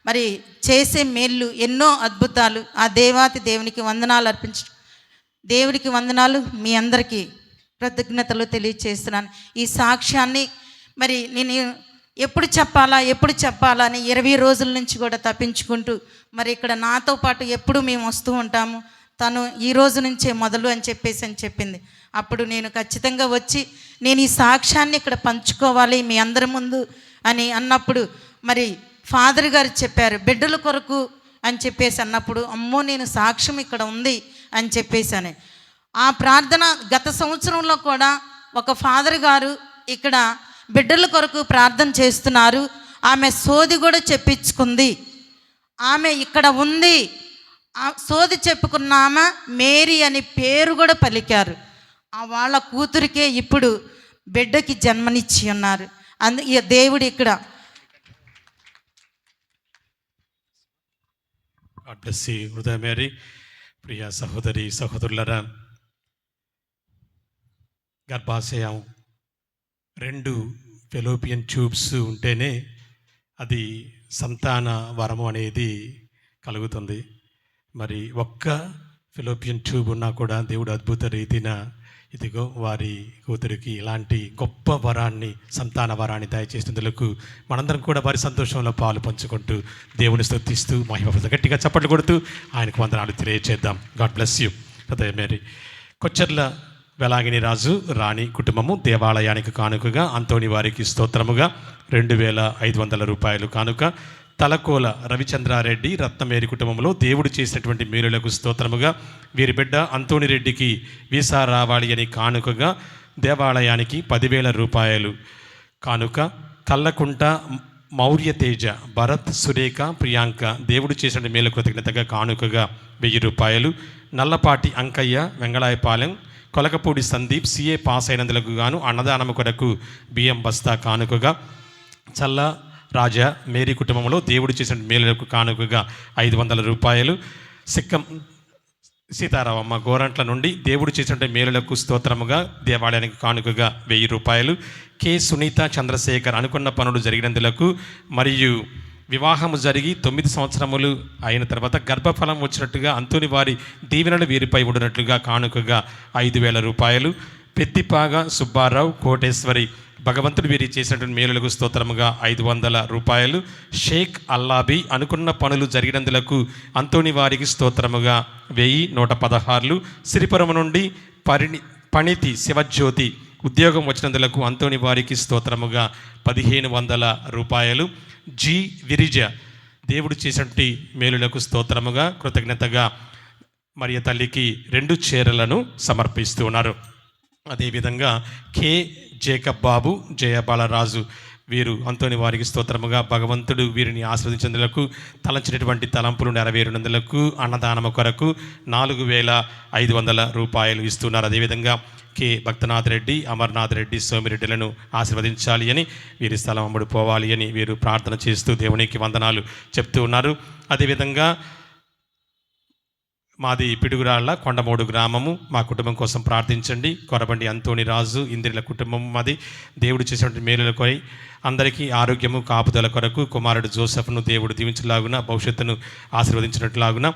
మరి చేసే మేళ్ళు ఎన్నో అద్భుతాలు. ఆ దేవాతి దేవునికి వందనాలు దేవుడికి వందనాలు. మీ అందరికీ కృతజ్ఞతలు తెలియచేస్తున్నాను. ఈ సాక్ష్యాన్ని మరి నేను ఎప్పుడు చెప్పాలా అని 20 రోజుల నుంచి కూడా తప్పించుకుంటూ మరి ఇక్కడ నాతో పాటు ఎప్పుడు మేము వస్తూ ఉంటాము. తను ఈ రోజు నుంచే మొదలు అని చెప్పింది. అప్పుడు నేను ఖచ్చితంగా వచ్చి నేను ఈ సాక్ష్యాన్ని ఇక్కడ పంచుకోవాలి మీ అందరి ముందు అని అన్నప్పుడు మరి ఫాదర్ గారు చెప్పారు బిడ్డల కొరకు అని చెప్పేసి అన్నప్పుడు అమ్మో నేను సాక్ష్యం ఇక్కడ ఉంది అని చెప్పేసాను. ఆ ప్రార్థన గత సంవత్సరంలో కూడా ఒక ఫాదర్ గారు ఇక్కడ బిడ్డల కొరకు ప్రార్థన చేస్తున్నారు. ఆమె సోది కూడా చెప్పించుకుంది. ఆమె ఇక్కడ ఉంది. ఆ సోది చెప్పుకున్న ఆమె మేరీ అని పేరు కూడా పలికారు. ఆ వాళ్ళ కూతురికే ఇప్పుడు బిడ్డకి జన్మనిచ్చి ఉన్నారు. దేవుడు ఇక్కడ హృదయ మేరీ. ప్రియ సహోదరి సహోదరులరా, గర్భాశయం 2 ఫెలోపియన్ ట్యూబ్స్ ఉంటేనే అది సంతాన వరము అనేది కలుగుతుంది. మరి ఒక్క ఫెలోపియన్ ట్యూబ్ ఉన్నా కూడా దేవుడు అద్భుత రీతిన ఇదిగో వారి కూతురికి ఇలాంటి గొప్ప వరాన్ని, సంతాన వరాన్ని దయచేసినందుకు మనందరం కూడా వారి సంతోషంలో పాలు పంచుకుంటూ దేవుని స్తుతిస్తూ మహిమ గట్టిగా చప్పట్లు కొడుతూ ఆయనకు వందనాలు తెలియజేద్దాం. God bless you. హృదయ మేరీ. కొచ్చర్ల వెలాగిని రాజు రాణి కుటుంబము దేవాలయానికి కానుకగా అంతోని వారికి స్తోత్రముగా 2500 రూపాయలు కానుక. తలకోల రవిచంద్రారెడ్డి రత్నమేరి కుటుంబంలో దేవుడు చేసినటువంటి మేలులకు స్తోత్రముగా వీరి బిడ్డ అంతోని రెడ్డికి వీసా రావాలి అని కానుకగా దేవాలయానికి 10,000 రూపాయలు కానుక. కల్లకుంట మౌర్యతేజ భరత్ సురేఖ ప్రియాంక దేవుడు చేసిన మేలు కృతజ్ఞతగా కానుకగా 1000 రూపాయలు. నల్లపాటి అంకయ్య వెంగళాయపాలెం కొలకపూడి సందీప్ CA పాస్ అయినందులకు గాను అన్నదానము కొరకు బియ్యం బస్తా కానుకగా. చల్ల రాజా మేరీ కుటుంబంలో దేవుడు చేసిన మేలులకు కానుకగా 500 రూపాయలు. సిక్కం సీతారామమ్మ గోరంట్ల నుండి దేవుడు చేసిన మేలులకు స్తోత్రముగా దేవాలయానికి కానుకగా 1000 రూపాయలు. కె సునీత చంద్రశేఖర్ అనుకున్న పనులు జరిగినందులకు మరియు వివాహము జరిగి 9 సంవత్సరములు అయిన తర్వాత గర్భఫలం వచ్చినట్టుగా అంతోని వారి దీవెనలు వీరిపై ఉండినట్లుగా కానుకగా 5,000 రూపాయలు. పెత్తిపాగా సుబ్బారావు కోటేశ్వరి భగవంతుడు వీరి చేసినటువంటి మేలులకు స్తోత్రముగా 500 రూపాయలు. షేక్ అల్లాబీ అనుకున్న పనులు జరిగినందులకు అంతోని వారికి స్తోత్రముగా 1116. సిరిపురం నుండి పణితి శివజ్యోతి ఉద్యోగం వచ్చినందులకు అంతోని వారికి స్తోత్రముగా 1500 రూపాయలు. జి విరిజ దేవుడు చేసినటువంటి మేలులకు స్తోత్రముగా కృతజ్ఞతగా మరియ తల్లికి 2 చీరలను సమర్పిస్తూ ఉన్నారు. అదేవిధంగా కె జేకబ్ బాబు జయబాలరాజు వీరు అంతోని వారికి స్తోత్రముగా భగవంతుడు వీరిని ఆస్వాదించేందులకు తలంచినటువంటి తలంపులు నెరవేరినందులకు అన్నదానము కొరకు 4,500 రూపాయలు ఇస్తున్నారు. అదేవిధంగా కె భక్తనాథ్ రెడ్డి అమర్నాథ్ రెడ్డి సోమిరెడ్డిలను ఆశీర్వదించాలి అని వీరి స్థలం అమ్ముడు పోవాలి అని వీరు ప్రార్థన చేస్తూ దేవునికి వందనాలు చెప్తూ ఉన్నారు. అదేవిధంగా మాది పిడుగురాళ్ళ కొండమూడు గ్రామము. మా కుటుంబం కోసం ప్రార్థించండి. కొరబండి అంతోని రాజు ఇంద్రిల కుటుంబం మాది. దేవుడు చేసినటువంటి మేలుల కొరై అందరికీ ఆరోగ్యము కాపుదల కొరకు కుమారుడు జోసెఫ్ను దేవుడు దీవించలాగున, భవిష్యత్తును ఆశీర్వదించినట్లాగున,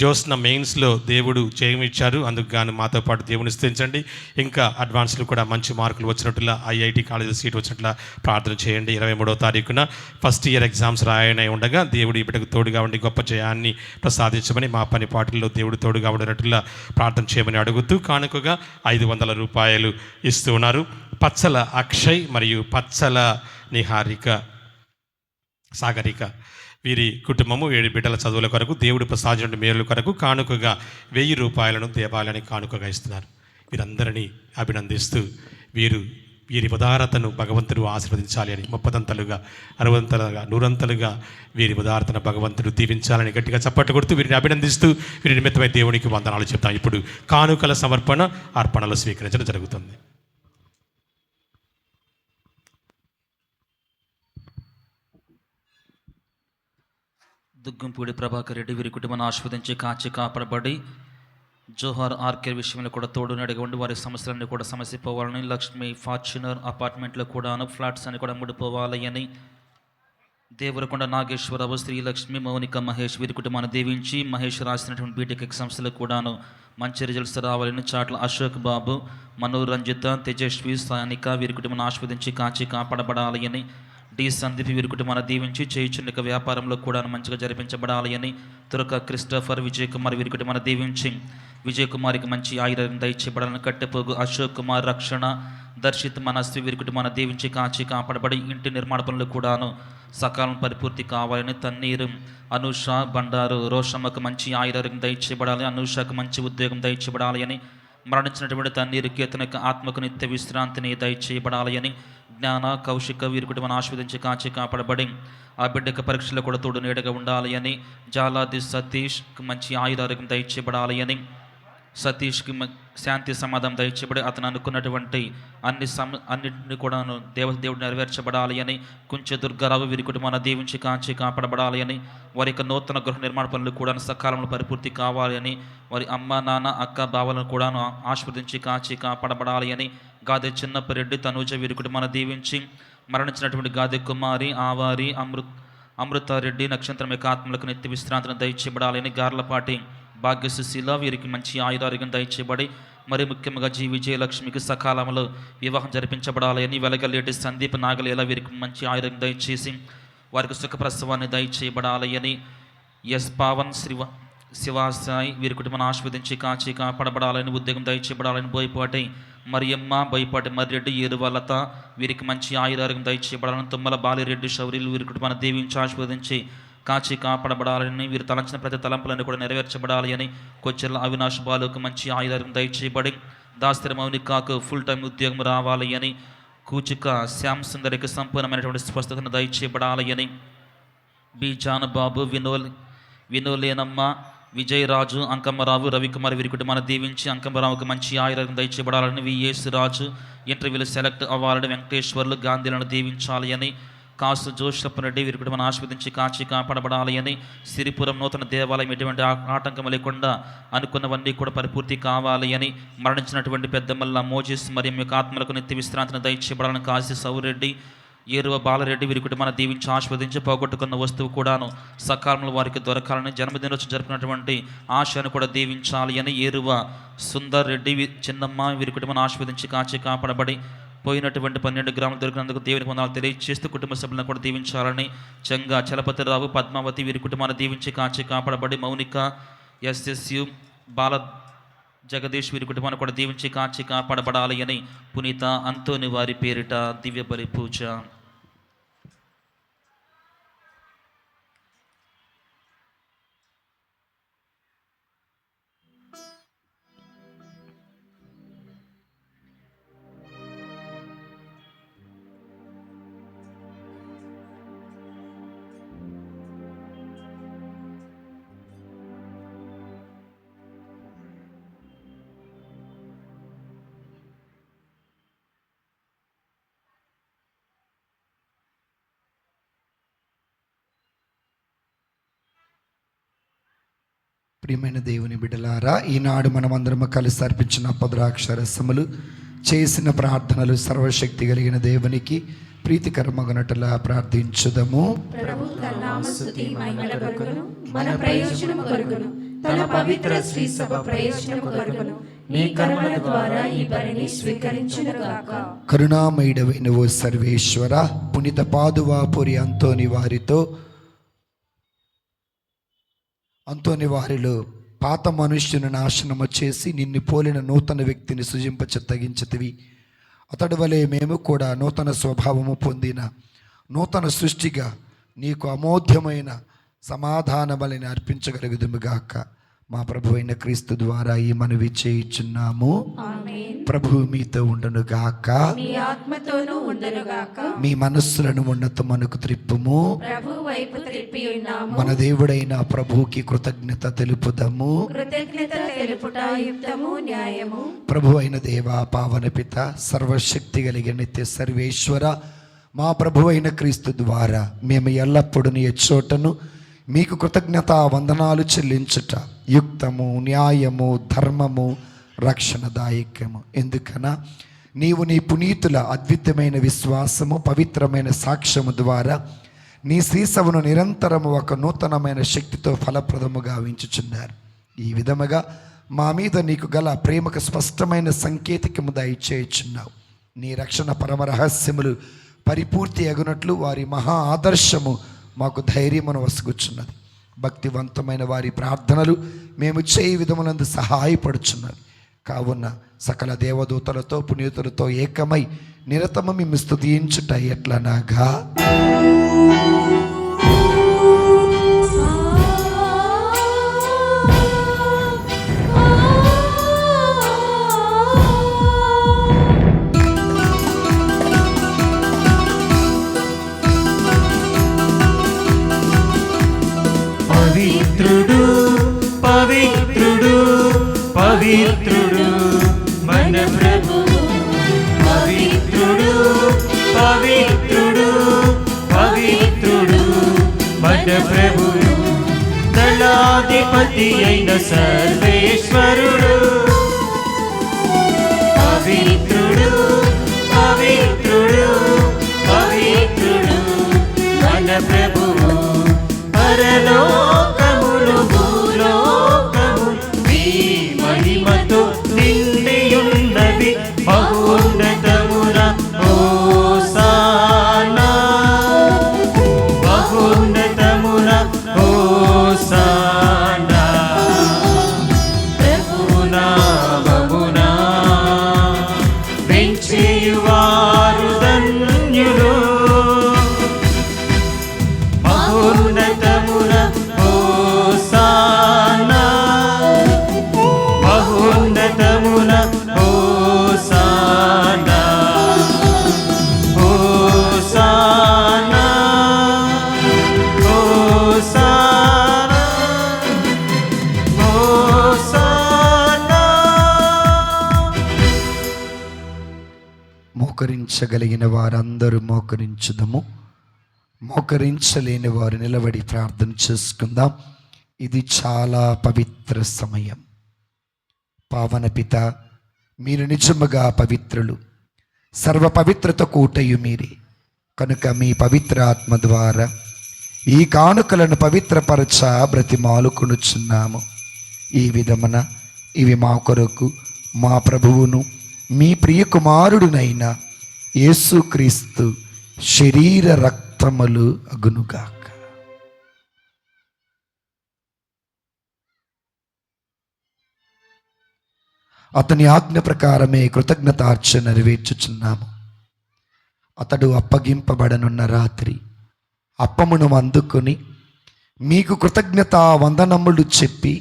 జోస్న మెయిన్స్లో దేవుడు చేయమిచ్చారు. అందుకు గాను మాతో పాటు దేవుని స్తుతించండి. ఇంకా అడ్వాన్స్లో కూడా మంచి మార్కులు వచ్చినట్లా, ఐఐటి కాలేజీలో సీట్ వచ్చినట్లా ప్రార్థన చేయండి. 23వ తారీఖున ఫస్ట్ ఇయర్ ఎగ్జామ్స్ రాయనే ఉండగా దేవుడు ఈ బిడ్డకు తోడుగా ఉండి గొప్ప జయాన్ని ప్రసాదించమని, మా పని పాటల్లో దేవుడు తోడుగా ఉండేటట్లా ప్రార్థన చేయమని అడుగుతూ కానుకగా 500 రూపాయలు ఇస్తూ ఉన్నారు. పచ్చల అక్షయ్ మరియు పచ్చల నిహారిక సాగరిక వీరి కుటుంబము 7 బిడ్డల చదువుల కొరకు దేవుడు ప్రసాదించిన మేలుల కొరకు కానుకగా 1000 రూపాయలను దేవాలయానికి కానుకగా ఇస్తున్నారు. వీరందరినీ అభినందిస్తూ వీరి ఉదారతను భగవంతుడు ఆశీర్వదించాలి అని 30 60 100 వీరి ఉదారతను భగవంతుడు దీవించాలని గట్టిగా చప్పట్లు కొడుతూ వీరిని అభినందిస్తూ వీరి నిమిత్తమై దేవునికి వందనాలు చెప్తాం. ఇప్పుడు కానుకల సమర్పణ అర్పణలు స్వీకరించడం జరుగుతుంది. దుగ్గంపూడి ప్రభాకర్ రెడ్డి వీరి కుటుంబాన్ని ఆస్వాదించి కాచి కాపాడబడి జోహార్ ఆర్కే విషయంలో కూడా తోడు నడిగా ఉండి వారి సమస్యలన్నీ కూడా సమస్యపోవాలని, లక్ష్మి ఫార్చునర్ అపార్ట్మెంట్లో కూడాను ఫ్లాట్స్ అని కూడా ముడిపోవాలని, దేవరకొండ నాగేశ్వరరావు, శ్రీలక్ష్మి, మౌనిక, మహేష్ వీరి కుటుంబాన్ని దీవించి మహేష్ రాసినటువంటి బీటెక్ ఎగ్జామ్స్లో కూడాను మంచి రిజల్ట్స్ రావాలని, చాట్ల అశోక్ బాబు, మనోరంజిత, తేజస్వి, సానిక వీరి కుటుంబాన్ని ఆస్వాదించి కాచి కాపాడబడాలని, డి సందీప్ వీరి కుటుంబాన్ని దీవించి చేయుచుండిక వ్యాపారంలో కూడా మంచిగా జరిపించబడాలని, తురక క్రిస్టఫర్, విజయ్ కుమార్ వీరి కుటుంబాన్ని దీవించి విజయ్ కుమార్కి మంచి ఆయుర్వేదం దయచేయబడాలని, కట్టెపోగు అశోక్ కుమార్, రక్షణ, దర్శిత్, మనస్వి వీరి కుటుంబాన్ని దీవించి కాచి కాపాడబడి ఇంటి నిర్మాణ పనులు కూడాను సకాలం పరిపూర్తి కావాలని, తన్నీరు, అనూష, బండారు, రోషమ్మకు మంచి ఆయుర్వేదం దయచేయబడాలి, అనూషకు మంచి ఉద్యోగం దయచేయబడాలి అని, మరణించినటువంటి తన్నీరు కీర్తనకు ఆత్మకు నిత్య విశ్రాంతిని దయచేయబడాలి అని, జ్ఞాన, కౌశిక వీరి కుటుంబాన్ని ఆస్వాదించి కాచి కాపాడబడి ఆ బిడ్డకు పరీక్షలో కూడా తోడు నీడగా ఉండాలి అని, జాలాది సతీష్కి మంచి ఆయురారోగ్యం దయచేయబడాలి అని, సతీష్కి శాంతి సమాధానం దయచేయబడి అతను అనుకున్నటువంటి అన్నింటినీ కూడా దేవుడు నెరవేర్చబడాలి అని, కొంచెం దుర్గారావు వీరి కుటుంబాన్ని దీవించి కాచి కాపాడబడాలి అని, వారి యొక్క నూతన గృహ నిర్మాణ పనులు కూడా సకాలంలో పరిపూర్తి కావాలి అని, వారి అమ్మ, నాన్న, అక్క, బావలను కూడా ఆస్వాదించి కాచి కాపాడబడాలి అని, గాదె చిన్నప్పరెడ్డి, తనూజ వీరి కుటుంబాన్ని దీవించి మరణించినటువంటి గాదె కుమారి, ఆవారి, అమృతారెడ్డి నక్షత్రం యొక్క ఆత్మలకు నిత్య విశ్రాంతిని దయచేయబడాలని, గార్లపాటి భాగ్యసుశీల వీరికి మంచి ఆయురారోగ్యం దయచేయబడి మరి ముఖ్యంగా జీ విజయలక్ష్మికి సకాలంలో వివాహం జరిపించబడాలని, వెలగలేటి సందీప్, నాగలేల వీరికి మంచి ఆయుర్వేదం దయచేసి వారికి సుఖప్రసవాన్ని దయచేయబడాలని, ఎస్ పావన్, శివాసాయి వీరి కుటుంబాన్ని ఆస్వాదించి కాచి కాపాడబడాలని, ఉద్యోగం దయచేయబడాలని, బోయపాటి మరియమ్మ, బోయపాటి మర్రెడ్డి, ఏరువలత వీరికి మంచి ఆయురారోగ్యం దయచేయబడాలని, తుమ్మల బాలిరెడ్డి, శౌర్యులు వీరి కుటుంబాన్ని దీవించి ఆస్వాదించి కాచి కాపాడబడాలని, వీరు తలంచిన ప్రతి తలంపులను కూడా నెరవేర్చబడాలి అని, కొచ్చెర్ల అవినాష్ బాలుకు మంచి ఆయుధారం దయచేయబడి దాస్తిర మౌనికాకు ఫుల్ టైం ఉద్యోగం రావాలి అని, కూచిక శ్యామ్ సుందరికి సంపూర్ణమైనటువంటి స్వస్థతను దయచేయబడాలి అని, బి జానబాబు, వినోలేనమ్మ, విజయరాజు, అంకమ్మరావు, రవికుమార్ వీరి కుటుంబాన్ని దీవించి అంకమ్మరావుకు మంచి ఆయుర్వేదం దయచేయబడాలని, విఎస్ రాజు ఇంటర్వ్యూలో సెలెక్ట్ అవ్వాలని, వెంకటేశ్వర్లు, గాంధీలను దీవించాలి అని, కాసు జోషప్పరెడ్డి వీరి కుటుంబాన్ని ఆస్వాదించి కాచి కాపాడబడాలి అని, సిరిపురం నూతన దేవాలయం ఎటువంటి ఆటంకం లేకుండా అనుకున్నవన్నీ కూడా పరిపూర్తి కావాలి అని, మరణించినటువంటి పెద్దమల్ల మోజెస్ మరియు యొక్క ఆత్మలకు నిత్య విశ్రాంతిని దయచేయబడాలని, కాశీ సౌరెడ్డి, ఏరువ బాలరెడ్డి వీరి కుటుంబాన్ని దీవించి ఆస్వాదించి పోగొట్టుకున్న వస్తువు కూడాను సకాలంలో వారికి దొరకాలని, జన్మదినోత్సవం జరుపుకున్నటువంటి ఆశను కూడా దీవించాలి అని, ఏరువ సుందర్ రెడ్డి, చిన్నమ్మ వీరి కుటుంబాన్ని ఆస్వాదించి కాచి కాపాడబడి పోయినటువంటి 12 గ్రాములు దొరికినందుకు దేవుని వందనాలు తెలియజేస్తూ కుటుంబ సభ్యులను కూడా దీవించాలని, చెంగా చలపతిరావు, పద్మావతి వీరి కుటుంబాన్ని దీవించి కాచి కాపాడబడి, మౌనిక, ఎస్ఎస్యు, బాల జగదీష్ వీరి కుటుంబాన్ని కూడా దీవించి కాచి కాపాడబడాలి అని, పునీత అంతోని వారి పేరిట దివ్య బలి పూజ. ప్రియమైన దేవుని బిడ్డలారా, ఈనాడు మనమందరం కలిసి అర్పించిన పద్రాక్షరసములు, చేసిన ప్రార్థనలు సర్వశక్తి కలిగిన దేవునికి ప్రీతికరమగునట్లా ప్రార్థించుదము. ప్రభు తన నామస్తుతి మహిమల కొరకును మన ప్రయోజనము కొరకును తన పవిత్ర శ్రీ సభ ప్రయోజనము కొరకును నీ కర్మల ద్వారా ఈ బలిని స్వీకరించునుగాక. కరుణామయుడవైన ఓ సర్వేశ్వర, పునీత పాదువాపురి అంతోని వారిలో పాత మనుష్యుని నాశనము చేసి నిన్ను పోలిన నూతన వ్యక్తిని సృజింపచెత్తగించితివి. అతడి వలె మేము కూడా నూతన స్వభావము పొందిన నూతన సృష్టిగా నీకు అమోఘ్యమైన సమాధాన బలిని అర్పించగలుగుదుముగాక. మా ప్రభు అయిన క్రీస్తు ద్వారా ఈ మనవి చేయుచున్నాము. ప్రభు మీతో ఉండునుగాక, మీ ఆత్మతోనూ ఉండునుగాక. మీ మనస్సులను ఉన్నతమునకు త్రిప్పుము. ప్రభు వైపు త్రిప్పి ఉన్నాము. మన దేవుడైన ప్రభువుకి కృతజ్ఞత తెలుపుదము. కృతజ్ఞత తెలుపుట యుక్తము న్యాయము. ప్రభు అయిన దేవా, పావన పిత, సర్వశక్తి కలిగిన నిత్య సర్వేశ్వర, మా ప్రభు అయిన క్రీస్తు ద్వారా మేము ఎల్లప్పుడూ నీ చోటను మీకు కృతజ్ఞత వందనాలు చెల్లించుట యుక్తము, న్యాయము, ధర్మము, రక్షణదాయకము. ఎందుకనా నీవు నీ పునీతుల అద్వితమైన విశ్వాసము, పవిత్రమైన సాక్ష్యము ద్వారా నీ శ్రీసభను నిరంతరము ఒక నూతనమైన శక్తితో ఫలప్రదముగా ఉంచుచున్నారు. ఈ విధముగా మా మీద నీకు గల ప్రేమకు స్పష్టమైన సంకేతికము దయచేయుచున్నావు. నీ రక్షణ పరమ రహస్యములు పరిపూర్తి అగునట్లు వారి మహా ఆదర్శము మాకు ధైర్యమును వసుగుచున్నది. భక్తివంతమైన వారి ప్రార్థనలు మేము చేయి విధములందు సహాయపడుచున్నవి. కావున సకల దేవదూతలతో పునీతులతో ఏకమై నిరతము మేము స్తుతించుట ఎట్లనగా, పవిత్రుడు పవిత్రుడు పవిత్రుడు మన ప్రభువు, పవిత్రుడు పవిత్రుడు పవిత్రుడు మన ప్రభువు, దళాధిపతి అయిన సర్వేశ్వరుడు, పవిత్రుడు పవిత్రుడు పవిత్రుడు మన ప్రభువు, పరలోకములు భూలోకములు నీ మహిమతో నిండియున్నవి. బహున్నతమున హోసానా, బహున్నతమున హోసానా, ప్రభునామమునా వెంచేయువారు ధన్యులు. మహోన్నతమున హోసానా, మహోన్నతమున హోసానా, హోసానా, హోసానా, హోసానా. మోకరించగలిగిన వారందరూ మోకరించుదము. మోకరించలేని వారు నిలబడి ప్రార్థన చేసుకుందాం. ఇది చాలా పవిత్ర సమయం. పావన పిత, మీరు నిజముగా పవిత్రులు, సర్వ పవిత్రత కూటయు మీరే. కనుక మీ పవిత్ర ఆత్మ ద్వారా ఈ కానుకలను పవిత్రపరచ బ్రతిమాలుకొనుచున్నాము. ఈ విధమున ఇవి మా కొరకు మా ప్రభువును మీ ప్రియ కుమారుడునైన యేసుక్రీస్తు శరీర రక్తములు అగునుగాక. అతని ఆజ్ఞ ప్రకారమే కృతజ్ఞతార్చన నెరవేర్చుచున్నాము. అతడు అప్పగింపబడనున్న రాత్రి అప్పమును అందుకొని మీకు కృతజ్ఞత వందనములు చెప్పి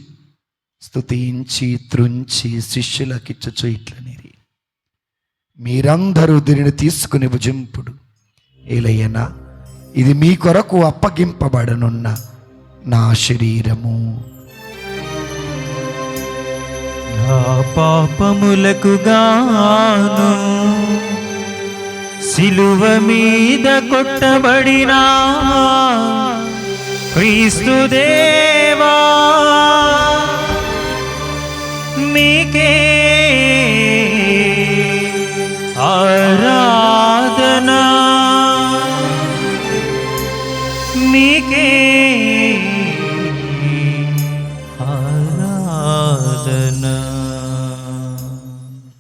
స్తుతించి త్రుంచి శిష్యులకిచ్చుచు ఇట్లనిరి, మీరందరూ దీనిని తీసుకుని భుజింపుడు. ఏలయనా, ఇది మీ కొరకు అప్పగింపబడనున్న నా శరీరము. నా పాపములకు గాను సిలువ మీద కొట్టబడినా క్రీస్తు దేవా, నీకే ఆరాధనా నీకే ఆరాధనా